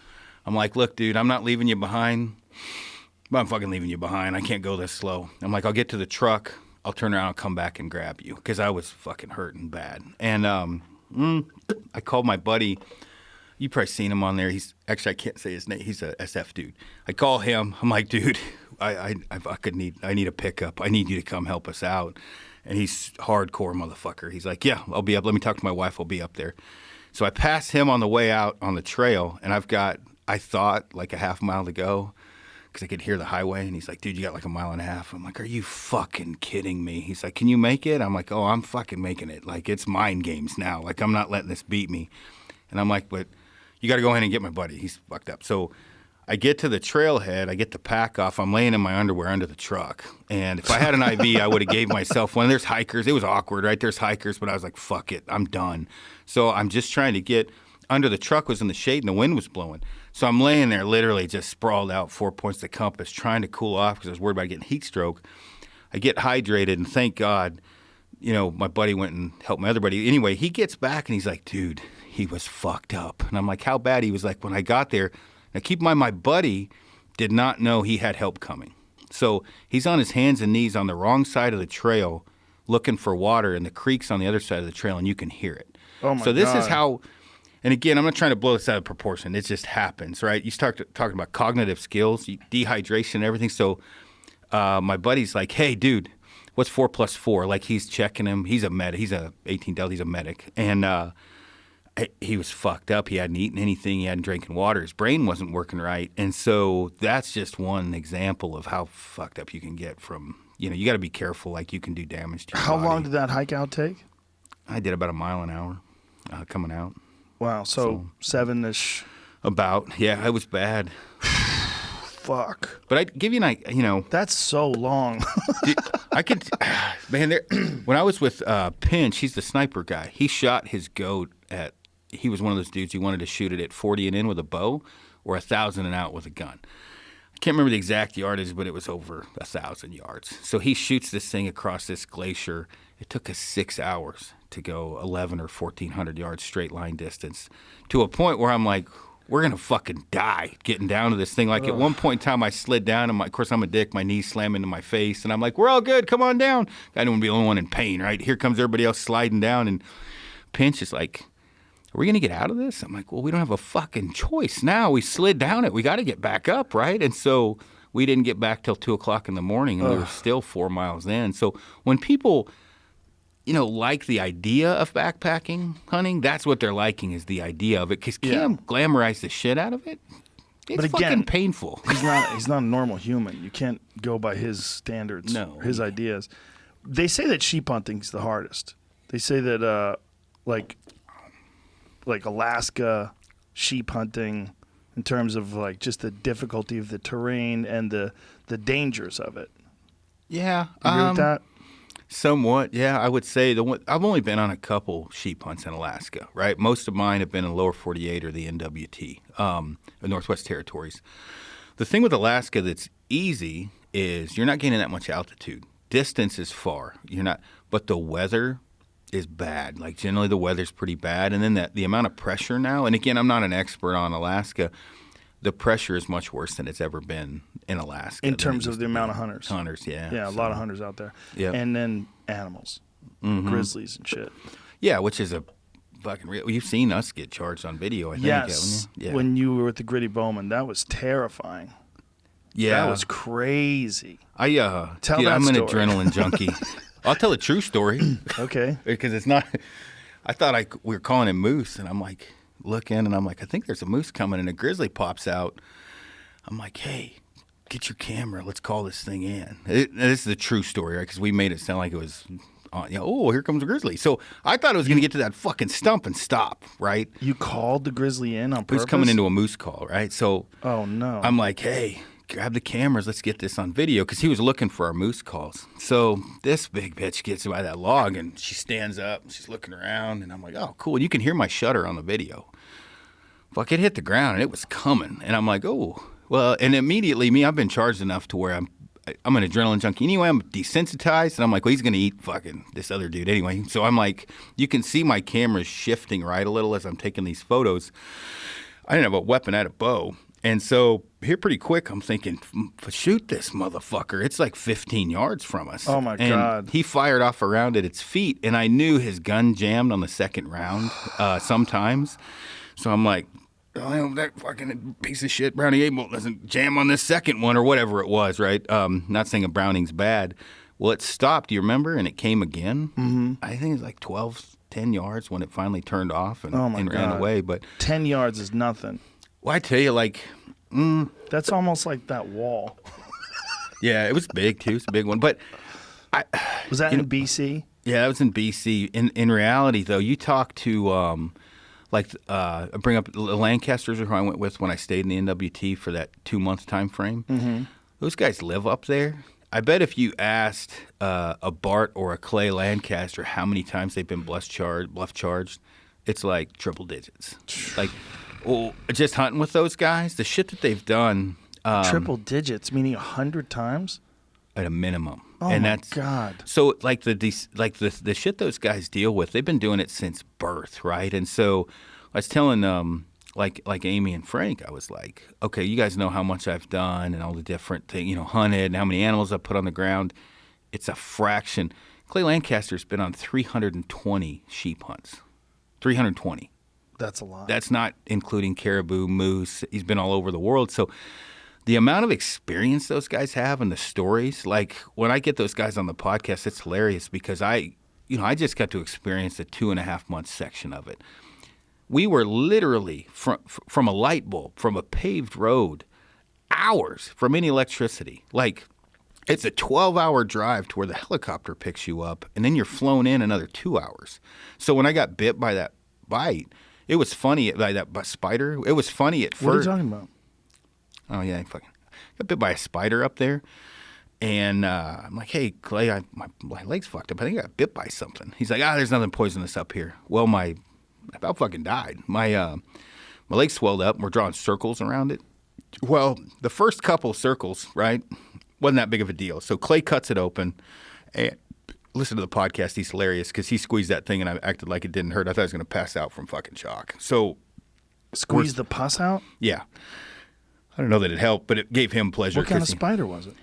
I'm like, look, dude, I'm not leaving you behind. I'm fucking leaving you behind. I can't go this slow. I'm like, I'll get to the truck. I'll turn around and come back and grab you, because I was fucking hurting bad. And I called my buddy. You probably seen him on there. He's actually, I can't say his name. He's a SF dude. I call him. I'm like, dude, I need a pickup. I need you to come help us out. And he's hardcore motherfucker. He's like, yeah, I'll be up. Let me talk to my wife. I'll be up there. So I pass him on the way out on the trail, and I thought like a half mile to go, because I could hear the highway. And he's like, dude, you got like 1.5 miles. I'm like, are you fucking kidding me? He's like, can you make it? I'm like, oh, I'm fucking making it. Like, it's mind games now. Like, I'm not letting this beat me. And I'm like, but you got to go in and get my buddy. He's fucked up. So I get to the trailhead. I get the pack off. I'm laying in my underwear under the truck. And if I had an IV, I would have gave myself one. There's hikers. It was awkward, right? There's hikers, but I was like, fuck it. I'm done. So I'm just trying to get under. The truck was in the shade, and the wind was blowing. So I'm laying there literally just sprawled out 4 points of the compass, trying to cool off because I was worried about getting heat stroke. I get hydrated, and thank God, my buddy went and helped my other buddy. Anyway, he gets back, and he's like, dude, he was fucked up. And I'm like, how bad? He was like, when I got there, now keep in mind, my buddy did not know he had help coming. So he's on his hands and knees on the wrong side of the trail looking for water, and the creek's on the other side of the trail, and you can hear it. Oh, my God. So this is how... And again, I'm not trying to blow this out of proportion. It just happens, right? You start talking about cognitive skills, dehydration and everything. So my buddy's like, hey, dude, what's 4 + 4? Like, he's checking him. He's a medic. He's a 18 Delta. He's a medic. And he was fucked up. He hadn't eaten anything. He hadn't drinking water. His brain wasn't working right. And so that's just one example of how fucked up you can get from, you got to be careful. Like, you can do damage to your How body. long did that hike out take? I did about 1 mile an hour coming out. Wow, so 7-ish. About, yeah, it was bad. Fuck. But I'd give you an, That's so long. I could, man, when I was with Pinch, he's the sniper guy. He shot his goat he was one of those dudes who wanted to shoot it at 40 and in with a bow or 1,000 and out with a gun. I can't remember the exact yardage, but it was over 1,000 yards. So he shoots this thing across this glacier. It took us 6 hours to go 11 or 1,400 yards straight line distance, to a point where I'm like, we're going to fucking die getting down to this thing. Like at one point in time, I slid down, and of course, I'm a dick. My knees slam into my face, and I'm like, we're all good. Come on down. I didn't want to be the only one in pain, right? Here comes everybody else sliding down, and Pinch is like, are we going to get out of this? I'm like, well, we don't have a fucking choice now. We slid down it. We got to get back up, right? And so we didn't get back till 2 o'clock in the morning, and we were still 4 miles in. So when people, like the idea of backpacking hunting, that's what they're liking, is the idea of it. Because Cam glamorized the shit out of it. It's fucking painful. He's not a normal human. You can't go by his standards, his ideas. They say that sheep hunting's the hardest. They say that like Alaska sheep hunting, in terms of like just the difficulty of the terrain and the dangers of it. Yeah. You agree with that? Somewhat, yeah. I would say I've only been on a couple sheep hunts in Alaska, right? Most of mine have been in lower 48 or the NWT, the Northwest Territories. The thing with Alaska that's easy is you're not gaining that much altitude. Distance is far. But the weather is bad. Like generally the weather's pretty bad. And then the amount of pressure now, and again, I'm not an expert on Alaska, the pressure is much worse than it's ever been in Alaska. In terms of the amount of hunters. Hunters, yeah. Yeah, a lot of hunters out there. Yeah. And then animals, grizzlies and shit. Yeah, which is a fucking real. You've seen us get charged on video, I think, haven't you? Yeah. When you were with the Gritty Bowman, that was terrifying. Yeah. That was crazy. I'm an story. adrenaline junkie. I'll tell a true story. Okay. Because it's not, I thought we were calling him moose, and I'm like, looking, and I'm like, I think there's a moose coming, and a grizzly pops out. I'm like, hey, get your camera. Let's call this thing in. This is the true story, right? Because we made it sound like it was, here comes a grizzly. So I thought it was going to get to that fucking stump and stop, right? You called the grizzly in on purpose? He was coming into a moose call, right? So oh, no. I'm like, hey, grab the cameras. Let's get this on video, because he was looking for our moose calls. So this big bitch gets by that log, and she stands up, and she's looking around, and I'm like, oh, cool. And you can hear my shutter on the video. Fuck, it hit the ground, and it was coming. And I'm like, oh, well, and immediately, I've been charged enough to where I'm an adrenaline junkie anyway. I'm desensitized, and I'm like, well, he's going to eat fucking this other dude anyway. So I'm like, you can see my camera shifting right a little as I'm taking these photos. I didn't have a weapon, I had a bow. And so here pretty quick, I'm thinking, shoot this motherfucker. It's like 15 yards from us. Oh, my God. He fired off around at its feet, and I knew his gun jammed on the second round sometimes. So I'm like, oh, that fucking piece of shit Browning 8 doesn't jam on this second one or whatever it was, right? Not saying a Browning's bad. Well, it stopped, do you remember? And it came again. Mm-hmm. I think it was like 10 yards when it finally turned off and ran away. But 10 yards is nothing. Well, I tell you, like... That's almost like that wall. Yeah, it was big, too. It's a big one. But was that in BC? Yeah, that was in BC. In reality, though, you talk to... I bring up the Lancasters, who I went with when I stayed in the NWT for that 2-month time frame. Mm-hmm. Those guys live up there. I bet if you asked a Bart or a Clay Lancaster how many times they've been bluff charged, it's like triple digits. Like, just hunting with those guys, the shit that they've done. Triple digits, meaning 100 times? At a minimum. Oh, and my God. So, like the shit those guys deal with, they've been doing it since birth, right? And so I was telling like Amy and Frank, I was like, okay, you guys know how much I've done and all the different things, hunted and how many animals I've put on the ground. It's a fraction. Clay Lancaster's been on 320 sheep hunts. 320. That's a lot. That's not including caribou, moose. He's been all over the world. So the amount of experience those guys have and the stories, like when I get those guys on the podcast, it's hilarious because I just got to experience a 2.5 month section of it. We were literally from a light bulb, from a paved road, hours from any electricity. Like, it's a 12-hour drive to where the helicopter picks you up, and then you're flown in another 2 hours. So when I got bit by that bite, it was funny, by that spider. It was funny at first. What are you talking about? Oh, yeah, I fucking got bit by a spider up there. And I'm like, hey, Clay, my leg's fucked up. I think I got bit by something. He's like, there's nothing poisonous up here. Well, I about fucking died. My leg swelled up, and we're drawing circles around it. Well, the first couple circles, right, wasn't that big of a deal. So Clay cuts it open, and listen to the podcast. He's hilarious because he squeezed that thing, and I acted like it didn't hurt. I thought I was going to pass out from fucking shock. So Squeeze the pus out? Yeah. I don't know that it helped, but it gave him pleasure. What kind of spider was it?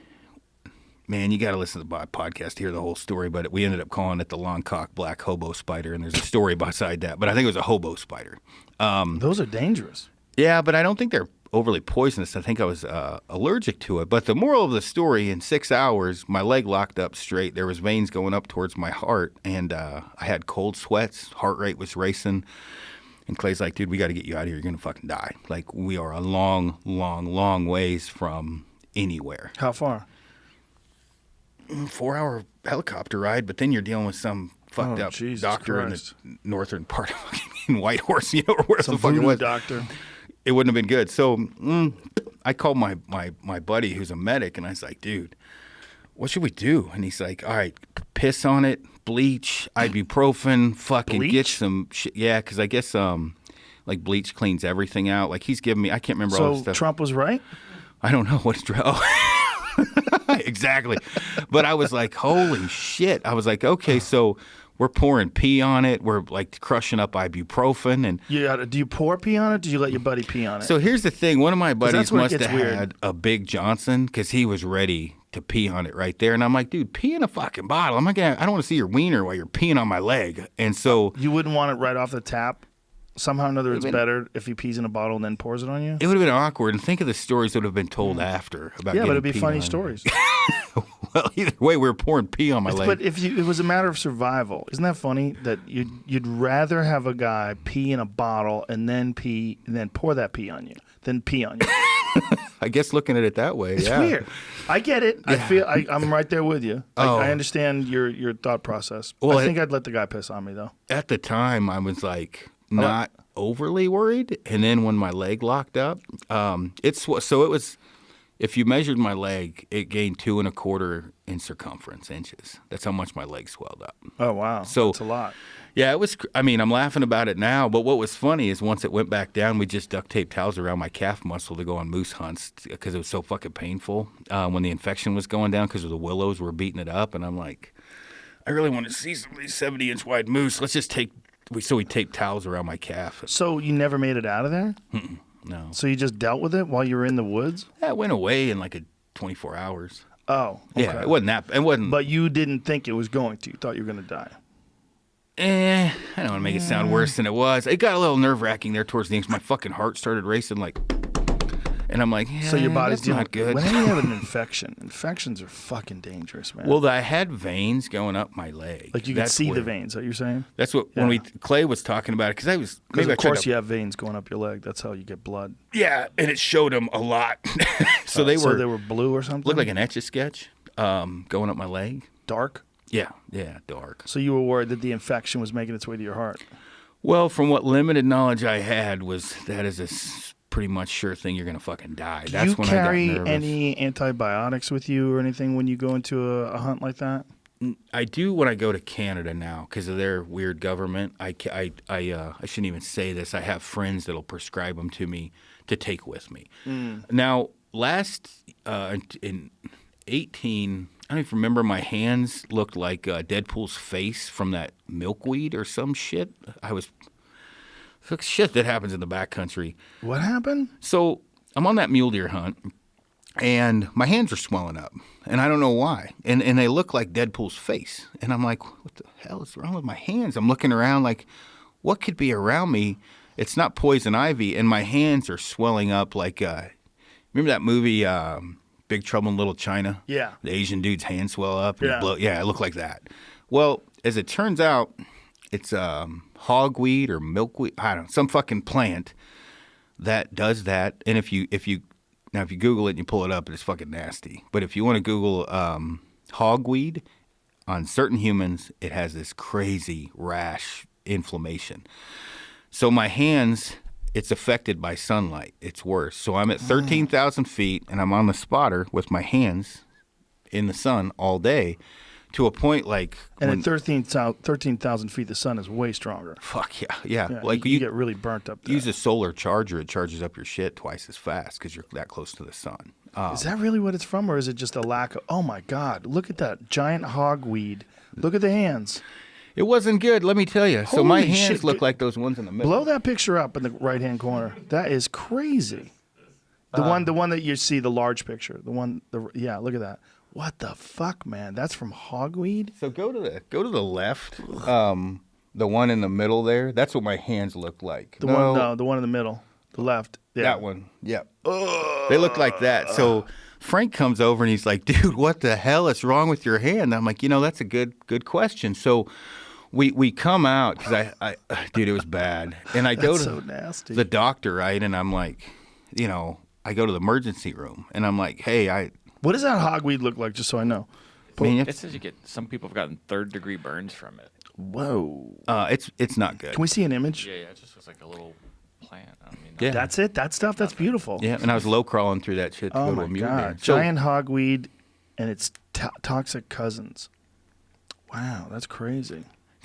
Man, you got to listen to the podcast to hear the whole story, but we ended up calling it the long-cock black hobo spider, and there's a story beside that, but I think it was a hobo spider. Those are dangerous. Yeah, but I don't think they're overly poisonous. I think I was allergic to it. But the moral of the story, in 6 hours, my leg locked up straight. There was veins going up towards my heart, and I had cold sweats. Heart rate was racing. And Clay's like, dude, we got to get you out of here. You're going to fucking die. Like, we are a long, long, long ways from anywhere. How far? 4-hour helicopter ride, but then you're dealing with some fucked up Jesus doctor Christ. in the northern part of fucking Whitehorse, you know, or where Some the fuck it voodoo was. doctor. It wouldn't have been good. So I called my buddy who's a medic, and I was like, dude, what should we do? And he's like, all right, piss on it, bleach, ibuprofen, fucking get Bleach? some shit. Yeah, because I guess like bleach cleans everything out. Like he's giving me, I can't remember all the So stuff. Trump was right? I don't know what's exactly. But I was like, holy shit. I was like, okay, so we're pouring pee on it. We're like crushing up ibuprofen. And Do you pour pee on it? Did you let your buddy pee on it? so here's the thing. One of my buddies that's where it must gets have weird. had a Big Johnson because he was ready to pee on it right there. And I'm like, dude, pee in a fucking bottle. I don't want to see your wiener while you're peeing on my leg. And so You wouldn't want it right off the tap? Somehow or another, it's been- better if he pees in a bottle and then pours it on you? it would have been awkward. And think of the stories that would have been told after about Yeah, but getting it'd be peed funny on. stories. Well, either way, we were pouring pee on my leg. But if it was a matter of survival, isn't that funny that you'd rather have a guy pee in a bottle and then pour that pee on you than pee on you? I guess looking at it that way, It's yeah. weird. I get it. I'm right there with you. Oh. I understand your thought process. Well, I think I'd let the guy piss on me though. At the time, I was like not overly worried, and then when my leg locked up, it was. If you measured my leg, it gained 2.25 in circumference inches. That's how much my leg swelled up. Oh wow, So- that's a lot. Yeah, it was. I mean, I'm laughing about it now, but what was funny is once it went back down, we just duct taped towels around my calf muscle to go on moose hunts because it was so fucking painful when the infection was going down because the willows were beating it up, and I'm like, I really want to see some of these 70-inch wide moose. Let's just take. So we taped towels around my calf. So you never made it out of there? No, So you just dealt with it while you were in the woods? that went away in like 24 hours. Oh, okay. Yeah, it wasn't that. It wasn't. But you didn't think it was going to. You thought you were going to die. I don't want to make it sound worse than it was. It got a little nerve wracking there towards the end. My fucking heart started racing, like, and I'm like, yeah, So your body's that's dealing not good. Whenever you have an infection, infections are fucking dangerous, man. Well, I had veins going up my leg. like you can That's see the where- veins. Is that what you're saying? That's what Yeah. when Clay was talking about it because I was Because maybe I of tried course to, you have veins going up your leg. That's how you get blood. yeah, and it showed him a lot. So they So were they were blue or something. looked like an Etch-a-Sketch going up my leg. dark. Yeah, dark. So you were worried that the infection was making its way to your heart. Well, from what limited knowledge I had was that is a pretty much sure thing you're gonna fucking die. Do That's you when carry I got nervous. any antibiotics with you or anything when you go into a hunt like that? I do when I go to Canada now because of their weird government. I shouldn't even say this. I have friends that'll prescribe them to me to take with me. Now, last in 18, I don't even remember. My hands looked like Deadpool's face from that milkweed or some shit. Shit that happens in the backcountry. What happened? So I'm on that mule deer hunt, and my hands are swelling up, and I don't know why. And they look like Deadpool's face. And I'm like, what the hell is wrong with my hands? I'm looking around like, what could be around me? It's not poison ivy, and my hands are swelling up like, remember that movie Big Trouble in Little China? Yeah. The Asian dude's hands swell up. And Yeah. Yeah, it looked like that. Well, as it turns out, it's hogweed or milkweed. I don't know, some fucking plant that does that. And if you Google it and you pull it up, it's fucking nasty. But if you want to Google hogweed on certain humans, it has this crazy rash inflammation. So my hands, it's affected by sunlight. It's worse. So I'm at 13,000 feet and I'm on the spotter with my hands in the sun all day to a point like And when, at 13,000 feet, the sun is way stronger. fuck yeah. Yeah, Like you get really burnt up there. use a solar charger, it charges up your shit twice as fast because you're that close to the sun. Is that really what it's from, or is it just a lack of? Oh my God! Look at that giant hogweed. Look at the hands. It wasn't good, let me tell you. So my Holy hands shit, look dude. like those ones in the middle. Blow that picture up in the right-hand corner. That is crazy. The one that you see, the large picture. Yeah, look at that. What the fuck, man? That's from hogweed? So go to the left. The one in the middle there. That's what my hands look like. The one in the middle. The left. Yeah. That one. Yep. They look like that. So Frank comes over and he's like, dude, what the hell is wrong with your hand? I'm like, that's a good question. So we come out because I dude, it was bad. And I go to so nasty. the doctor, right? And I'm like, I go to the emergency room and I'm like, hey, What does that hogweed look like, just so I know? It says some people have gotten 3rd-degree burns from it. Whoa. it's not good. Can we see an image? Yeah, it just looks like a little plant. I mean, Yeah. That's it? That stuff? That's beautiful. Yeah, and I was low crawling through that shit to Oh, go to my a mule deer. God. So, Giant hogweed and its toxic cousins. Wow, that's crazy.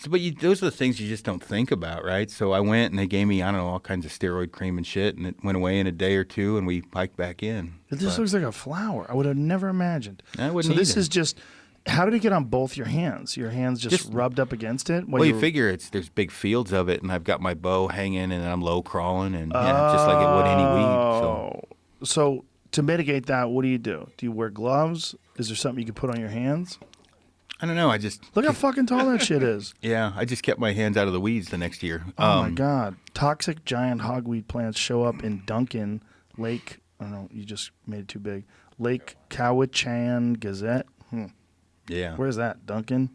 but those are the things you just don't think about, right? So I went and they gave me, I don't know, all kinds of steroid cream and shit, and it went away in a day or two, and we hiked back in. It just looks like a flower. I would have never imagined. I wouldn't So this either. is just, how did it get on both your hands? Your hands just rubbed up against it? Well, you figure there's big fields of it, and I've got my bow hanging, and I'm low crawling, and just like it would any weed. So to mitigate that, what do? Do you wear gloves? Is there something you can put on your hands? I don't know. I just Look how fucking tall that shit is. I just kept my hands out of the weeds the next year. Oh my God. Toxic giant hogweed plants show up in Duncan Lake. I don't know. You just made it too big. Lake Cowichan Gazette. Yeah. Where's that? Duncan?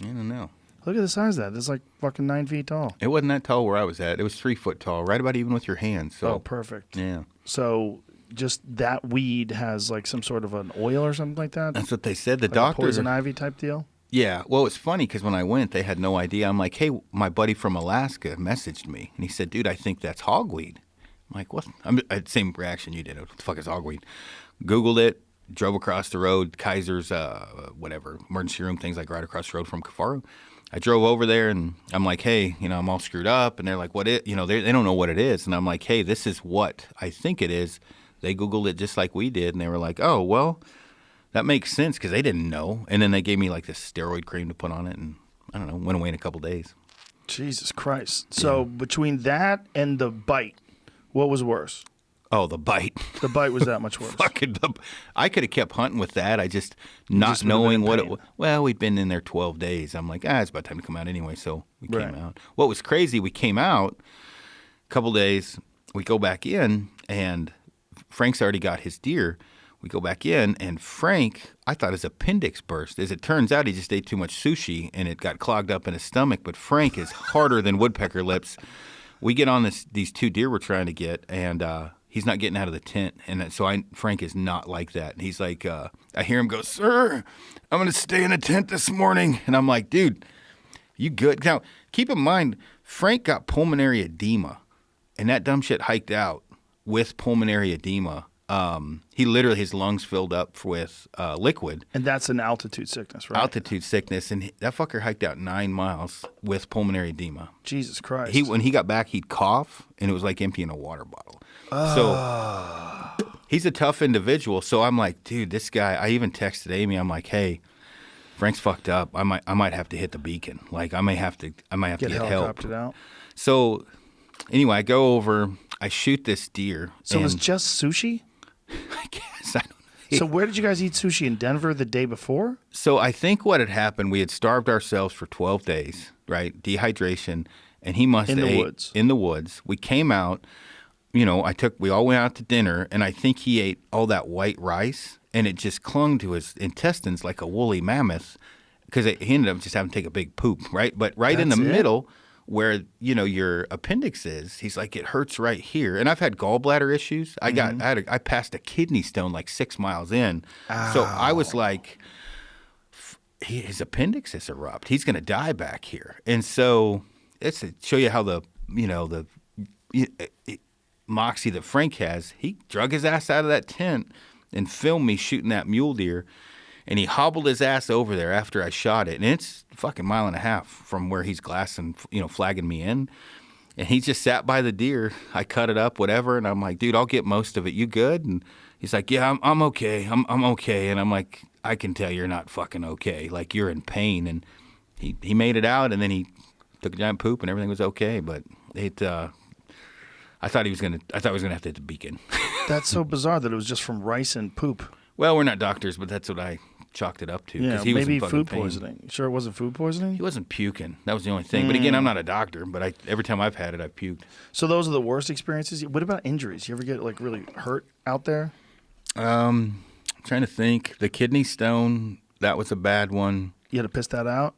I don't know. Look at the size of that. It's like fucking 9 feet tall. It wasn't that tall where I was at. It was 3 foot tall, right about even with your hands. So Oh, perfect. yeah. So just that weed has like some sort of an oil or something like that? That's what they said. The Like a doctor. poison ivy type deal? Yeah. Well, it's funny because when I went, they had no idea. I'm like, hey, my buddy from Alaska messaged me. And he said, dude, I think that's hogweed. I'm like, what? I had the same reaction you did. What the fuck is hogweed? Googled it, drove across the road, Kaiser's, whatever, emergency room, things like right across the road from Kifaru. I drove over there and I'm like, hey, I'm all screwed up. And they're like, what it, they don't know what it is. And I'm like, hey, this is what I think it is. They Googled it just like we did. And they were like, oh, well, that makes sense because they didn't know. And then they gave me like this steroid cream to put on it. And I don't know, went away in a couple days. Jesus Christ. So between that and the bite, what was worse? Oh, the bite. The bite was that much worse. Fucking, I could have kept hunting with that. I just not just would have been knowing in what it pain. was. Well, we'd been in there 12 days. I'm like, it's about time to come out anyway. So we Right. came out. What was crazy, we came out a couple days. We go back in, and Frank's already got his deer. We go back in, and Frank, I thought his appendix burst. As it turns out, he just ate too much sushi, and it got clogged up in his stomach. But Frank is harder than woodpecker lips. We get on these 2 deer we're trying to get, and he's not getting out of the tent. And so Frank is not like that. And he's like, I hear him go, sir, I'm going to stay in the tent this morning. And I'm like, dude, you good? Now, keep in mind, Frank got pulmonary edema, and that dumb shit hiked out with pulmonary edema. He literally, his lungs filled up with liquid. And that's an altitude sickness, right? Altitude sickness, and that fucker hiked out 9 miles with pulmonary edema. Jesus Christ. When he got back, he'd cough, and it was like emptying a water bottle. So he's a tough individual. So I'm like, dude, this guy. I even texted Amy. I'm like, hey, Frank's fucked up. I might have to hit the beacon. Like I might have to get get help. helicoptered out. So anyway, I go over. I shoot this deer. So it was and just sushi? I guess I don't know. So where did you guys eat sushi? In Denver the day before? So I think what had happened, we had starved ourselves for 12 days, right? Dehydration, and he must In have the ate woods. in the woods. We came out, we all went out to dinner, and I think he ate all that white rice, and it just clung to his intestines like a woolly mammoth, because he ended up just having to take a big poop, right? But right in the That's it? middle, where your appendix is, he's like, it hurts right here. And I've had gallbladder issues. I passed a kidney stone like 6 miles in. So I was like, his appendix is erupt. He's going to die back here. And so it's to show you how the moxie that Frank has. He drug his ass out of that tent and filmed me shooting that mule deer. And he hobbled his ass over there after I shot it. And it's a fucking 1.5 miles from where he's glassing, flagging me in. And he just sat by the deer. I cut it up, whatever. And I'm like, dude, I'll get most of it. You good? And he's like, yeah, I'm okay. I'm okay. And I'm like, I can tell you're not fucking okay. Like, you're in pain. And he made it out, and then he took a giant poop, and everything was okay. But I thought he was gonna have to hit the beacon. That's so bizarre that it was just from rice and poop. Well, we're not doctors, but that's what I chalked it up to. Yeah, he was maybe in fucking food pain. poisoning. You sure it wasn't food poisoning? He wasn't puking. That was the only thing. But again, I'm not a doctor. But every time I've had it, I've puked. So those are the worst experiences. What about injuries? You ever get like really hurt out there? Trying to think. The kidney stone, that was a bad one. You had to piss that out?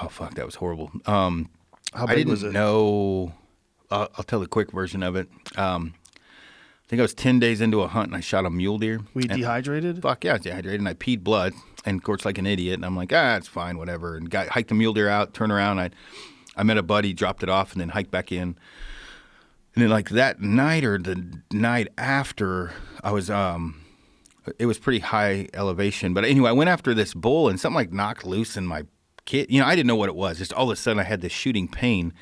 Oh fuck, that was horrible. How I big was didn't it? know. I'll tell the quick version of it. I think I was 10 days into a hunt and I shot a mule deer. Were you And- dehydrated? Fuck yeah, I was dehydrated and I peed blood. And of course, like an idiot. And I'm like, it's fine, whatever. And hiked the mule deer out, turned around. I met a buddy, dropped it off, and then hiked back in. And then like that night or the night after, I was it was pretty high elevation. But anyway, I went after this bull and something like knocked loose in my kid. I didn't know what it was. Just all of a sudden I had this shooting pain.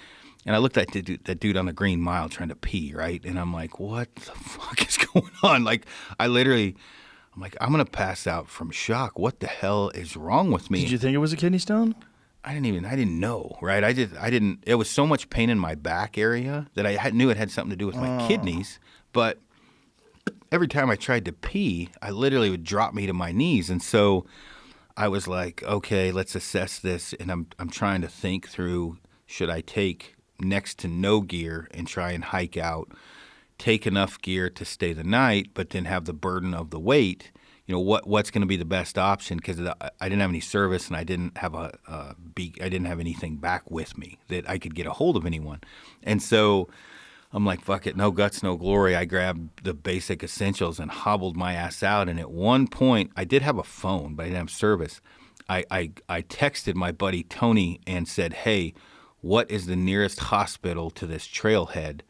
And I looked at that dude on the Green Mile trying to pee, right? And I'm like, what the fuck is going on? Like, I'm like, I'm going to pass out from shock. What the hell is wrong with me? Did you think it was a kidney stone? I didn't know, right? I didn't, it was so much pain in my back area that I knew it had something to do with my kidneys. But every time I tried to pee, I literally would drop me to my knees. And so I was like, okay, let's assess this. And I'm trying to think through, should I take next to no gear and try and hike out, take enough gear to stay the night, but then have the burden of the weight? What's going to be the best option? Because I didn't have any service and I didn't have I didn't have anything back with me that I could get a hold of anyone. And so I'm like, fuck it, no guts, no glory. I grabbed the basic essentials and hobbled my ass out. And at one point, I did have a phone, but I didn't have service. I texted my buddy Tony and said, hey, what is the nearest hospital to this trailhead?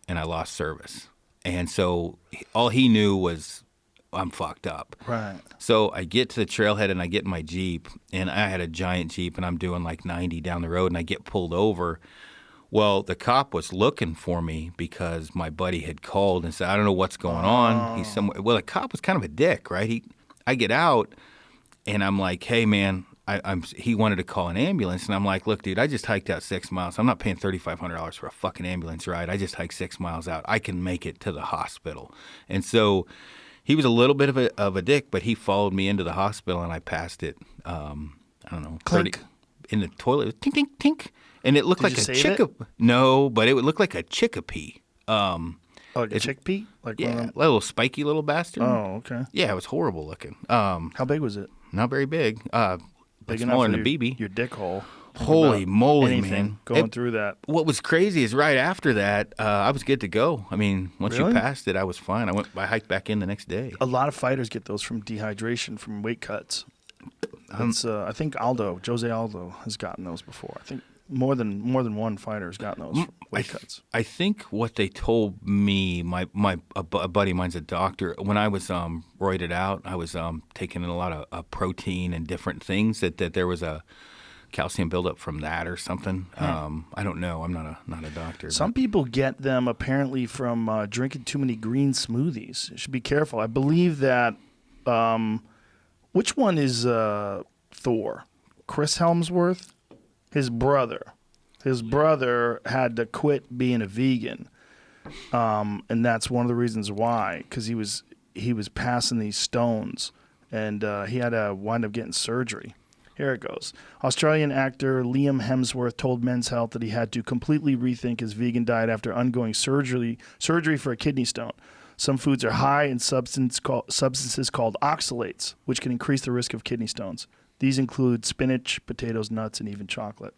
And I lost service. And so all he knew was I'm fucked up. Right. So I get to the trailhead and I get in my Jeep, and I had a giant Jeep and I'm doing like 90 down the road and I get pulled over. Well, the cop was looking for me because my buddy had called and said, I don't know what's going on. He's somewhere. Well, the cop was kind of a dick, right? I get out and I'm like, hey man, he wanted to call an ambulance, and I'm like, look, dude, I just hiked out 6 miles. I'm not paying $3,500 for a fucking ambulance ride. I just hiked 6 miles out. I can make it to the hospital. And so he was a little bit of a dick, but he followed me into the hospital, and I passed it. I don't know, Clink. in the toilet. It was tink, tink, tink, and it looked Did like you a save it? chickapee. No, but it would look like a chickapee. Oh, like a chickpea? Like one of Yeah, them? a little spiky little bastard. Oh, okay. Yeah, it was horrible looking. How big was it? Not very big. Big Smaller enough than for a BB. Your dick hole. Holy About moly, anything man. Going through that. What was crazy is right after that, I was good to go. I mean, once Really? you passed it, I was fine. I hiked back in the next day. A lot of fighters get those from dehydration from weight cuts. It's, I think Jose Aldo has gotten those before. I think more than one fighter has gotten those from weight cuts. I think what they told me, a buddy of mine's a doctor. When I was roided out, I was taking in a lot of protein and different things. That there was a calcium buildup from that or something. I don't know. I'm not a doctor. Some people get them apparently from drinking too many green smoothies. You should be careful. I believe that. Which one is Thor? Chris Hemsworth? His brother. His brother had to quit being a vegan, and that's one of the reasons why. Because he was passing these stones, and he had to wind up getting surgery. Here it goes. Australian actor Liam Hemsworth told Men's Health that he had to completely rethink his vegan diet after undergoing surgery for a kidney stone. Some foods are high in substances called oxalates, which can increase the risk of kidney stones. These include spinach, potatoes, nuts, and even chocolate.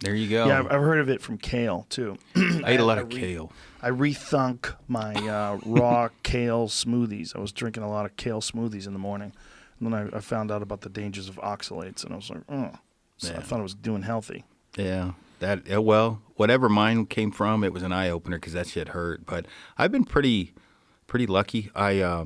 There you go. Yeah, I've heard of it from kale, too. I ate a lot of kale. I rethunk my raw kale smoothies. I was drinking a lot of kale smoothies in the morning. And then I found out about the dangers of oxalates, and I was like, oh. So Yeah. I thought I was doing healthy. Yeah. Well, whatever mine came from, it was an eye opener because that shit hurt. But I've been pretty lucky. I,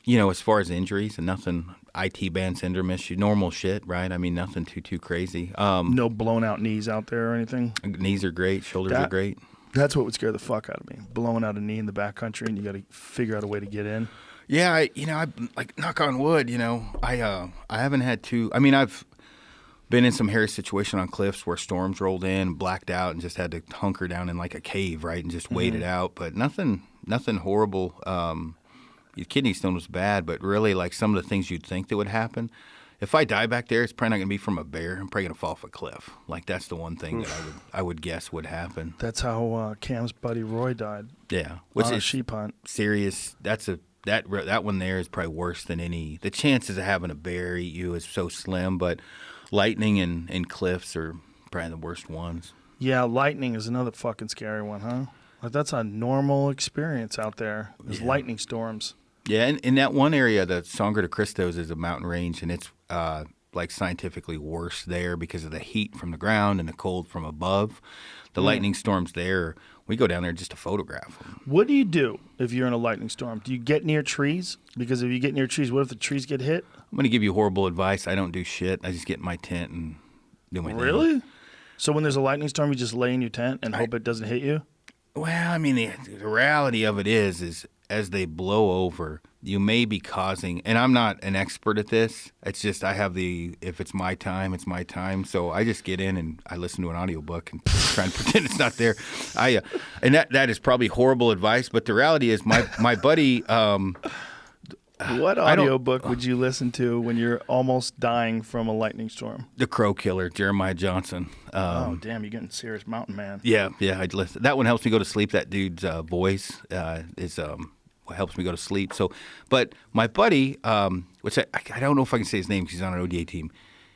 as far as injuries and nothing, IT band syndrome issue, normal shit, right? I mean, nothing too crazy. No blown out knees out there or anything. Knees are great, shoulders are great. That's what would scare the fuck out of me. Blowing out a knee in the backcountry, and you got to figure out a way to get in. Yeah, I like knock on wood. I haven't had to. I mean, been in some hairy situation on cliffs where storms rolled in, blacked out, and just had to hunker down in like a cave, right, and just wait it out. But nothing horrible. Your kidney stone was bad, but really like some of the things you'd think that would happen. If I die back there, it's probably not going to be from a bear. I'm probably going to fall off a cliff. Like that's the one thing that I would guess would happen. That's how Cam's buddy Roy died. Yeah, which on a is sheep hunt. serious. That one there is probably worse than any. The chances of having a bear eat you is so slim, but lightning and cliffs are probably the worst ones. Yeah, lightning is another fucking scary one, huh? Like that's a normal experience out there. There's lightning storms. Yeah, in that one area, the Sangre de Cristos is a mountain range, and it's like scientifically worse there because of the heat from the ground and the cold from above. The lightning storms there, we go down there just to photograph them. What do you do if you're in a lightning storm? Do you get near trees? Because if you get near trees, what if the trees get hit? I'm going to give you horrible advice. I don't do shit. I just get in my tent and do my thing. Really? So when there's a lightning storm, you just lay in your tent and hope it doesn't hit you? Well, I mean, the reality of it is as they blow over, you may be causing, and I'm not an expert at this. It's just if it's my time, it's my time. So I just get in and I listen to an audiobook and try and pretend it's not there. And that is probably horrible advice, but the reality is my buddy. What audiobook would you listen to when you're almost dying from a lightning storm? The Crow Killer, Jeremiah Johnson. Oh, damn, you're getting serious mountain man. Yeah, I'd listen. That one helps me go to sleep. That dude's voice is what helps me go to sleep. So, but my buddy, which I don't know if I can say his name because he's on an ODA team,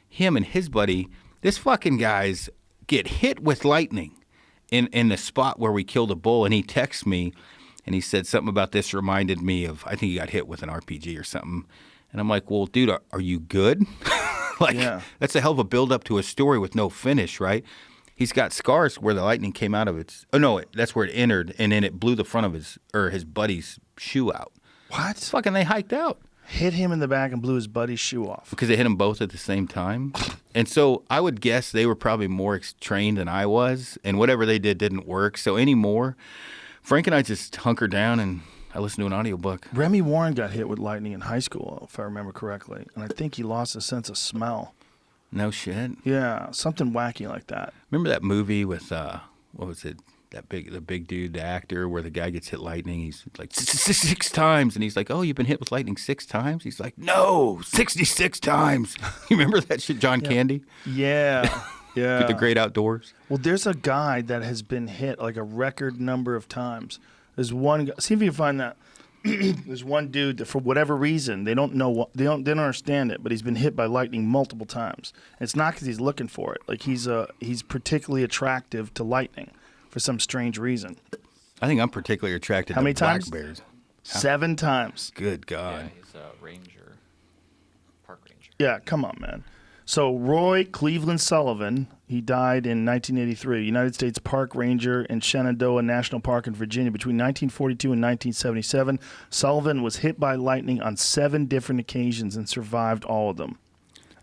him and his buddy, this fucking guys get hit with lightning in the spot where we killed a bull, and he texts me. And he said something about this reminded me of, I think he got hit with an RPG or something. And I'm like, well, dude, are you good? That's a hell of a build-up to a story with no finish, right? He's got scars where the lightning came out of its. Oh, no, that's where it entered. And then it blew the front of his buddy's shoe out. What? Fucking they hiked out. Hit him in the back and blew his buddy's shoe off. Because they hit them both at the same time. And so I would guess they were probably more trained than I was. And whatever they did didn't work. So anymore, Frank and I just hunkered down and I listened to an audiobook. Remy Warren got hit with lightning in high school, if I remember correctly. And I think he lost his sense of smell. No shit. Yeah, something wacky like that. Remember that movie with, what was it? The big dude, the actor, where the guy gets hit lightning. He's like, 6 times. And he's like, oh, you've been hit with lightning 6 times? He's like, no, 66 times. You remember that shit, John Candy? Yeah. Yeah. With the great outdoors? Well, there's a guy that has been hit like a record number of times. There's one guy, see if you can find that. There's one dude that for whatever reason, they don't know what, they don't understand it, but he's been hit by lightning multiple times. And it's not because he's looking for it. Like he's particularly attractive to lightning for some strange reason. I think I'm particularly attracted How to many black times? bears. 7 times. Good God. Yeah, he's a ranger, park ranger. Yeah, come on, man. So Roy Cleveland Sullivan, he died in 1983, United States Park Ranger in Shenandoah National Park in Virginia. Between 1942 and 1977, Sullivan was hit by lightning on 7 different occasions and survived all of them.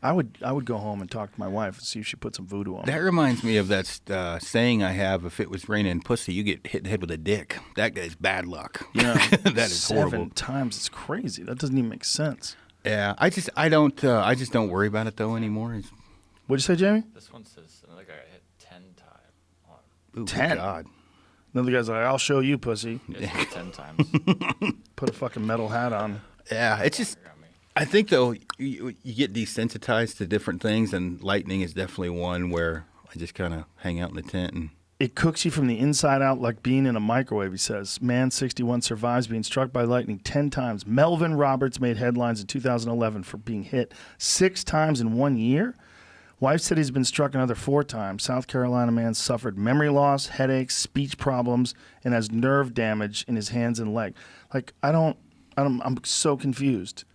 I would go home and talk to my wife and see if she put some voodoo on me. That reminds me of that saying I have, if it was raining pussy, you get hit in the head with a dick. That guy's bad luck. Yeah, that is horrible. 7 times, it's crazy. That doesn't even make sense. Yeah, I just don't worry about it though anymore. What'd you say, Jamie? This one says another guy got hit 10 times. Ooh, 10? God. Another guy's like, I'll show you, pussy. Yeah, 10 times. Put a fucking metal hat on. Yeah, it's just. I think though you get desensitized to different things, and lightning is definitely one where I just kind of hang out in the tent and. It cooks you from the inside out like being in a microwave, he says. Man 61 survives being struck by lightning 10 times. Melvin Roberts made headlines in 2011 for being hit 6 times in 1 year. Wife said he's been struck another 4 times. South Carolina man suffered memory loss, headaches, speech problems, and has nerve damage in his hands and leg. Like, I'm so confused.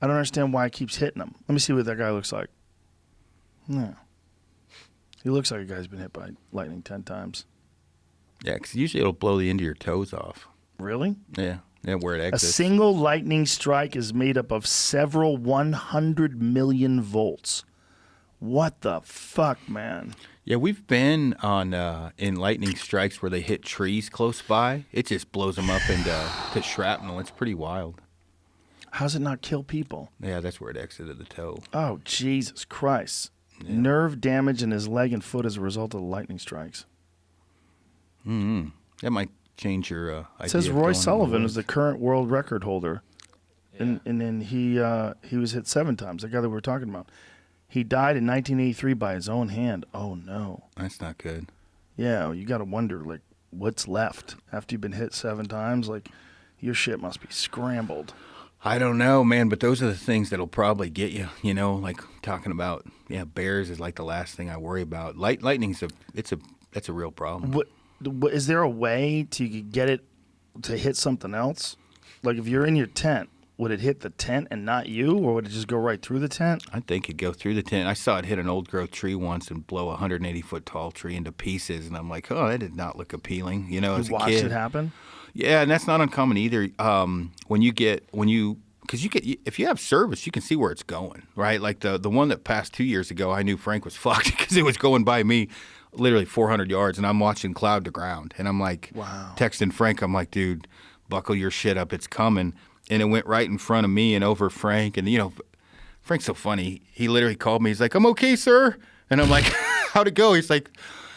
I don't understand why it keeps hitting him. Let me see what that guy looks like. No. He looks like a guy who's been hit by lightning 10 times. Yeah, because usually it'll blow the end of your toes off. Really? Yeah, where it A exits. single lightning strike is made up of several 100 million volts. What the fuck, man? Yeah, we've been on in lightning strikes where they hit trees close by. It just blows them up into shrapnel. It's pretty wild. How does it not kill people? Yeah, that's where it exited the toe. Oh, Jesus Christ. Nerve damage in his leg and foot as a result of the lightning strikes. Mm-hmm. That might change your idea. It says Roy Sullivan is the current world record holder. Yeah. And then he was hit 7 times, the guy that we were talking about. He died in 1983 by his own hand. Oh, no. That's not good. Yeah, you got to wonder, like, what's left after you've been hit 7 times? Like, your shit must be scrambled. I don't know, man, but those are the things that'll probably get you, like talking about, bears is like the last thing I worry about. Lightning's that's a real problem. What, is there a way to get it to hit something else? Like, if you're in your tent, would it hit the tent and not you, or would it just go right through the tent? I think it'd go through the tent. I saw it hit an old-growth tree once and blow a 180-foot-tall tree into pieces, and I'm like, oh, that did not look appealing, as a kid. You watched it happen? Yeah, and that's not uncommon either. If you have service, you can see where it's going, right? Like the one that passed 2 years ago, I knew Frank was fucked because it was going by me literally 400 yards, and I'm watching cloud to ground, and I'm like, wow. Texting Frank, I'm like, dude, buckle your shit up, it's coming. And it went right in front of me and over Frank. And, Frank's so funny. He literally called me. He's like, I'm okay, sir. And I'm like, how'd it go? He's like,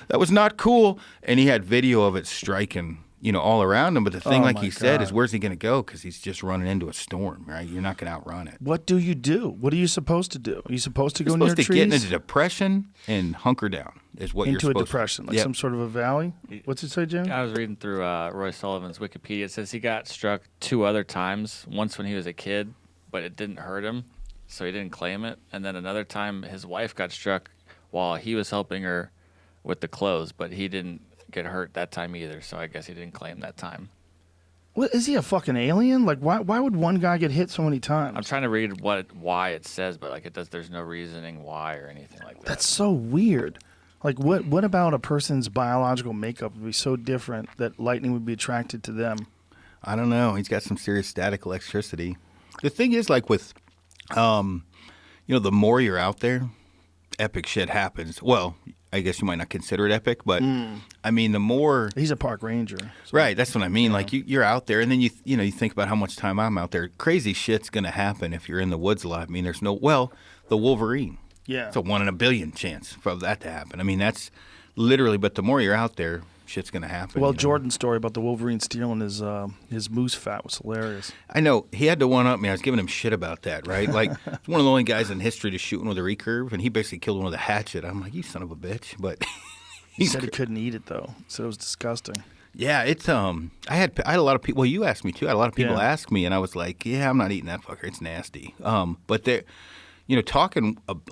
that was not cool. And he had video of it striking, all around him. But the thing, he said, is where's he going to go? Because he's just running into a storm, right? You're not going to outrun it. What do you do? What are you supposed to do? Are you supposed to go near trees? You're supposed to get into depression and hunker down is what you're supposed to. Into a depression, like some sort of a valley? What's it say, Jim? I was reading through Roy Sullivan's Wikipedia. It says he got struck 2 other times, once when he was a kid, but it didn't hurt him, so he didn't claim it. And then another time his wife got struck while he was helping her with the clothes, but he didn't get hurt that time either, so I guess he didn't claim that time. What, is he a fucking alien? Like, why would one guy get hit so many times? I'm trying to read why it says, but there's no reasoning why or anything like that. That's so weird. Like, what about a person's biological makeup would be so different that lightning would be attracted to them? I don't know. He's got some serious static electricity. The thing is, like with, the more you're out there, epic shit happens. Well, I guess you might not consider it epic, but I mean, the more he's a park ranger, so. Right? That's what I mean. Yeah. Like you're out there, and then you think about how much time I'm out there. Crazy shit's gonna happen if you're in the woods a lot. I mean, the Wolverine. Yeah, it's a 1 in a billion chance for that to happen. I mean, that's literally. But the more you're out there, shit's gonna happen. Well, Jordan's story about the Wolverine stealing his moose fat was hilarious. I know. He had to one-up me. I was giving him shit about that, right? Like, he's one of the only guys in history to shoot one with a recurve, and he basically killed one with a hatchet. I'm like, you son of a bitch. But he said he couldn't eat it, though. He said it was disgusting. Yeah, it's I had a lot of people. Well, you asked me too. I had a lot of people ask me, and I was like, yeah, I'm not eating that fucker. It's nasty. But they're, talking with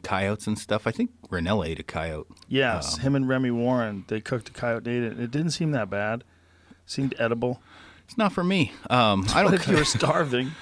coyotes and stuff. I think Ranella ate a coyote. Yes, him and Remy Warren, they cooked a coyote, ate it. It didn't seem that bad. It seemed edible. It's not for me. I don't. What if you were starving?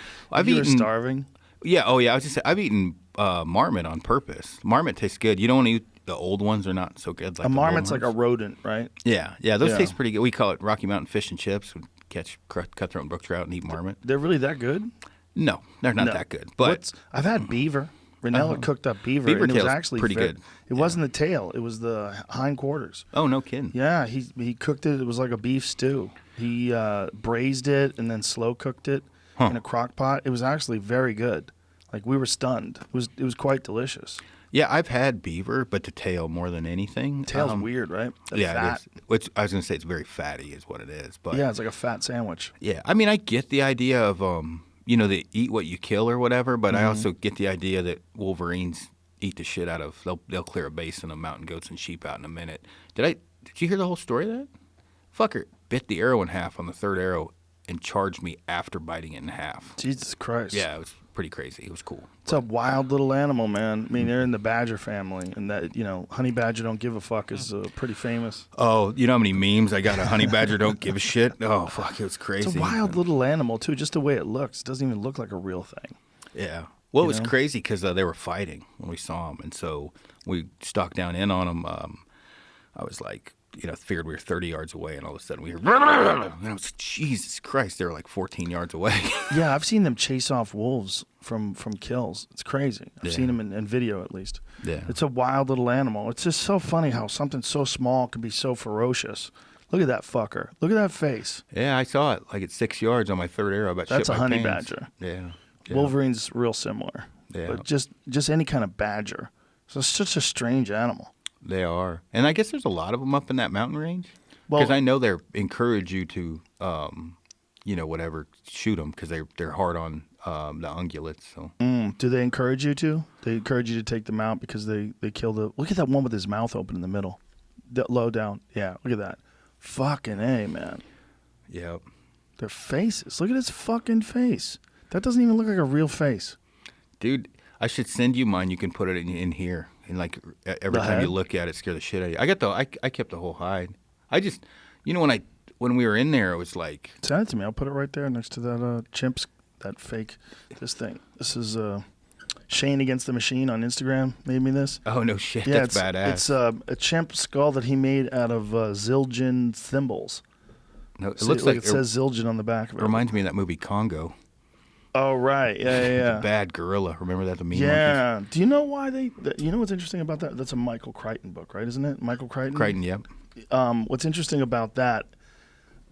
Starving? Yeah. Oh, yeah. I was just saying, I've eaten marmot on purpose. Marmot tastes good. You don't want to eat the old ones; are not so good. Like a marmot's like a rodent, right? Yeah. Those taste pretty good. We call it Rocky Mountain fish and chips. We catch cutthroat and brook trout and eat marmot. They're really that good? No, they're not that good. But I've had beaver. Ranella cooked up beaver and it was actually pretty good. It wasn't the tail; it was the hindquarters. Oh, no kidding! Yeah, he cooked it. It was like a beef stew. He braised it and then slow cooked it in a crock pot. It was actually very good. Like, we were stunned. It was quite delicious. Yeah, I've had beaver, but the tail more than anything. Tail's weird, right? Fat. It is. Which I was going to say it's very fatty, is what it is. But yeah, it's like a fat sandwich. Yeah, I mean, I get the idea of they eat what you kill or whatever, but I also get the idea that wolverines eat the shit out of. They'll clear a basin of mountain goats and sheep out in a minute. Did you hear the whole story of that? Fucker bit the arrow in half on the 3rd arrow and charged me after biting it in half. Jesus Christ! Yeah, it was pretty crazy. It was cool. It's a wild little animal, man. I mean, they're in the badger family, and that honey badger don't give a fuck is pretty famous. Oh, you know how many memes I got? A honey badger don't give a shit. Oh fuck, it was crazy. It's a wild little animal too, just the way it looks. It doesn't even look like a real thing. Yeah. Well, it was crazy because they were fighting when we saw them, and so we stalked down in on them. I was like, figured we were 30 yards away, and all of a sudden we heard, and I was, Jesus Christ, they were like 14 yards away. Yeah, I've seen them chase off wolves from kills. It's crazy. I've seen them in video, at least. Yeah. It's a wild little animal. It's just so funny how something so small can be so ferocious. Look at that fucker. Look at that face. Yeah, I saw it like at 6 yards on my 3rd arrow. That's a honey badger. Yeah. Wolverine's real similar. Yeah. but just any kind of badger. So it's such a strange animal. They are. And I guess there's a lot of them up in that mountain range. Well- Because I know they encourage you to, whatever, shoot them because they're hard on the ungulates. So Do they encourage you to? They encourage you to take them out because they kill the. Look at that one with his mouth open in the middle, low down. Yeah, look at that. Fucking A, man. Yep. Their faces. Look at his fucking face. That doesn't even look like a real face. Dude, I should send you mine. You can put it in here. And like every The time head? you look at it, scare the shit out of you. I kept the whole hide. I just, when we were in there, it was like. Send it to me. I'll put it right there next to that chimps. That fake. This thing. This is Shane Against the Machine on Instagram made me this. Oh no shit, Yeah, that's badass. It's a chimp skull that he made out of Zildjian thimbles. No, it See, looks look, like it says Zildjian on the back of it. reminds me of that movie Congo. Oh right, yeah. The bad gorilla. Remember that? The mean monkeys? Yeah. Do you know why you know what's interesting about that? That's a Michael Crichton book, right? Isn't it? Michael Crichton. Crichton, yep. What's interesting about that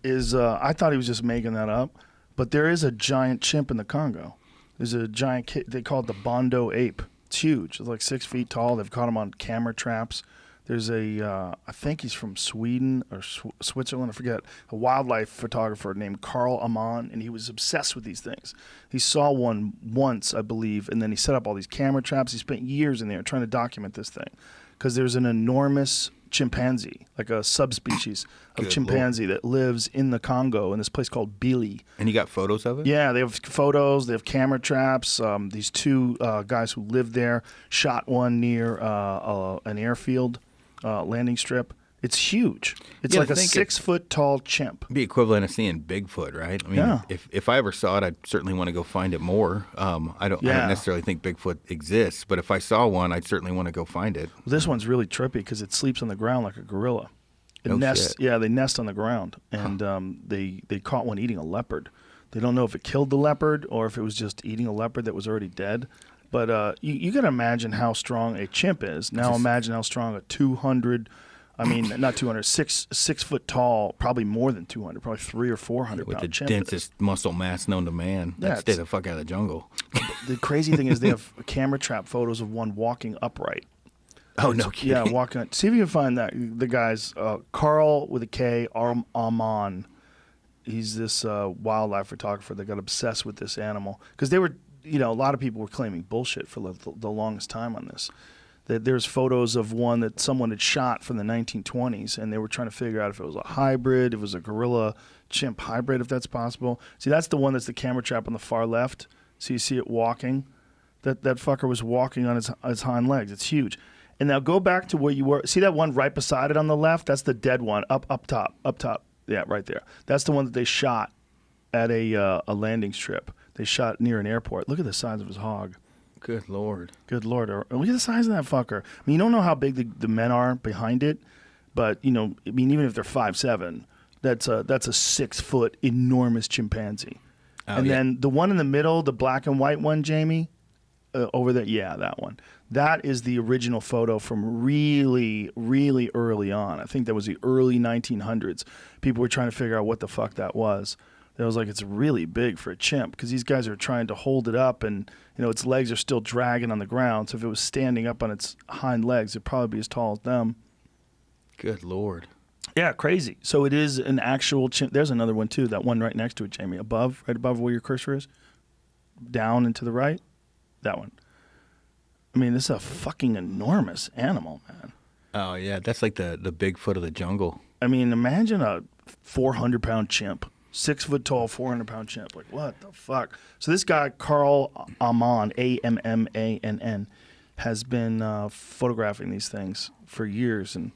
is I thought he was just making that up, but there is a giant chimp in the Congo. There's a giant. They call it the Bondo ape. It's huge. It's like 6 feet tall. They've caught him on camera traps. There's I think he's from Sweden or Switzerland, I forget, a wildlife photographer named Carl Amon, and he was obsessed with these things. He saw one once, I believe, and then he set up all these camera traps. He spent years in there trying to document this thing because there's an enormous chimpanzee, like a subspecies of Good chimpanzee that lives in the Congo in this place called Bili. And you got photos of it? Yeah, they have photos. They have camera traps. These two guys who lived there shot one near an airfield landing strip. It's huge. It's Yeah, like a think 6 foot tall chimp. Be equivalent of seeing Bigfoot, right? I mean, Yeah. if I ever saw it, I'd certainly want to go find it more. I don't necessarily think Bigfoot exists, but if I saw one, I'd certainly want to go find it. This one's really trippy because it sleeps on the ground like a gorilla. It No nests. shit. Yeah, they nest on the ground, and they caught one eating a leopard. They don't know if it killed the leopard or if it was just eating a leopard that was already dead. But you got to imagine how strong a chimp is. Now imagine how strong a 200. I mean, not 200, 6 foot tall, probably more than 200, probably 300 or 400 With the pound chimp. densest muscle mass known to man. Yeah, That'd stay the fuck out of the jungle. The crazy thing is they have camera trap photos of one walking upright. Oh, no kidding. Yeah, walking. See if you can find that. The guy's Carl with a K, Amon. He's this wildlife photographer that got obsessed with this animal because they were, a lot of people were claiming bullshit for the longest time on this. There's photos of one that someone had shot from the 1920s, and they were trying to figure out if it was a hybrid, if it was a gorilla chimp hybrid, if that's possible. See, that's the one that's the camera trap on the far left. So you see it walking. That fucker was walking on his hind legs. It's huge. And now go back to where you were. See that one right beside it on the left? That's the dead one. Up top. Yeah, right there. That's the one that they shot at a landing strip. They shot near an airport. Look at the size of his hog. Good Lord. Good Lord. Look at the size of that fucker. I mean, you don't know how big the men are behind it, but, even if they're 5'7", that's a 6 foot enormous chimpanzee. Oh, and yeah. then the one in the middle, the black and white one, Jamie, over there, yeah, that one. That is the original photo from really, really early on. I think that was the early 1900s. People were trying to figure out what the fuck that was. It was like, it's really big for a chimp because these guys are trying to hold it up and, its legs are still dragging on the ground. So if it was standing up on its hind legs, it'd probably be as tall as them. Good Lord. Yeah, crazy. So it is an actual chimp. There's another one too, that one right next to it, Jamie. Right above where your cursor is. Down and to the right. That one. I mean, this is a fucking enormous animal, man. Oh, yeah. That's like the Bigfoot of the jungle. I mean, imagine a 400-pound chimp. 6 foot tall, 400-pound chimp. Like, what the fuck? So this guy, Carl Amon, Ammann, has been photographing these things for years and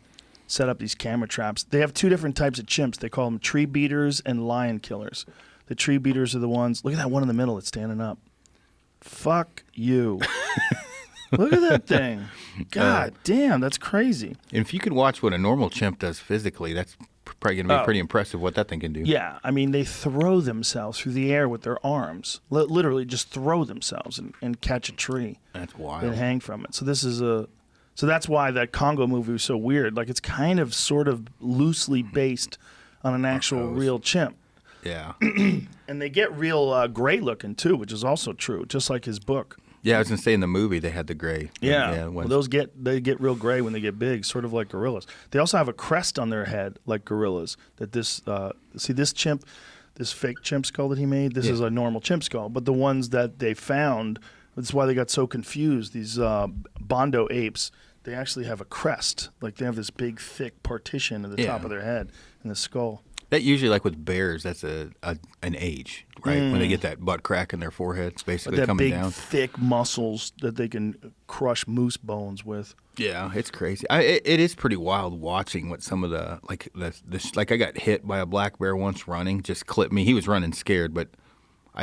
set up these camera traps. They have two different types of chimps. They call them tree beaters and lion killers. The tree beaters are the ones. Look at that one in the middle that's standing up. Fuck you. Look at that thing. God damn, that's crazy. And if you could watch what a normal chimp does physically, that's probably going to be pretty impressive what that thing can do. Yeah, I mean, they throw themselves through the air with their arms. Literally just throw themselves and catch a tree. That's wild. And hang from it. So that's why that Congo movie was so weird. Like, it's kind of sort of loosely based on an actual real chimp. Yeah. And they get real gray looking too, which is also true, just like his book. Yeah, I was gonna say in the movie they had the gray. Yeah, well, they get real gray when they get big, sort of like gorillas. They also have a crest on their head like gorillas. That this this chimp, this fake chimp skull that he made. This is a normal chimp skull, but the ones that they found, that's why they got so confused. These Bondo apes, they actually have a crest. Like they have this big, thick partition at the top of their head and the skull. That usually, like with bears, that's an age, right? When they get that butt crack in their forehead, it's basically that coming big, down. thick muscles that they can crush moose bones with. Yeah, it's crazy. It is pretty wild watching what some of the like I got hit by a black bear once running, just clipped me. He was running scared, but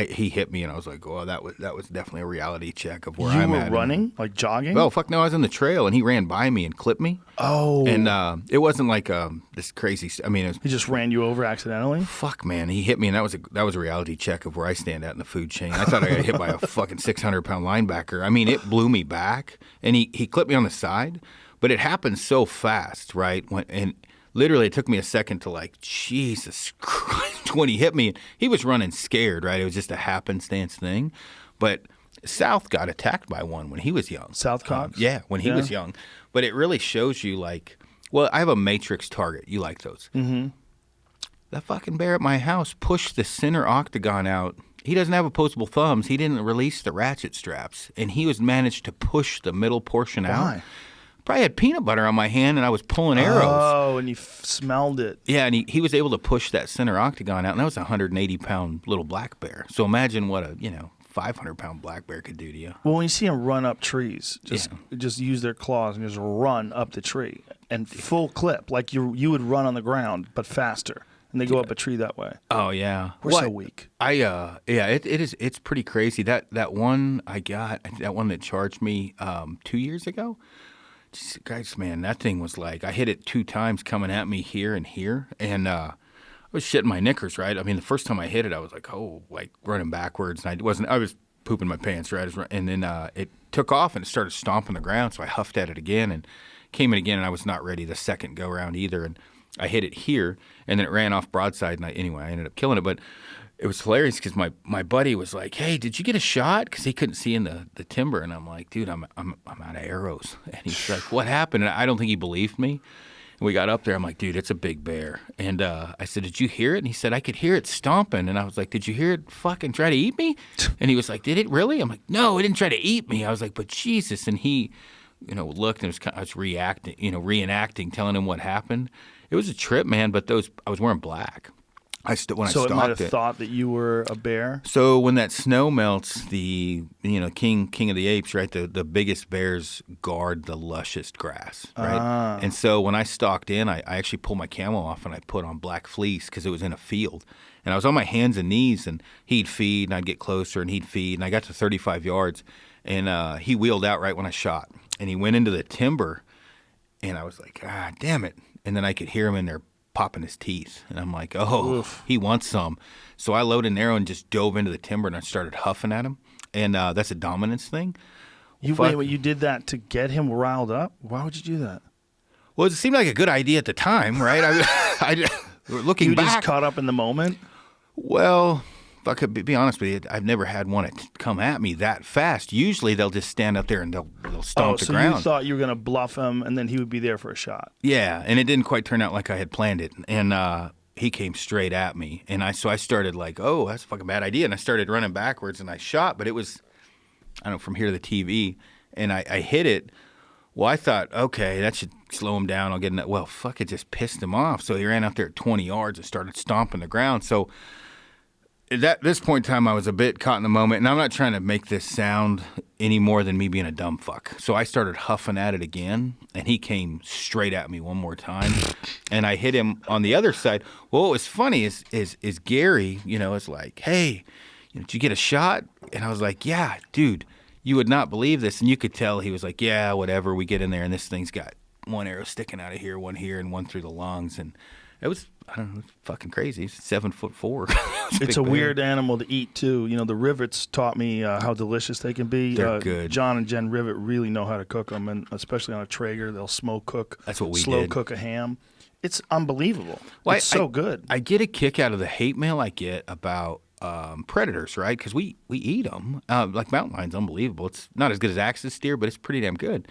he hit me, and I was like, "Oh, that was definitely a reality check of where I'm at." You were running, like jogging? Well, fuck no, I was on the trail, and he ran by me and clipped me. Oh, and it wasn't like this crazy. I mean, it was, he just ran you over accidentally. fuck, man, he hit me, and that was a reality check of where I stand at in the food chain. I thought I got hit by a fucking 600-pound linebacker. I mean, it blew me back, and he clipped me on the side, but it happened so fast, right? And literally, it took me a second to like, Jesus Christ, when he hit me. He was running scared, right? It was just a happenstance thing. But South got attacked by one when he was young. South Cox? Yeah, when he was young. But it really shows you like, well, I have a matrix target. You like those. Mm-hmm. That fucking bear at my house pushed the center octagon out. He doesn't have opposable thumbs. He didn't release the ratchet straps. And he was managed to push the middle portion out. Why? Probably had peanut butter on my hand, and I was pulling arrows. Oh, and you smelled it. Yeah, and he was able to push that center octagon out, and that was a 180-pound little black bear. So imagine what a 500-pound black bear could do to you. Well, when you see them run up trees, just use their claws and just run up the tree and full clip, like you would run on the ground, but faster. And they go up a tree that way. Oh yeah, We're so weak. It's pretty crazy. That one I got, that one that charged me 2 years ago. Guys, man, that thing was like, I hit it 2 times coming at me here and here, and I was shitting my knickers, right? I mean, the first time I hit it, I was like, oh, like running backwards, and I was pooping my pants, right? And then it took off and it started stomping the ground, so I huffed at it again and came in again, and I was not ready the second go around either, and I hit it here, and then it ran off broadside, and I ended up killing it, but it was hilarious because my buddy was like, "Hey, did you get a shot?" Because he couldn't see in the timber, and I'm like, "Dude, I'm out of arrows." And he's like, "What happened?" And I don't think he believed me. And we got up there. I'm like, "Dude, it's a big bear." And I said, "Did you hear it?" And he said, "I could hear it stomping." And I was like, "Did you hear it fucking try to eat me?" And he was like, "Did it really?" I'm like, "No, it didn't try to eat me." I was like, "But Jesus!" And he, looked and I was reacting, reenacting, telling him what happened. It was a trip, man. But I was wearing black. So it might have thought that you were a bear? So when that snow melts, the king of the apes, right? The biggest bears guard the lushest grass, right? And so when I stalked in, I actually pulled my camo off and I put on black fleece because it was in a field. And I was on my hands and knees, and he'd feed, and I'd get closer, and he'd feed, and I got to 35 yards, and he wheeled out right when I shot, and he went into the timber, and I was like, ah, damn it. And then I could hear him in there popping his teeth, and I'm like, oh, oof. He wants some. So I loaded an arrow and just dove into the timber, and I started huffing at him, and that's a dominance thing. You did that to get him riled up? Why would you do that? Well, it seemed like a good idea at the time, right? Looking back, you just caught up in the moment? Well, if I could be honest with you, I've never had one come at me that fast. Usually they'll just stand up there and they'll stomp the ground. So you thought you were going to bluff him and then he would be there for a shot. Yeah, and it didn't quite turn out like I had planned it. And he came straight at me. And I started like, oh, that's a fucking bad idea. And I started running backwards and I shot, but it was, I don't know, from here to the TV. And I hit it. Well, I thought, okay, that should slow him down. I'll get in that. Well, fuck, it just pissed him off. So he ran out there at 20 yards and started stomping the ground. So at this point in time, I was a bit caught in the moment, and I'm not trying to make this sound any more than me being a dumb fuck. So I started huffing at it again, and he came straight at me one more time, and I hit him on the other side. Well, what was funny is Gary, is like, hey, did you get a shot? And I was like, yeah, dude, you would not believe this. And you could tell he was like, yeah, whatever. We get in there, and this thing's got one arrow sticking out of here, one here, and one through the lungs, and it was, I don't know, it was fucking crazy. He's 7'4". It's a weird animal to eat too. The rivets taught me how delicious they can be. They're good. John and Jen Rivet really know how to cook them, and especially on a Traeger, they'll smoke cook. That's what we slow did. Cook a ham. It's unbelievable. Well, it's so good. I get a kick out of the hate mail I get about predators, right? Because we eat them. Like mountain lion's unbelievable. It's not as good as axis deer, but it's pretty damn good.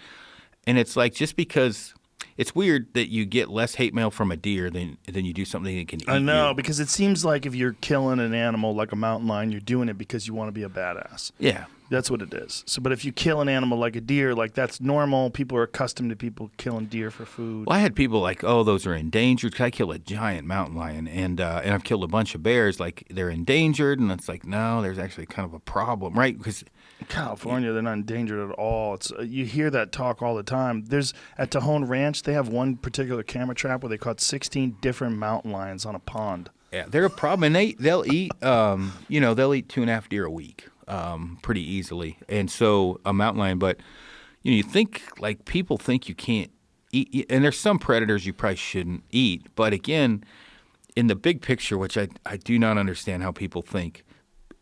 And it's like just because it's weird that you get less hate mail from a deer than you do something that can eat I know, you. because it seems like if you're killing an animal like a mountain lion, you're doing it because you want to be a badass. Yeah. That's what it is. So, but if you kill an animal like a deer, like that's normal. People are accustomed to people killing deer for food. Well, I had people like, oh, those are endangered. 'Cause I killed a giant mountain lion, and I've killed a bunch of bears. Like they're endangered, and it's like, no, there's actually kind of a problem, right? Because California, they're not endangered at all. It's you hear that talk all the time. There's at Tejon Ranch, they have one particular camera trap where they caught 16 different mountain lions on a pond. yeah, they're a problem, and they'll eat, they'll eat 2.5 deer a week, pretty easily, and so a mountain lion. But you think like people think you can't eat, and there's some predators you probably shouldn't eat. But again, in the big picture, which I do not understand how people think,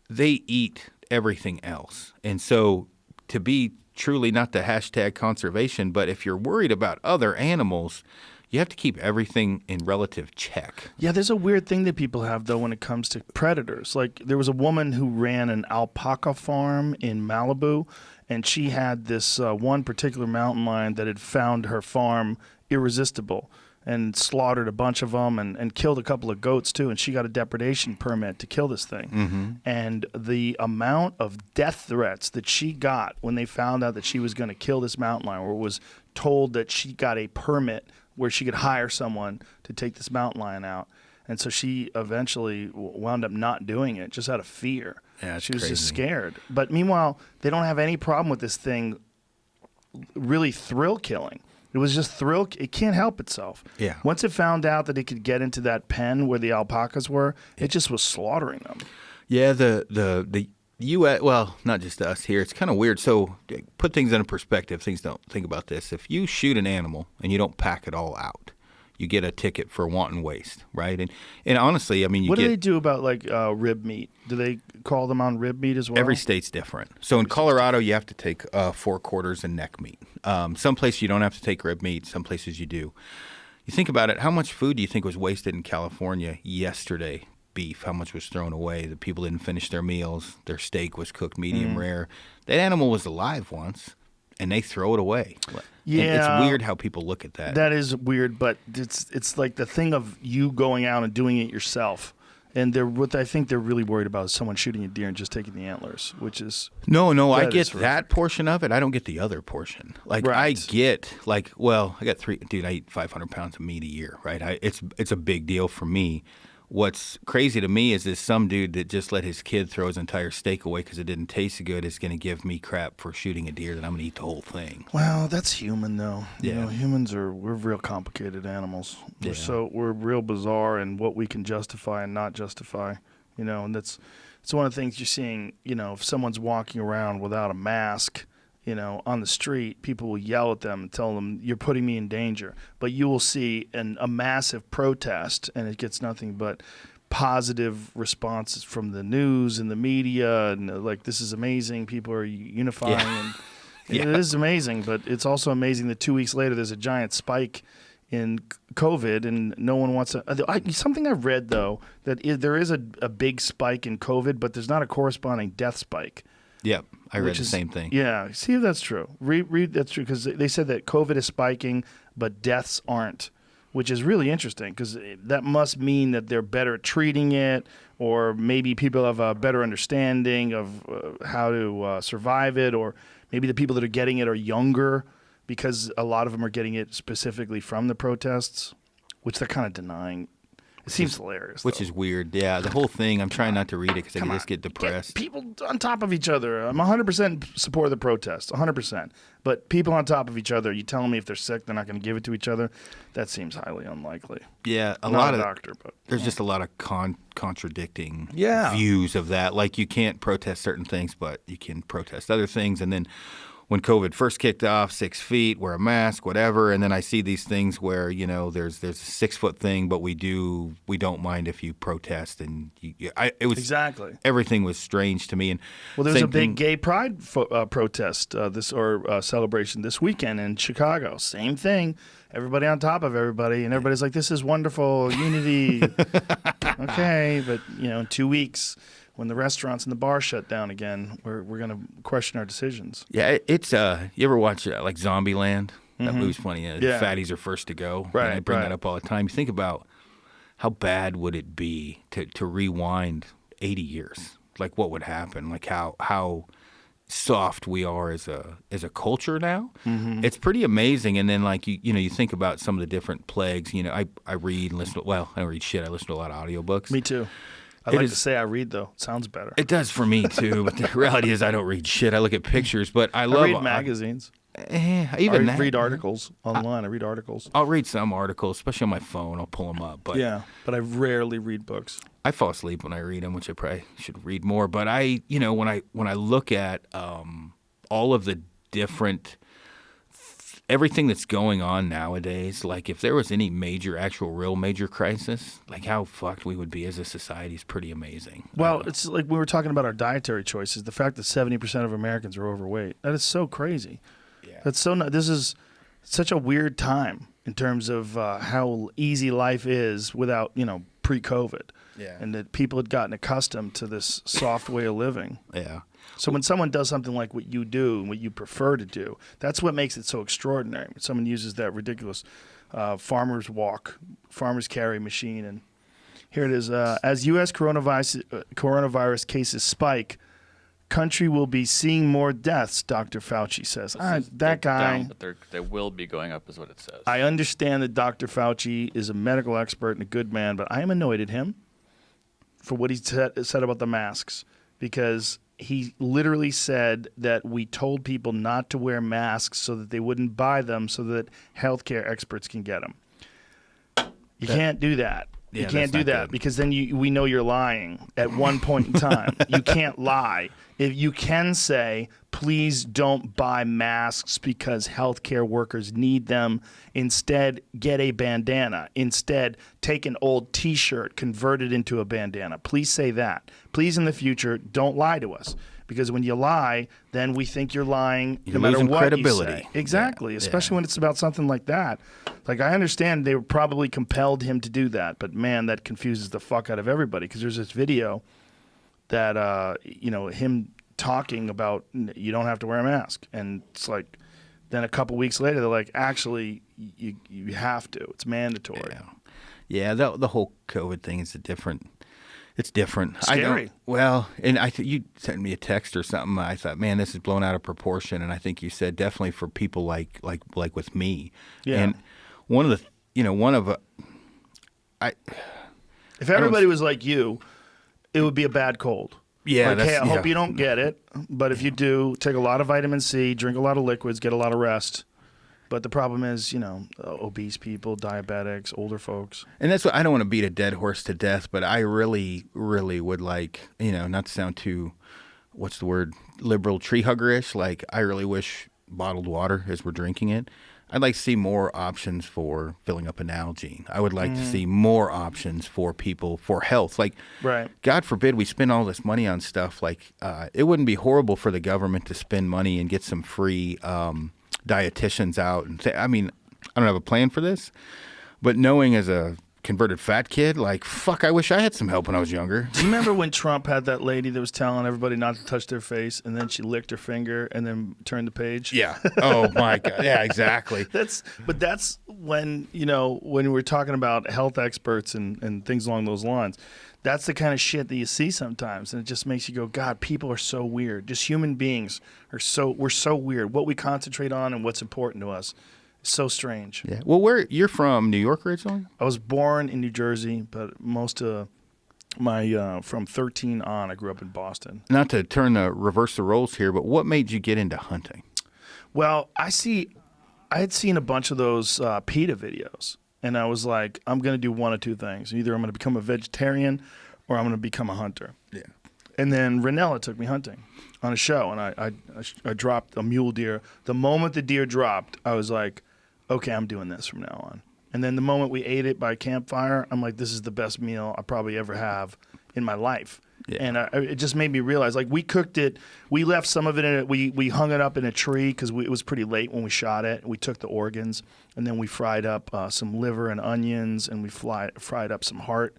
they eat everything else. And so to be truly not the hashtag conservation, but if you're worried about other animals, you have to keep everything in relative check. Yeah, there's a weird thing that people have, though, when it comes to predators. Like, there was a woman who ran an alpaca farm in Malibu, and she had this one particular mountain lion that had found her farm irresistible and slaughtered a bunch of them and killed a couple of goats, too. And she got a depredation permit to kill this thing. Mm-hmm. And the amount of death threats that she got when they found out that she was going to kill this mountain lion, or was told that she got a permit where she could hire someone to take this mountain lion out. And so she eventually wound up not doing it just out of fear. Yeah, she was crazy. just scared. But meanwhile, they don't have any problem with this thing really thrill killing. It was just thrill. It can't help itself. Yeah. Once it found out that it could get into that pen where the alpacas were, it just was slaughtering them. Yeah, the U.S., well, not just us here. It's kind of weird. So put things in perspective. Things don't think about this. If you shoot an animal and you don't pack it all out, you get a ticket for wanton waste, right? And honestly, I mean, what do they do about like rib meat? Do they call them on rib meat as well? Every state's different. So in Colorado, you have to take 4 quarters and neck meat. Some places you don't have to take rib meat. Some places you do. You think about it. How much food do you think was wasted in California yesterday? Beef, how much was thrown away? The people didn't finish their meals. Their steak was cooked medium rare. That animal was alive once, and they throw it away. Yeah, and it's weird how people look at that. That is weird, but it's like the thing of you going out and doing it yourself. And what I think they're really worried about is someone shooting a deer and just taking the antlers, which is No, I that get is that portion of it. I don't get the other portion. Like Right. I get I got I eat 500 pounds of meat a year, right? It's a big deal for me. What's crazy to me is this some dude that just let his kid throw his entire steak away because it didn't taste good is going to give me crap for shooting a deer that I'm going to eat the whole thing. Well, that's human though. You Yeah. know, we're real complicated animals. Yeah. We're real bizarre in what we can justify and not justify. You know, and it's one of the things you're seeing. You know, if someone's walking around without a mask, you know, on the street, people will yell at them and tell them, you're putting me in danger. But you will see a massive protest, and it gets nothing but positive responses from the news and the media. And like, this is amazing. People are unifying. Yeah. And Yeah. it is amazing, but it's also amazing that 2 weeks later, there's a giant spike in COVID, and no one wants to. Something I've read, though, that there is a big spike in COVID, but there's not a corresponding death spike. Yep, I read Which the is- same thing. Yeah, see if that's true. Read that's true, because they said that COVID is spiking, but deaths aren't, which is really interesting, because that must mean that they're better at treating it, or maybe people have a better understanding of how to survive it, or maybe the people that are getting it are younger, because a lot of them are getting it specifically from the protests, which they're kind of denying. It seems hilarious. Which is weird. Yeah, the whole thing, I'm trying not to read it because I can just get depressed. People on top of each other. I'm 100% support of the protest, 100%. But people on top of each other, you telling me if they're sick, they're not going to give it to each other? That seems highly unlikely. Yeah, I'm not a doctor, but there's just a lot of contradicting Yeah. views of that. Like you can't protest certain things, but you can protest other things. And then when COVID first kicked off, 6 feet, wear a mask, whatever. And then I see these things where, you know, there's a 6 foot thing, but we don't mind if you protest. And it was exactly. everything was strange to me. And Well, there's a same big thing- gay pride protest celebration this weekend in Chicago. Same thing. Everybody on top of everybody, and everybody's like, "This is wonderful, unity." Okay, but in 2 weeks, when the restaurants and the bars shut down again, we're going to question our decisions. Yeah, it's you ever watch like Zombieland? That movie's funny. The Yeah. fatties are first to go. Right, And I bring right. that up all the time. You think about how bad would it be to rewind 80 years? Like what would happen? Like how soft we are as a culture now. It's pretty amazing. And then like you think about some of the different plagues. I read and listen to, well, I don't read shit. I listen to a lot of audiobooks. Me too. I It like is- to say I read, though. It sounds better. It does for me too, but the reality is I don't read shit. I look at pictures, but I I love read magazines. even I that. read articles online. I read articles. I'll read some articles, especially on my phone. I'll pull them up, but Yeah, but I rarely read books. I fall asleep when I read them, which I probably should read more. But when I look at all of the different everything that's going on nowadays, like if there was any real major crisis, like how fucked we would be as a society is pretty amazing. Well, it's like we were talking about our dietary choices. The fact that 70% of Americans are overweight. That is so crazy. Yeah. That's so. This is such a weird time in terms of how easy life is without pre-COVID. Yeah. And that people had gotten accustomed to this soft way of living. Yeah. So when someone does something like what you do and what you prefer to do, that's what makes it so extraordinary. When someone uses that ridiculous farmer's carry machine. And here it is. As U.S. coronavirus cases spike, country will be seeing more deaths, Dr. Fauci says. They're That guy, down, but they will be going up, is what it says. I understand that Dr. Fauci is a medical expert and a good man, but I am annoyed at him for what he said about the masks, because he literally said that we told people not to wear masks so that they wouldn't buy them so that healthcare experts can get them. You can't do that. Yeah, You can't that's do not that good. because then we know you're lying at one point in time. You can't lie. If you can say, please don't buy masks because healthcare workers need them. Instead, get a bandana. Instead, take an old T-shirt, convert it into a bandana. Please say that. Please, in the future, don't lie to us. Because when you lie, then we think you're lying You're no matter losing what credibility. you say. Exactly, Yeah, especially yeah. when it's about something like that. Like, I understand they probably compelled him to do that, but man, that confuses the fuck out of everybody. Because there's this video that, him talking about you don't have to wear a mask. And it's like, then a couple weeks later, they're like, actually, you have to. It's mandatory. Yeah, the whole COVID thing is it's different. Scary. And you sent me a text or something. I thought, man, this is blown out of proportion. And I think you said definitely for people like with me. Yeah. And If everybody was like you, it would be a bad cold. Yeah, Like, hey, I hope yeah. you don't get it, but if you do, take a lot of vitamin C, drink a lot of liquids, get a lot of rest. But the problem is, obese people, diabetics, older folks. And that's what I don't want to beat a dead horse to death, but I really, really would like, not to sound too, what's the word, liberal tree hugger-ish. Like, I really wish bottled water as we're drinking it. I'd like to see more options for filling up an Nalgene. I would like to see more options for people for health. Like, Right. God forbid we spend all this money on stuff. Like, it wouldn't be horrible for the government to spend money and get some free dietitians out. And I don't have a plan for this, but knowing as a converted fat kid, like, fuck, I wish I had some help when I was younger. Do you remember when Trump had that lady that was telling everybody not to touch their face, and then she licked her finger and then turned the page? Yeah. Oh, my God. Yeah, exactly. That's when, when we're talking about health experts and things along those lines, that's the kind of shit that you see sometimes. And it just makes you go, God, people are so weird. Just human beings we're so weird. What we concentrate on and what's important to us is so strange. Yeah. Well, you're from New York originally? I was born in New Jersey, but most of my, from 13 on, I grew up in Boston. Not to reverse the roles here, but what made you get into hunting? Well, I had seen a bunch of those PETA videos, and I was like, I'm going to do one of two things. Either I'm going to become a vegetarian or I'm going to become a hunter. Yeah. And then Ranella took me hunting on a show, and I dropped a mule deer. The moment the deer dropped, I was like, okay, I'm doing this from now on. And then the moment we ate it by campfire, I'm like, this is the best meal I probably ever have in my life. Yeah. And it just made me realize, like, we cooked it. We left some of it in it. We hung it up in a tree because it was pretty late when we shot it. We took the organs, and then we fried up some liver and onions, and we fried up some heart.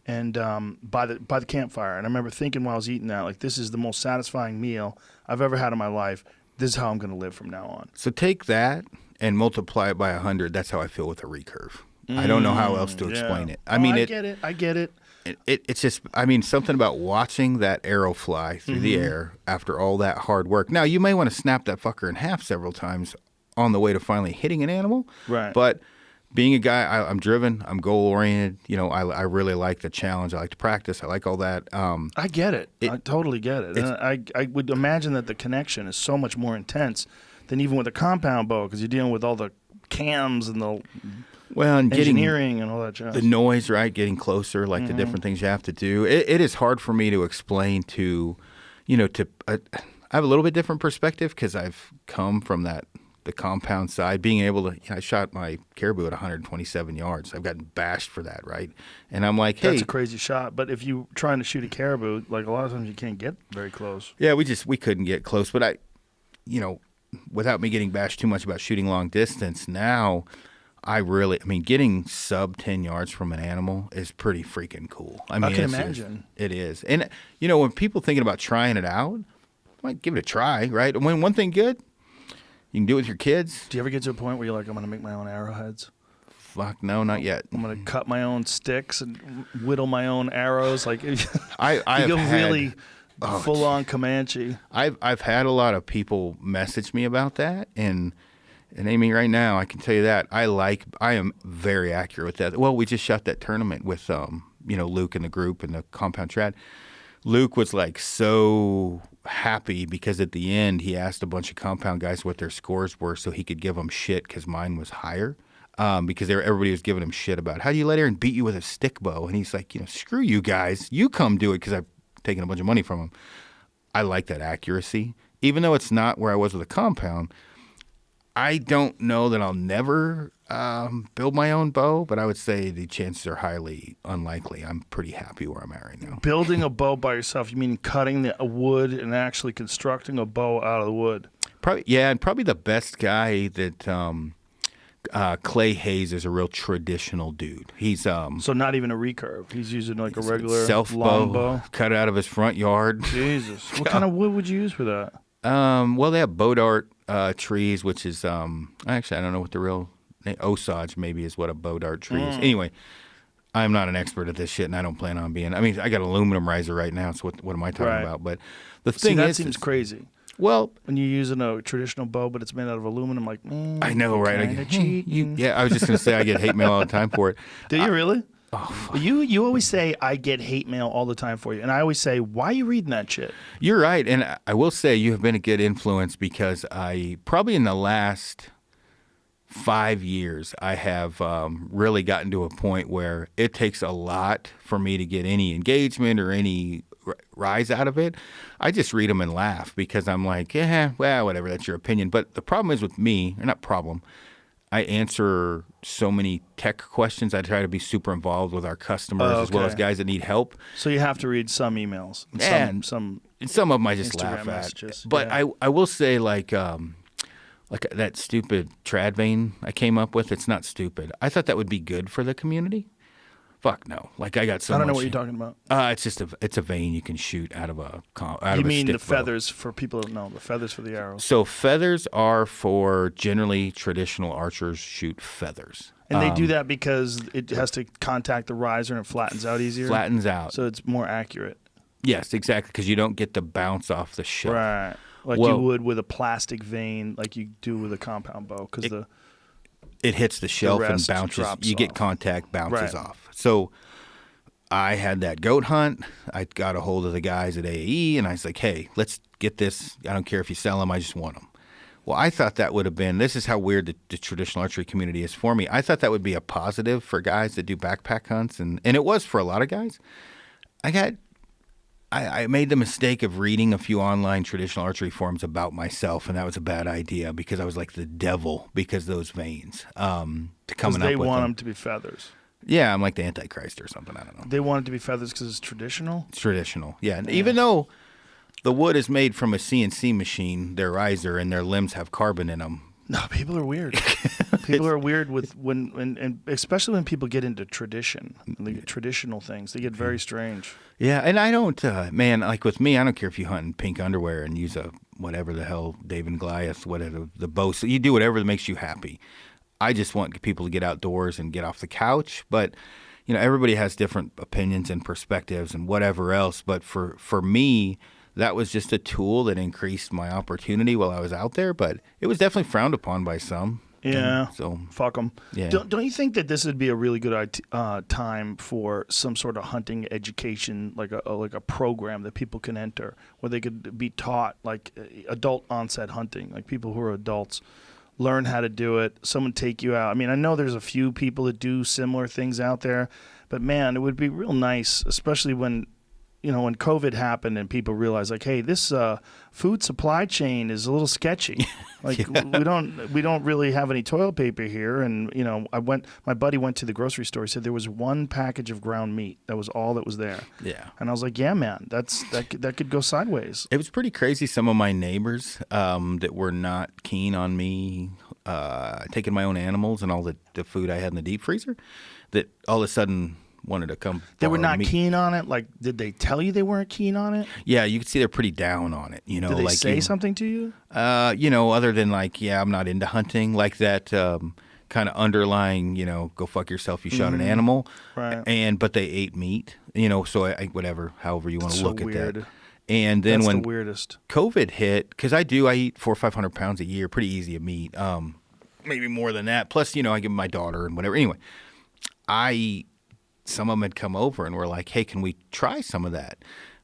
and by the campfire. And I remember thinking while I was eating that, like, this is the most satisfying meal I've ever had in my life. This is how I'm going to live from now on. So take that and multiply it by 100. That's how I feel with a recurve. I don't know how else to explain it. I mean, I get it. It's just, I mean, something about watching that arrow fly through the air after all that hard work. Now, you may want to snap that fucker in half several times on the way to finally hitting an animal. Right. But being a guy, I'm driven, I'm goal-oriented. You know, I really like the challenge. I like to practice. I like all that. I get it. I totally get it. And I would imagine that the connection is so much more intense than even with a compound bow, because you're dealing with all the cams and the and engineering and all that jazz. The noise, right? Getting closer, like the different things you have to do. It is hard for me to explain to, you know, I have a little bit different perspective because I've come from the compound side, being able to, I shot my caribou at 127 yards. I've gotten bashed for that, right? And I'm like, hey. That's a crazy shot. But if you're trying to shoot a caribou, like a lot of times you can't get very close. Yeah, we couldn't get close. But without me getting bashed too much about shooting long distance, now getting sub 10 yards from an animal is pretty freaking cool. I mean, I can imagine. It is. And, when people thinking about trying it out, might give it a try, right? And when one thing good, you can do it with your kids. Do you ever get to a point where you're like, I'm going to make my own arrowheads? Fuck, no, not yet. I'm going to cut my own sticks and whittle my own arrows. Like, you go really full-on Comanche. I've had a lot of people message me about that, and Amy, right now, I can tell you that I am very accurate with that. Well, we just shot that tournament with Luke and the group and the compound trad. Luke was like so happy because at the end he asked a bunch of compound guys what their scores were so he could give them shit because mine was higher. Because everybody was giving him shit about how do you let Aaron beat you with a stick bow, and he's like, screw you guys, you come do it, because I've taken a bunch of money from him. I like that accuracy, even though it's not where I was with a compound. I don't know that I'll never build my own bow, but I would say the chances are highly unlikely. I'm pretty happy where I'm at right now. Building a bow by yourself, you mean cutting the wood and actually constructing a bow out of the wood? Probably, yeah, and probably the best guy that Clay Hayes is a real traditional dude. He's so not even a recurve. He's using like a regular self long bow, cut out of his front yard. Jesus, what kind of wood would you use for that? Well, they have Bodart trees, which is actually I don't know what the real name, Osage maybe is what a Bodart tree is. Anyway, I'm not an expert at this shit, and I don't plan on being. I mean, I got an aluminum riser right now, so what am I talking about? But the thing that seems crazy. Well, when you're using a traditional bow, but it's made out of aluminum, like I know, right? I was just gonna say I get hate mail all the time for it. Do you really? Oh, you always say I get hate mail all the time for you, and I always say, why are you reading that shit? You're right, and I will say you have been a good influence because I probably in the last 5 years I have really gotten to a point where it takes a lot for me to get any engagement or any rise out of it. I just read them and laugh because I'm like, yeah, well, whatever, that's your opinion. But the problem is with me, or not problem, I answer so many tech questions. I try to be super involved with our customers as well as guys that need help. So you have to read some emails. And some of them I just Instagram laugh messages. At. But yeah. I will say like that stupid trad vein I came up with, it's not stupid. I thought that would be good for the community. Fuck no! Like I got so. I don't know what you're talking about. It's just it's a vein you can shoot out of a. You mean the feathers for people that know the feathers for the arrows? So feathers are for generally traditional archers shoot feathers, and they do that because it has to contact the riser and it flattens out easier. Flattens out, so it's more accurate. Yes, exactly, because you don't get the bounce off the shelf. Right, like you would with a plastic vein, like you do with a compound bow, because it hits the shelf and bounces. You get contact, bounces off. So I had that goat hunt. I got a hold of the guys at AAE, and I was like, hey, let's get this. I don't care if you sell them. I just want them. Well, I thought that would have been – this is how weird the traditional archery community is for me. I thought that would be a positive for guys that do backpack hunts, and it was for a lot of guys. I made the mistake of reading a few online traditional archery forums about myself, and that was a bad idea because I was like the devil because of those veins to coming up with them. They want them to be feathers. Yeah, I'm like the Antichrist or something. I don't know. They want it to be feathers because it's traditional? It's traditional, yeah. And even though the wood is made from a CNC machine, their riser and their limbs have carbon in them, No, people are weird. People are weird with and especially when people get into tradition, like traditional things. They get very strange. Yeah, and I don't, man, like with me, I don't care if you hunt in pink underwear and use a whatever the hell, David and Goliath, whatever, the bow. So you do whatever that makes you happy. I just want people to get outdoors and get off the couch. But, you know, everybody has different opinions and perspectives and whatever else. But for me, that was just a tool that increased my opportunity while I was out there. But it was definitely frowned upon by some. Yeah. So fuck them. Yeah. Don't you think that this would be a really good time for some sort of hunting education, like a program that people can enter, where they could be taught like adult onset hunting, like people who are adults learn how to do it. Someone take you out. I mean, I know there's a few people that do similar things out there, but man, it would be real nice, especially when COVID happened and people realized, like, hey, this food supply chain is a little sketchy. Like, we don't really have any toilet paper here. And my buddy went to the grocery store. He said there was one package of ground meat. That was all that was there. Yeah. And I was like, yeah, man, that could go sideways. It was pretty crazy. Some of my neighbors that were not keen on me taking my own animals and all the food I had in the deep freezer, that all of a sudden wanted to come. They were not keen on it? Like, did they tell you they weren't keen on it? Yeah, you could see they're pretty down on it. You know, did they like say something to you? Other than like, yeah, I'm not into hunting, like that kind of underlying, go fuck yourself, you shot an animal. Right. But they ate meat, so I whatever, however you want to look weird. at that. And then That's when the weirdest. COVID hit, because I eat 400 or 500 pounds a year, pretty easy of meat, maybe more than that. Plus, I give my daughter and whatever. Anyway, some of them had come over and were like, hey, can we try some of that?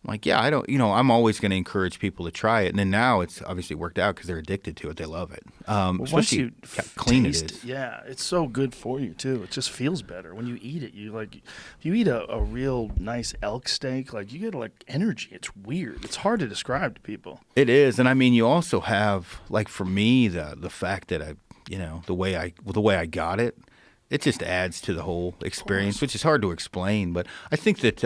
I'm like, yeah, I'm always going to encourage people to try it. And then now it's obviously worked out because they're addicted to it. They love it. Once you how clean taste it is. Yeah, it's so good for you too. It just feels better when you eat it. If you eat a real nice elk steak, like you get like energy. It's weird. It's hard to describe to people. It is. And I mean, you also have, like, for me, the fact that the way I got it, it just adds to the whole experience, which is hard to explain. But I think that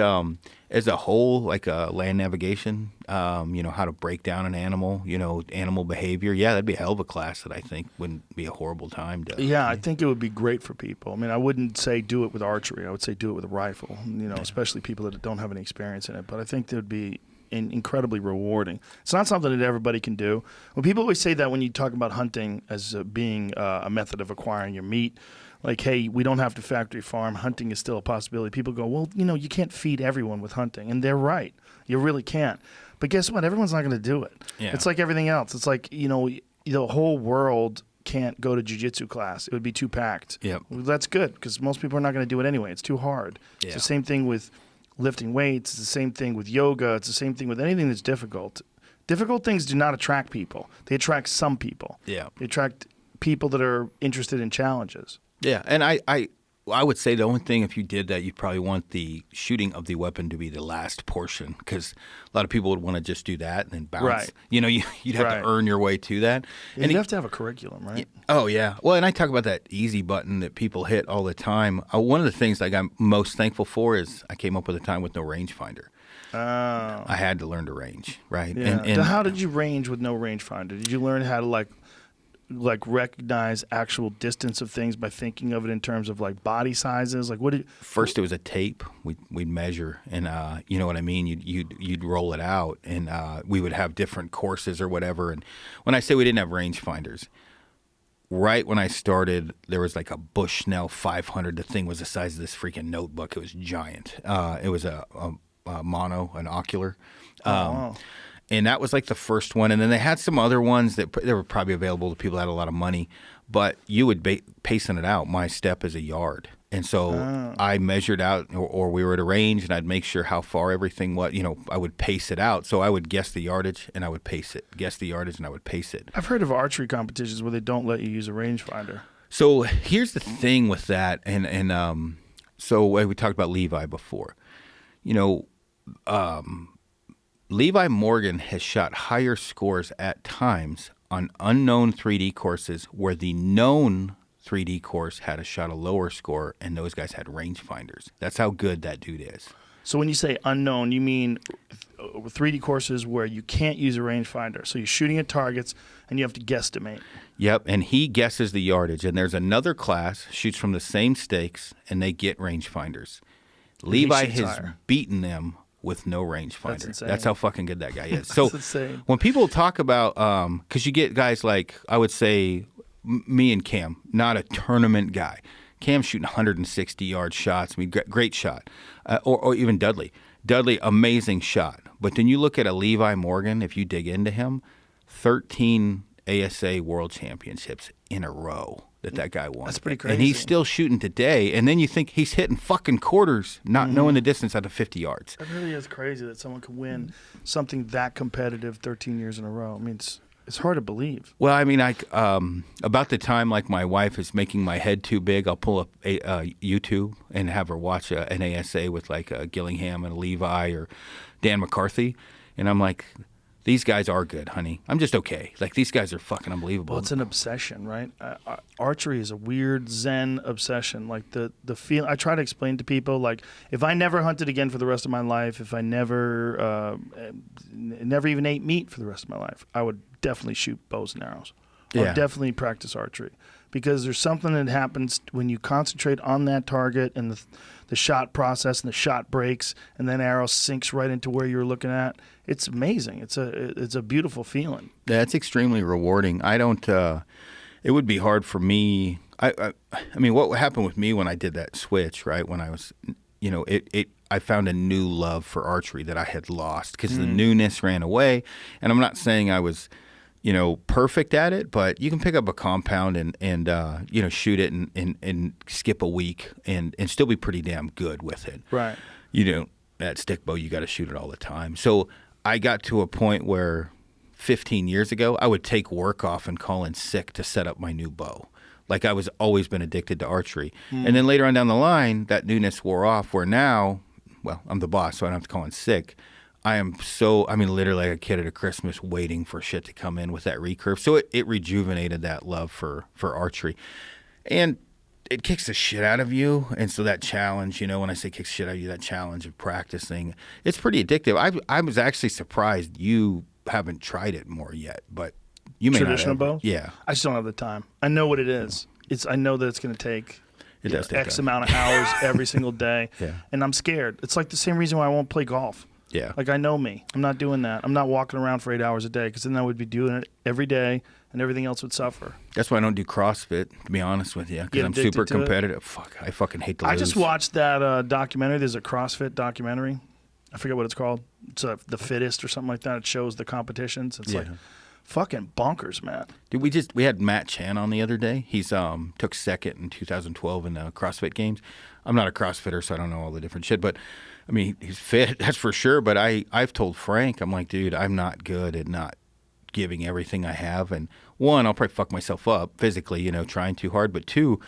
as a whole, like land navigation, how to break down an animal, animal behavior, yeah, that'd be a hell of a class that I think wouldn't be a horrible time to. Yeah, I think it would be great for people. I mean, I wouldn't say do it with archery. I would say do it with a rifle, especially people that don't have any experience in it. But I think that would be incredibly rewarding. It's not something that everybody can do. Well, people always say that when you talk about hunting as being a method of acquiring your meat, like, hey, we don't have to factory farm. Hunting is still a possibility. People go, well, you can't feed everyone with hunting. And they're right. You really can't. But guess what? Everyone's not going to do it. Yeah. It's like everything else. It's like, the whole world can't go to jiu-jitsu class. It would be too packed. Yep. Well, that's good because most people are not going to do it anyway. It's too hard. Yeah. It's the same thing with lifting weights. It's the same thing with yoga. It's the same thing with anything that's difficult. Difficult things do not attract people. They attract some people. Yeah. They attract people that are interested in challenges. Yeah, and I would say the only thing, if you did that, you'd probably want the shooting of the weapon to be the last portion, because a lot of people would want to just do that and then bounce. Right. You'd have to earn your way to that. Yeah, and you have to have a curriculum, right? Oh, yeah. Well, and I talk about that easy button that people hit all the time. One of the things like I'm most thankful for is I came up with a time with no rangefinder. Oh. I had to learn to range, right? Yeah. And So how did you range with no rangefinder? Did you learn how to like recognize actual distance of things by thinking of it in terms of like body sizes? Like First it was a tape we'd measure, and you know what I mean. You'd roll it out, and we would have different courses or whatever. And when I say we didn't have rangefinders, right when I started, there was like a Bushnell 500. The thing was the size of this freaking notebook. It was giant. It was a mono, an ocular. wow. And that was like the first one. And then they had some other ones that they were probably available to people that had a lot of money. But you would pacing it out. My step is a yard. And so I measured out, or we were at a range, and I'd make sure how far everything was. I would pace it out. So I would guess the yardage, and I would pace it. Guess the yardage, and I would pace it. I've heard of archery competitions where they don't let you use a rangefinder. So here's the thing with that. And so we talked about Levi before. Levi Morgan has shot higher scores at times on unknown 3D courses where the known 3D course had shot a lower score, and those guys had rangefinders. That's how good that dude is. So when you say unknown, you mean 3D courses where you can't use a rangefinder. So you're shooting at targets and you have to guesstimate. Yep, and he guesses the yardage. And there's another class, shoots from the same stakes, and they get rangefinders. Levi has beaten them with no rangefinder. That's insane. That's how fucking good that guy is. So insane. when people talk about, because you get guys like, I would say, me and Cam, not a tournament guy. Cam's shooting 160-yard shots. I mean, great shot. Or even Dudley. Dudley, amazing shot. But then you look at a Levi Morgan, if you dig into him, 13 ASA World Championships in a row that guy won. That's pretty crazy. And he's still shooting today. And then you think he's hitting fucking quarters, not knowing the distance out of 50 yards. That really is crazy that someone could win something that competitive 13 years in a row. I mean, it's hard to believe. Well, I mean, about the time like my wife is making my head too big, I'll pull up YouTube and have her watch an ASA with like Gillingham and Levi or Dan McCarthy, and I'm like, these guys are good, honey. I'm just okay. Like, these guys are fucking unbelievable. Well, it's an obsession, right? Archery is a weird Zen obsession. Like the feel. I try to explain to people, like, if I never hunted again for the rest of my life, if I never even ate meat for the rest of my life, I would definitely shoot bows and arrows. I would definitely practice archery, because there's something that happens when you concentrate on that target and the shot process and the shot breaks and then arrow sinks right into where you're looking at. It's amazing. It's a beautiful feeling. That's extremely rewarding. I don't. It would be hard for me. I mean, what happened with me when I did that switch, right? When I was, I found a new love for archery that I had lost because the newness ran away. And I'm not saying I was, perfect at it, but you can pick up a compound and shoot it and skip a week and still be pretty damn good with it. Right. That stick bow, you got to shoot it all the time. So I got to a point where 15 years ago, I would take work off and call in sick to set up my new bow. Like, I was always been addicted to archery. And then later on down the line, that newness wore off, where now, well, I'm the boss, so I don't have to call in sick. Literally like a kid at a Christmas waiting for shit to come in with that recurve. So it rejuvenated that love for archery. And it kicks the shit out of you. And so that challenge, when I say kicks the shit out of you, that challenge of practicing, it's pretty addictive. I was actually surprised you haven't tried it more yet, but you may Traditional not have. bow? Yeah. I just don't have the time. I know what it is. I know that it's going to take X amount of hours every single day. Yeah. And I'm scared. It's like the same reason why I won't play golf. Yeah. Like, I know me. I'm not doing that. I'm not walking around for 8 hours a day, because then I would be doing it every day and everything else would suffer. That's why I don't do CrossFit, to be honest with you, because I'm super competitive. Fuck, I fucking hate to lose. I just watched that documentary. There's a CrossFit documentary. I forget what it's called. It's The Fittest or something like that. It shows the competitions. It's like fucking bonkers, man. Dude, we had Matt Chan on the other day. He's took second in 2012 in the CrossFit Games. I'm not a CrossFitter, so I don't know all the different shit, but I mean, he's fit, that's for sure. But I've told Frank, I'm like, dude, I'm not good at not giving everything I have. And one, I'll probably fuck myself up physically, trying too hard. But two,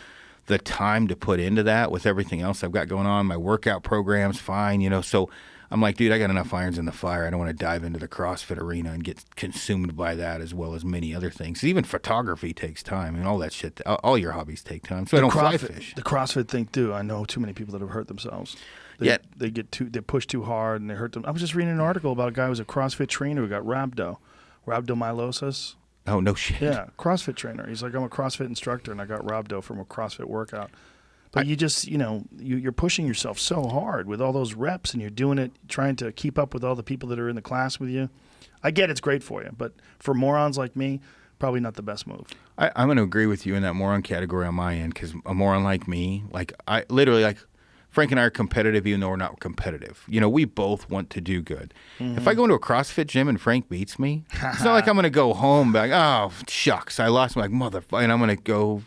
the time to put into that with everything else I've got going on, my workout program's fine, so I'm like, dude, I got enough irons in the fire. I don't want to dive into the CrossFit arena and get consumed by that, as well as many other things. Even photography takes time, and all that shit. All your hobbies take time. So I don't fly fish. The CrossFit thing too. I know too many people that have hurt themselves. They push too hard and they hurt them. I was just reading an article about a guy who was a CrossFit trainer who got rhabdomyolysis. Oh, no shit. Yeah, CrossFit trainer. He's like, I'm a CrossFit instructor and I got rhabdo from a CrossFit workout. But you just, you're pushing yourself so hard with all those reps, and you're doing it, trying to keep up with all the people that are in the class with you. I get it's great for you, but for morons like me, probably not the best move. I'm going to agree with you in that moron category on my end, because a moron like me, I literally, Frank and I are competitive even though we're not competitive. We both want to do good. Mm-hmm. If I go into a CrossFit gym and Frank beats me, it's not like I'm going to go home and be like, oh, shucks, I lost. I'm like, motherfucker, and I'm going to go,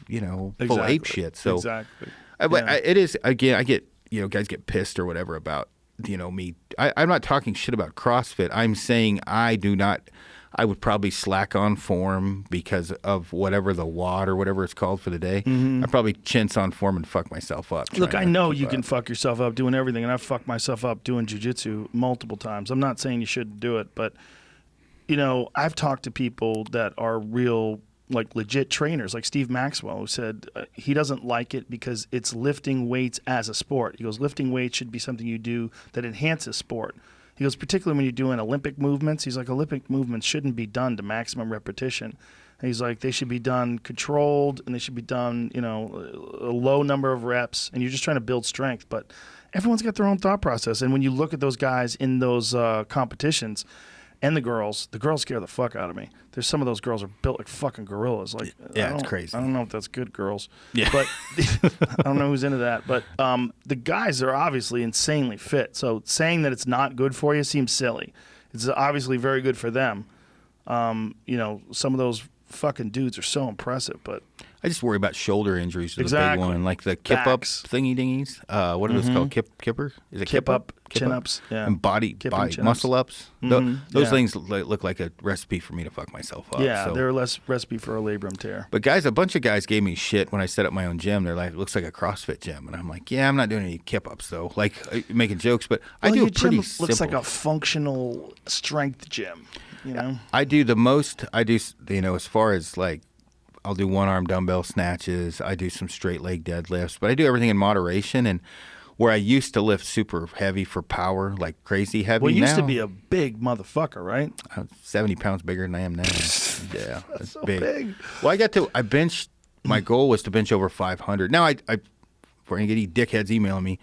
full ape shit. So exactly. But it is, again, I get, guys get pissed or whatever about, me. I'm not talking shit about CrossFit. I'm saying I would probably slack on form because of whatever the WOD or whatever it's called for the day. Mm-hmm. I'd probably chintz on form and fuck myself up. Look, I know you can fuck yourself up doing everything, and I've fucked myself up doing jiu-jitsu multiple times. I'm not saying you shouldn't do it, but, I've talked to people that are real like legit trainers like Steve Maxwell, who said he doesn't like it because it's lifting weights as a sport. He goes, lifting weights should be something you do that enhances sport. He goes, particularly when you're doing Olympic movements, he's like, Olympic movements shouldn't be done to maximum repetition. And he's like, they should be done controlled, and they should be done, you know, a low number of reps, and you're just trying to build strength. But everyone's got their own thought process. And when you look at those guys in those competitions, and the girls scare the fuck out of me. There's some of those girls are built like fucking gorillas. Like, yeah, it's crazy. I don't know if that's good girls. Yeah. But I don't know who's into that. But the guys are obviously insanely fit. So saying that it's not good for you seems silly. It's obviously very good for them. You know, some of those fucking dudes are so impressive, but I just worry about shoulder injuries is a Exactly. big one, like the kip up Backs. thingy dingies. What are those called? Kipper? Is it kip up, chin up? ups, yeah. And body chin-ups. muscle ups. Those yeah. things look like a recipe for me to fuck myself up. Yeah, so. they're less recipe for a labrum tear. But guys, a bunch of guys gave me shit when I set up my own gym. They're like, it looks like a CrossFit gym. And I'm like, yeah, I'm not doing any kip ups though. Like making jokes, but I do your a pretty gym simple. looks like a functional strength gym, you know? I do the most, you know, as far as like, I'll do one arm dumbbell snatches. I do some straight leg deadlifts, but I do everything in moderation. And where I used to lift super heavy for power, like crazy heavy. Well, you used now, to be a big motherfucker, right? I'm 70 pounds bigger than I am now. Yeah, that's so big. big. Well, I benched, my goal was to bench over 500. Now, for any dickheads emailing me,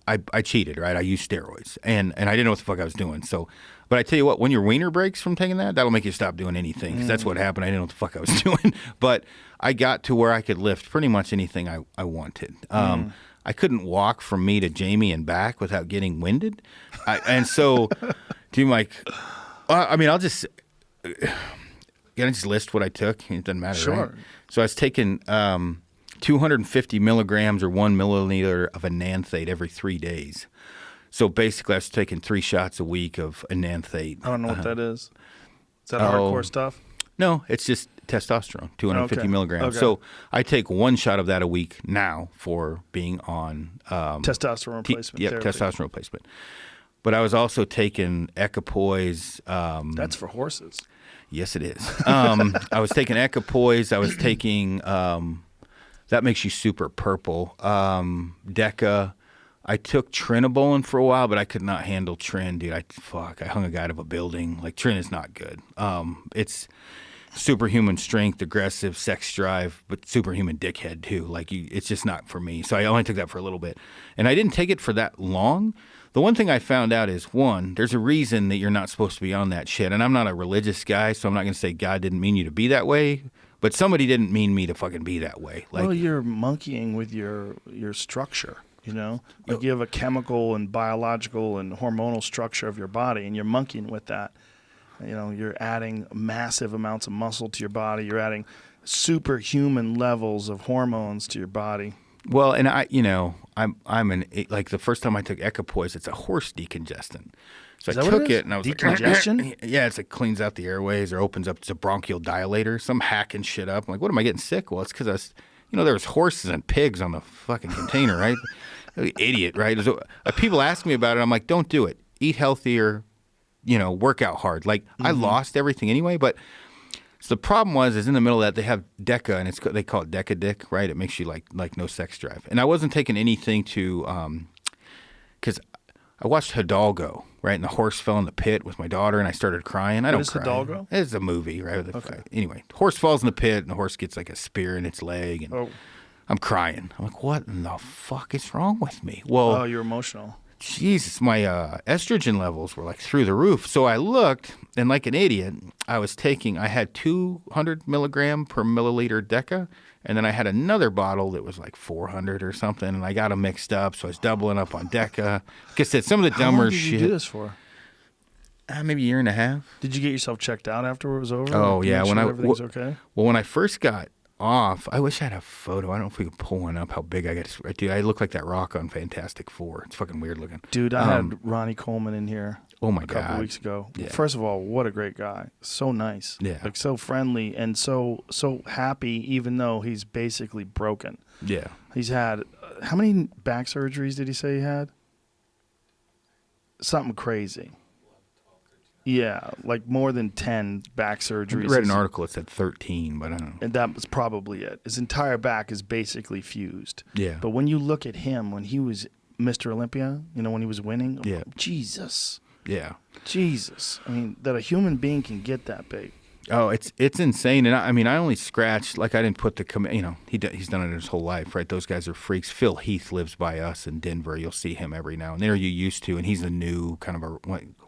I cheated, right? I used steroids, and I didn't know what the fuck I was doing. So, but I tell you what, when your wiener breaks from taking that, that'll make you stop doing anything. 'Cause that's what happened. I didn't know what the fuck I was doing. But I got to where I could lift pretty much anything I wanted. I couldn't walk from me to Jamie and back without getting winded. And so, I'll just list what I took. It doesn't matter, Sure. right? So I was taking 250 milligrams or 1 milliliter of enanthate every 3 days. So basically, I was taking 3 shots a week of enanthate. I don't know what that is. Is that hardcore stuff? No, it's just testosterone, 250 Okay. milligrams. Okay. So I take 1 shot of that a week now for being on Testosterone replacement therapy. testosterone replacement. But I was also taking equipoise. That's for horses. Yes, it is. I was taking equipoise. I was taking that makes you super purple. Deca. I took trinobolin for a while, but I could not handle trin, dude. I hung a guy out of a building. Like, trin is not good. It's superhuman strength, aggressive, sex drive, but superhuman dickhead too. Like, it's just not for me. So I only took that for a little bit, and I didn't take it for that long. The one thing I found out is, one, there's a reason that you're not supposed to be on that shit. And I'm not a religious guy, so I'm not going to say God didn't mean you to be that way. But somebody didn't mean me to fucking be that way. Like, Well, you're monkeying with your structure, you know? Like you have a chemical and biological and hormonal structure of your body, and you're monkeying with that. You know, you're adding massive amounts of muscle to your body. You're adding superhuman levels of hormones to your body. well, and like the first time I took equipoise, it's a horse decongestant. So Is I that what took it is? it, and I was Decongestion? like, yeah, it's like cleans out the airways or opens up. It's a bronchial dilator. Some hacking shit up. I'm like, what am I getting sick? Well, it's because there was horses and pigs on the fucking container, right? Idiot, right? So, people ask me about it. I'm like, don't do it. Eat healthier, work out hard. Like, I lost everything anyway, but so the problem is in the middle of that, they have Deca, and they call it Deca Dick, right? It makes you like no sex drive. And I wasn't taking anything to, because I watched Hidalgo, right? And the horse fell in the pit with my daughter, and I started crying. I don't is cry. Hidalgo? It's a movie, right? Okay. Anyway, horse falls in the pit, and the horse gets like a spear in its leg, and I'm crying. I'm like, what in the fuck is wrong with me? Well, You're emotional. Jesus, my estrogen levels were like through the roof. So I looked, and like an idiot, I had 200 milligram per milliliter Deca, and then I had another bottle that was like 400 or something, and I got them mixed up, so I was doubling up on Deca. Like I said, some of the How dumber long did shit. you do this for? Maybe a year and a half. Did you get yourself checked out after it was over? Oh, Like, to yeah. make When sure everything's okay? Well, when I first got off, I wish I had a photo. I don't know if we could pull one up, how big I got. Dude, I look like that rock on Fantastic Four. It's fucking weird looking. Dude, I had Ronnie Coleman in here Oh, my a couple God. weeks ago. Yeah. First of all, what a great guy. So nice. Yeah. Like so friendly and so happy, even though he's basically broken. Yeah. He's had, how many back surgeries did he say he had? Something crazy. Yeah, like more than 10 back surgeries. I read an article that said 13, but I don't know. And that was probably it. His entire back is basically fused. Yeah. But when you look at him, when he was Mr. Olympia, when he was winning, Yeah. Jesus. Yeah. Jesus. I mean, that a human being can get that big. Oh, it's insane. And I only scratched, like I didn't put the, he's done it his whole life, right? Those guys are freaks. Phil Heath lives by us in Denver. You'll see him every now and then. You used to, and he's a new kind of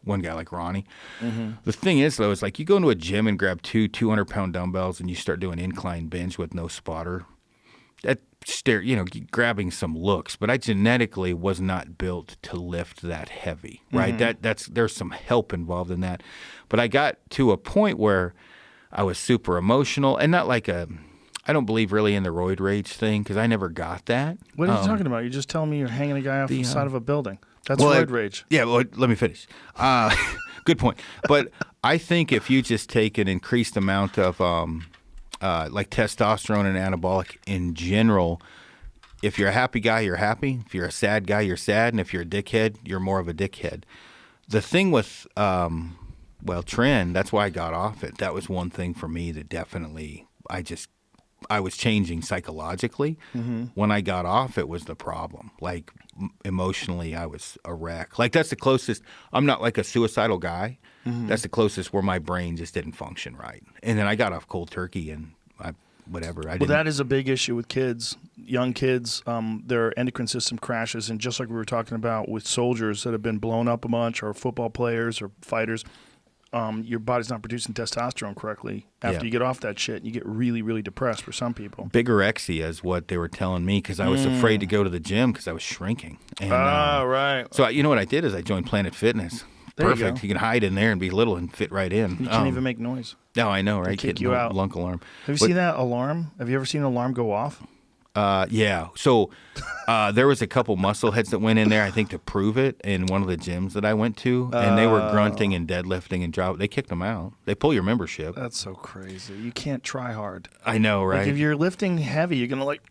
one guy like Ronnie. Mm-hmm. The thing is, though, is like you go into a gym and grab 200-pound dumbbells and you start doing incline bench with no spotter. That grabbing some looks, but I genetically was not built to lift that heavy, right? Mm-hmm. There's some help involved in that. But I got to a point where I was super emotional, and not like I don't believe really in the roid rage thing because I never got that. What are you talking about? You're just telling me you're hanging a guy off the side of a building. That's roid rage. Yeah, well, let me finish. Good point. But I think if you just take an increased amount of like testosterone and anabolic in general, if you're a happy guy, you're happy. If you're a sad guy, you're sad. And if you're a dickhead, you're more of a dickhead. The thing with trend, that's why I got off it. That was one thing for me that definitely I was changing psychologically. Mm-hmm. When I got off, it was the problem. Like emotionally, I was a wreck. Like that's the closest. I'm not like a suicidal guy. Mm-hmm. That's the closest where my brain just didn't function right. And then I got off cold turkey and that is a big issue with kids, young kids. Their endocrine system crashes, and just like we were talking about with soldiers that have been blown up a bunch, or football players or fighters, your body's not producing testosterone correctly. After you get off that shit, you get really, really depressed for some people. Bigorexia is what they were telling me because I was afraid to go to the gym because I was shrinking. And, right. So you know what I did is I joined Planet Fitness. There Perfect. You can hide in there and be little and fit right in. You can't even make noise. No, I know, right? Kick you out. Lunk alarm. Have you seen that alarm? Have you ever seen an alarm go off? Yeah. So there was a couple muscleheads that went in there, I think, to prove it in one of the gyms that I went to, and they were grunting and deadlifting and drop. They kicked them out. They pull your membership. That's so crazy. You can't try hard. I know, right? Like if you're lifting heavy, you're gonna like.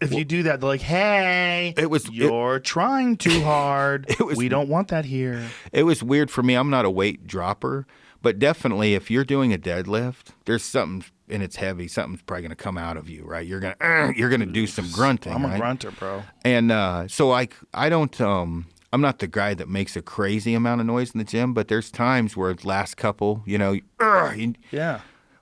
If you do that, they're like, "Hey, you're trying too hard. We don't want that here." It was weird for me. I'm not a weight dropper, but definitely if you're doing a deadlift, there's something and it's heavy. Something's probably going to come out of you, right? You're gonna do some grunting. I'm a right? grunter, bro. And so I don't. I'm not the guy that makes a crazy amount of noise in the gym, but there's times where the last couple, yeah.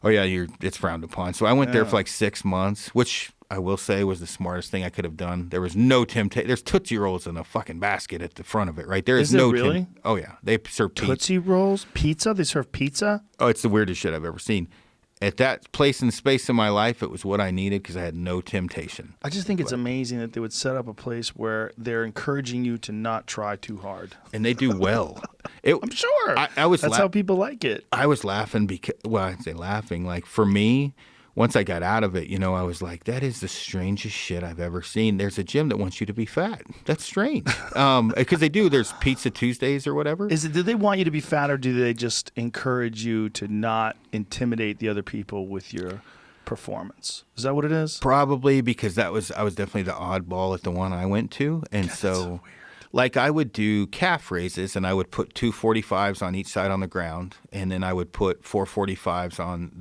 Oh yeah, it's frowned upon. So I went there for like 6 months, which I will say was the smartest thing I could have done. There was no temptation. There's Tootsie Rolls in a fucking basket at the front of it, right? There is no really? Oh yeah, they serve pizza. Tootsie Rolls, pizza. They serve pizza. Oh, it's the weirdest shit I've ever seen. At that place and space in my life, it was what I needed because I had no temptation. I just think it's amazing that they would set up a place where they're encouraging you to not try too hard. And they do well. I'm sure. That's how people like it. I was laughing because, well, I'd say laughing. Like for me, once I got out of it, I was like, that is the strangest shit I've ever seen. There's a gym that wants you to be fat. That's strange. Because they do. There's Pizza Tuesdays or whatever. Do they want you to be fat, or do they just encourage you to not intimidate the other people with your performance? Is that what it is? Probably because I was definitely the oddball at the one I went to. And God, so weird. Like I would do calf raises and I would put 245s on each side on the ground, and then I would put 445s on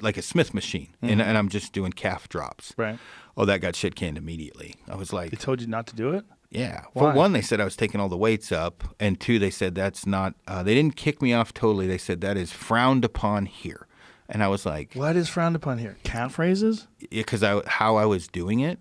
like a Smith machine, and I'm just doing calf drops. Right. Oh, that got shit canned immediately. I was like, they told you not to do it? Yeah. Why? For one, they said I was taking all the weights up, and two, they said that's not. They didn't kick me off totally. They said that is frowned upon here, and I was like, what is frowned upon here? Calf raises? Yeah, because how I was doing it.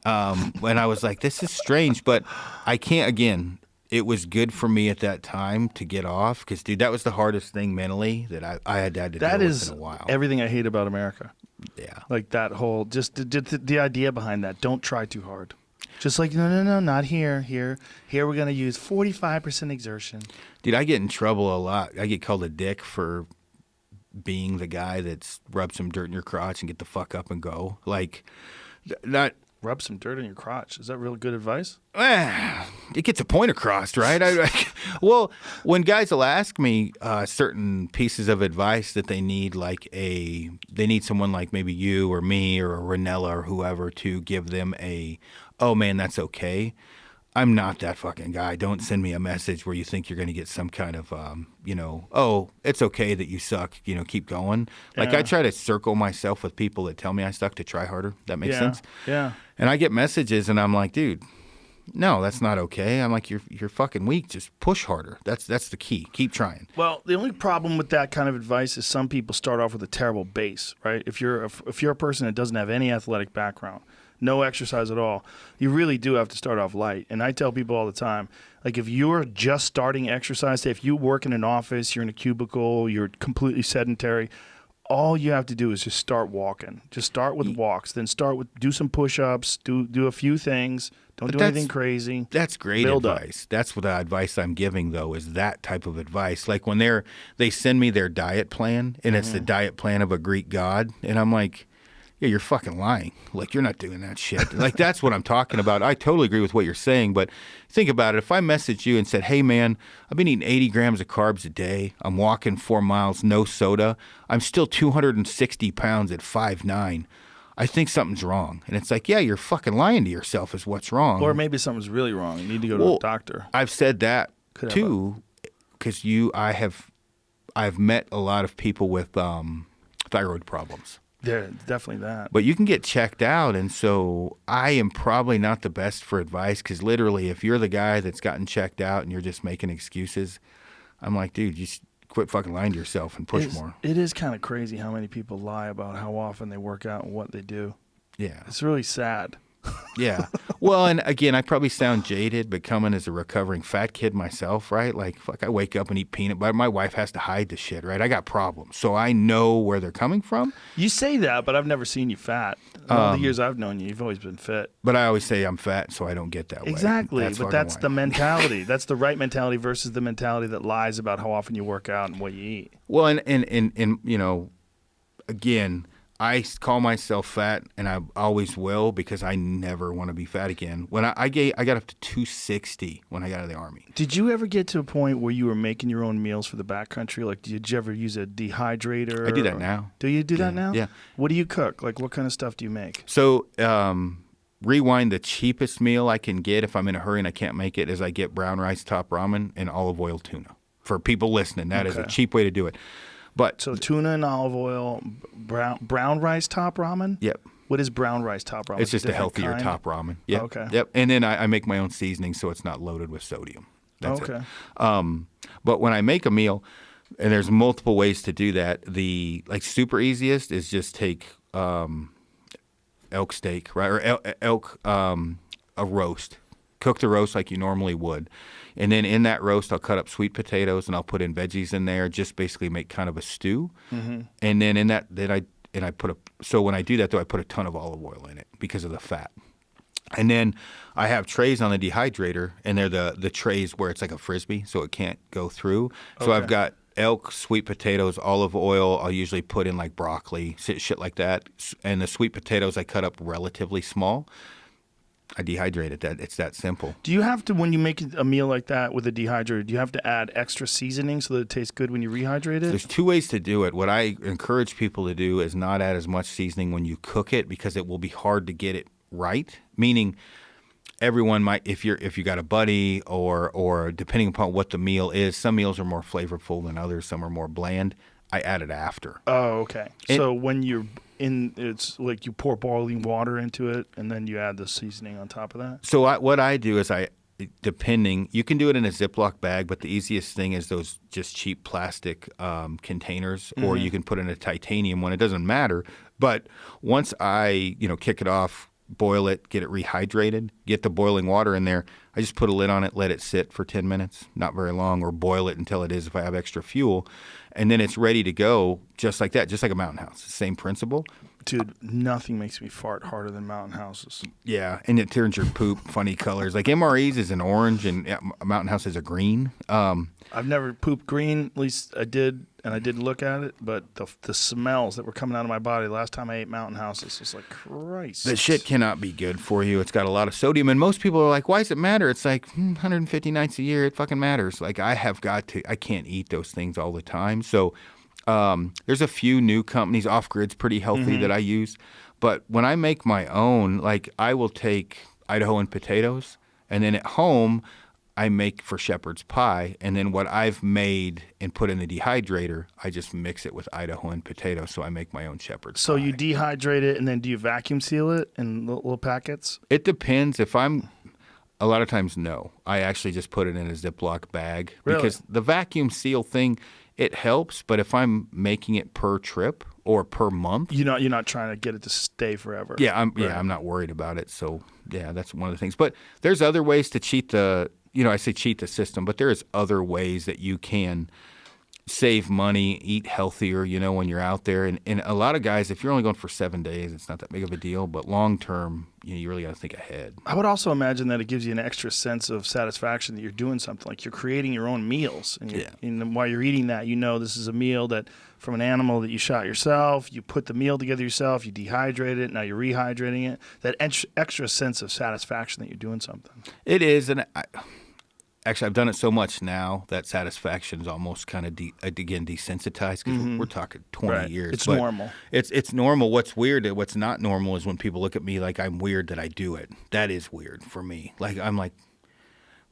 And I was like, this is strange, but I can't, again, it was good for me at that time to get off because, dude, that was the hardest thing mentally that I had to deal with in a while. That is everything I hate about America. Yeah. Like that whole, just the idea behind that, don't try too hard. Just like, no, not here. Here we're going to use 45% exertion. Dude, I get in trouble a lot. I get called a dick for being the guy that's rub some dirt in your crotch and get the fuck up and go. Like, not... Rub some dirt in your crotch. Is that really good advice? It gets a point across, right? Well, when guys will ask me certain pieces of advice that they need, they need someone like maybe you or me or Ranella or whoever to give them oh man, that's okay. I'm not that fucking guy. Don't send me a message where you think you're going to get some kind of, oh, it's okay that you suck. Keep going. Like Yeah. I try to circle myself with people that tell me I suck to try harder. That makes sense. Yeah. And I get messages, and I'm like, dude, no, that's not okay. I'm like, you're fucking weak. Just push harder. That's the key. Keep trying. Well, the only problem with that kind of advice is some people start off with a terrible base, right? If you're a person that doesn't have any athletic background, no exercise at all, you really do have to start off light. And I tell people all the time, like if you're just starting exercise, say if you work in an office, you're in a cubicle, you're completely sedentary, all you have to do is just start walking. Just start with walks, then do some push-ups, do a few things. Don't do anything crazy. That's great Build advice. That's what the advice I'm giving, though, is that type of advice. Like when they send me their diet plan, and it's the diet plan of a Greek god, and I'm like, yeah, you're fucking lying. Like, you're not doing that shit. Like, that's what I'm talking about. I totally agree with what you're saying, but think about it. If I messaged you and said, hey, man, I've been eating 80 grams of carbs a day. I'm walking 4 miles, no soda. I'm still 260 pounds at 5'9". I think something's wrong. And it's like, yeah, you're fucking lying to yourself is what's wrong. Or maybe something's really wrong. You need to go to a doctor. I've said that, too, because I've met a lot of people with thyroid problems. Yeah, definitely that. But you can get checked out, and so I am probably not the best for advice because literally if you're the guy that's gotten checked out and you're just making excuses, I'm like, dude, you quit fucking lying to yourself and push more. It is kind of crazy how many people lie about how often they work out and what they do. Yeah. It's really sad. Yeah. Well, and again, I probably sound jaded, but coming as a recovering fat kid myself, right? Like, fuck, I wake up and eat peanut butter. My wife has to hide the shit, right? I got problems. So I know where they're coming from. You say that, but I've never seen you fat. All the years I've known you, you've always been fit. But I always say I'm fat, so I don't get that way. Exactly. But that's why. the mentality. That's the right mentality versus the mentality that lies about how often you work out and what you eat. Well, and again, I call myself fat, and I always will because I never want to be fat again. When I got up to 260 when I got out of the Army. Did you ever get to a point where you were making your own meals for the backcountry? Like, did you ever use a dehydrator? I do that now. Do you do that now? Yeah. What do you cook? Like, what kind of stuff do you make? So, rewind, the cheapest meal I can get if I'm in a hurry and I can't make it is I get brown rice top ramen and olive oil tuna. For people listening, that is a cheap way to do it. But so tuna and olive oil, brown rice top ramen? Yep. What is brown rice top ramen? It's just a healthier top ramen. Yep. Oh, okay. Yep. And then I make my own seasoning so it's not loaded with sodium. That's okay. it. But when I make a meal, and there's multiple ways to do that, the super easiest is just take elk steak, right, or elk a roast. Cook the roast like you normally would. And then in that roast, I'll cut up sweet potatoes and I'll put in veggies in there, just basically make kind of a stew. Mm-hmm. And then in that, so when I do that, though, I put a ton of olive oil in it because of the fat. And then I have trays on the dehydrator, and they're the trays where it's like a Frisbee, so it can't go through. So I've got elk, sweet potatoes, olive oil. I'll usually put in like broccoli, shit like that. And the sweet potatoes I cut up relatively small. I dehydrate it. It's that simple. Do you have to, when you make a meal like that with a dehydrator, do you have to add extra seasoning so that it tastes good when you rehydrate it? There's two ways to do it. What I encourage people to do is not add as much seasoning when you cook it because it will be hard to get it right. Meaning, everyone might, if you got a buddy or depending upon what the meal is, some meals are more flavorful than others. Some are more bland. I add it after. Oh, okay. So when you're it's like you pour boiling water into it, and then you add the seasoning on top of that? So what I do is you can do it in a Ziploc bag, but the easiest thing is those just cheap plastic containers, or you can put in a titanium one. It doesn't matter. But once I, kick it off, boil it, get it rehydrated, get the boiling water in there, I just put a lid on it, let it sit for 10 minutes, not very long, or boil it until it is if I have extra fuel. And then it's ready to go just like that, just like a mountain house. Same principle. Dude, nothing makes me fart harder than mountain houses. Yeah, and it turns your poop funny colors. Like MREs is an orange and a mountain house is a green. I've never pooped green. At least I did, and I didn't look at it. But the smells that were coming out of my body last time I ate mountain houses was like, Christ. The shit cannot be good for you. It's got a lot of sodium. And most people are like, why does it matter? It's like 150 nights a year. It fucking matters. Like I can't eat those things all the time. So there's a few new companies. Off Grid's pretty healthy that I use. But when I make my own, like I will take Idahoan potatoes And then at home, I make for shepherd's pie, and then what I've made and put in the dehydrator, I just mix it with Idaho and potato, so I make my own shepherd's pie. So you dehydrate it, and then do you vacuum seal it in little packets? It depends. A lot of times, no. I actually just put it in a Ziploc bag. Really? Because the vacuum seal thing, it helps, but if I'm making it per trip or per month. You're not trying to get it to stay forever. Yeah, I'm not worried about it. So, yeah, that's one of the things. But there's other ways to cheat I say cheat the system, but there's other ways that you can save money, eat healthier, when you're out there. And a lot of guys, if you're only going for 7 days, it's not that big of a deal. But long term, you really got to think ahead. I would also imagine that it gives you an extra sense of satisfaction that you're doing something. Like you're creating your own meals. And while you're eating that, this is a meal that from an animal that you shot yourself. You put the meal together yourself. You dehydrate it. Now you're rehydrating it. That extra sense of satisfaction that you're doing something. It is. And actually, I've done it so much now that satisfaction is almost kind of, again, desensitized because we're talking 20 years. It's normal. It's normal. What's weird, what's not normal is when people look at me like I'm weird that I do it. That is weird for me. Like, I'm like,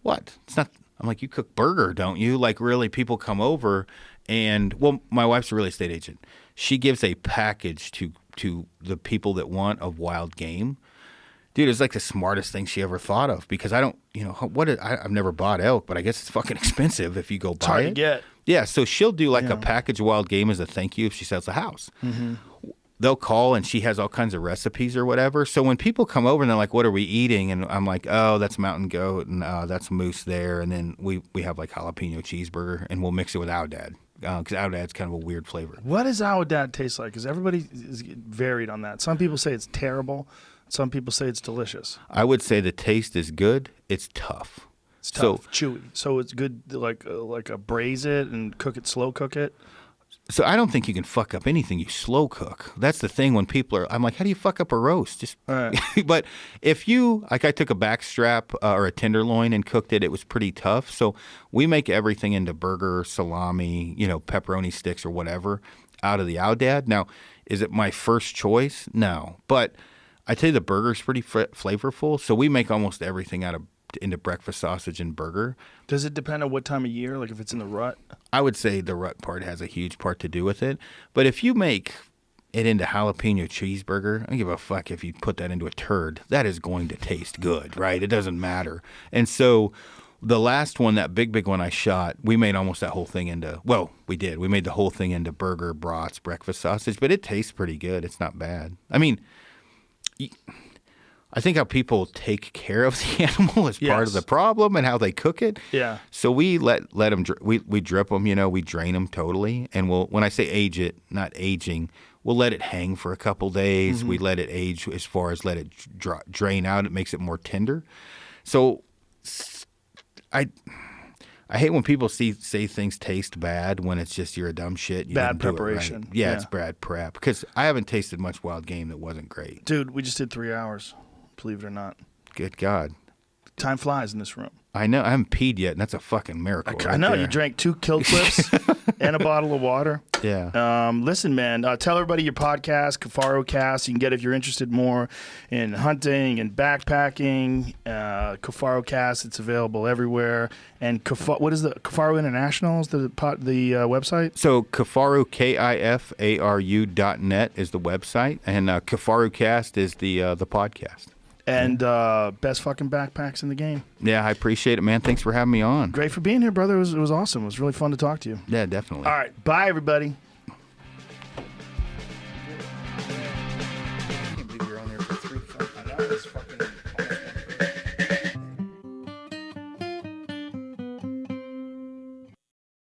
what? It's not. I'm like, you cook burger, don't you? Like, really, people come over and, my wife's a real estate agent. She gives a package to the people that want of wild game. Dude, it's like the smartest thing she ever thought of because I don't, I've never bought elk, but I guess it's fucking expensive if you go buy it. It's hard to get. Yeah, so she'll do like a package of wild game as a thank you if she sells a house. Mm-hmm. They'll call and she has all kinds of recipes or whatever. So when people come over and they're like, what are we eating? And I'm like, oh, that's mountain goat and that's moose there. And then we have like jalapeno cheeseburger and we'll mix it with Aoudad because Aoudad's kind of a weird flavor. What does Aoudad taste like? Because everybody is varied on that. Some people say it's terrible. Some people say it's delicious. I would say the taste is good. It's tough. It's tough, chewy. So it's good, like a braise it and slow cook it. So I don't think you can fuck up anything you slow cook. That's the thing when people I'm like, how do you fuck up a roast? Just, right. But if I took a backstrap or a tenderloin and cooked it, it was pretty tough. So we make everything into burger, salami, pepperoni sticks or whatever out of the Aoudad. Now, is it my first choice? No, but I tell you, the burger's pretty flavorful, so we make almost everything into breakfast sausage and burger. Does it depend on what time of year? Like if it's in the rut? I would say the rut part has a huge part to do with it. But if you make it into jalapeno cheeseburger, I don't give a fuck if you put that into a turd. That is going to taste good, right? It doesn't matter. And so the last one, that big one I shot, we made almost that whole thing into, we did. We made the whole thing into burger, brats, breakfast sausage, but it tastes pretty good. It's not bad. I mean, I think how people take care of the animal is part of the problem and how they cook it. Yeah. So we let them, we drip them, we drain them totally. And when I say age it, not aging, we'll let it hang for a couple days. Mm-hmm. We let it age as far as let it drain out. It makes it more tender. So I hate when people say things taste bad when it's just you're a dumb shit. You bad didn't do preparation. It right. Yeah, it's bad prep. Because I haven't tasted much wild game that wasn't great. Dude, we just did 3 hours, believe it or not. Good God. Time flies in this room. I know. I haven't peed yet, and that's a fucking miracle. I know. You drank 2 kill clips and a bottle of water. Yeah. Listen, man, tell everybody your podcast, KifaruCast. You can get if you're interested more in hunting and backpacking. KifaruCast, it's available everywhere. And what is the Kifaru International? Is the website? So Kifaru, KIFARU.net is the website, and KifaruCast is the podcast. And best fucking backpacks in the game. Yeah, I appreciate it, man. Thanks for having me on. Great for being here, brother. It was awesome. It was really fun to talk to you. Yeah, definitely. All right. Bye, everybody. I can't believe you're on there for 3 fucking hours.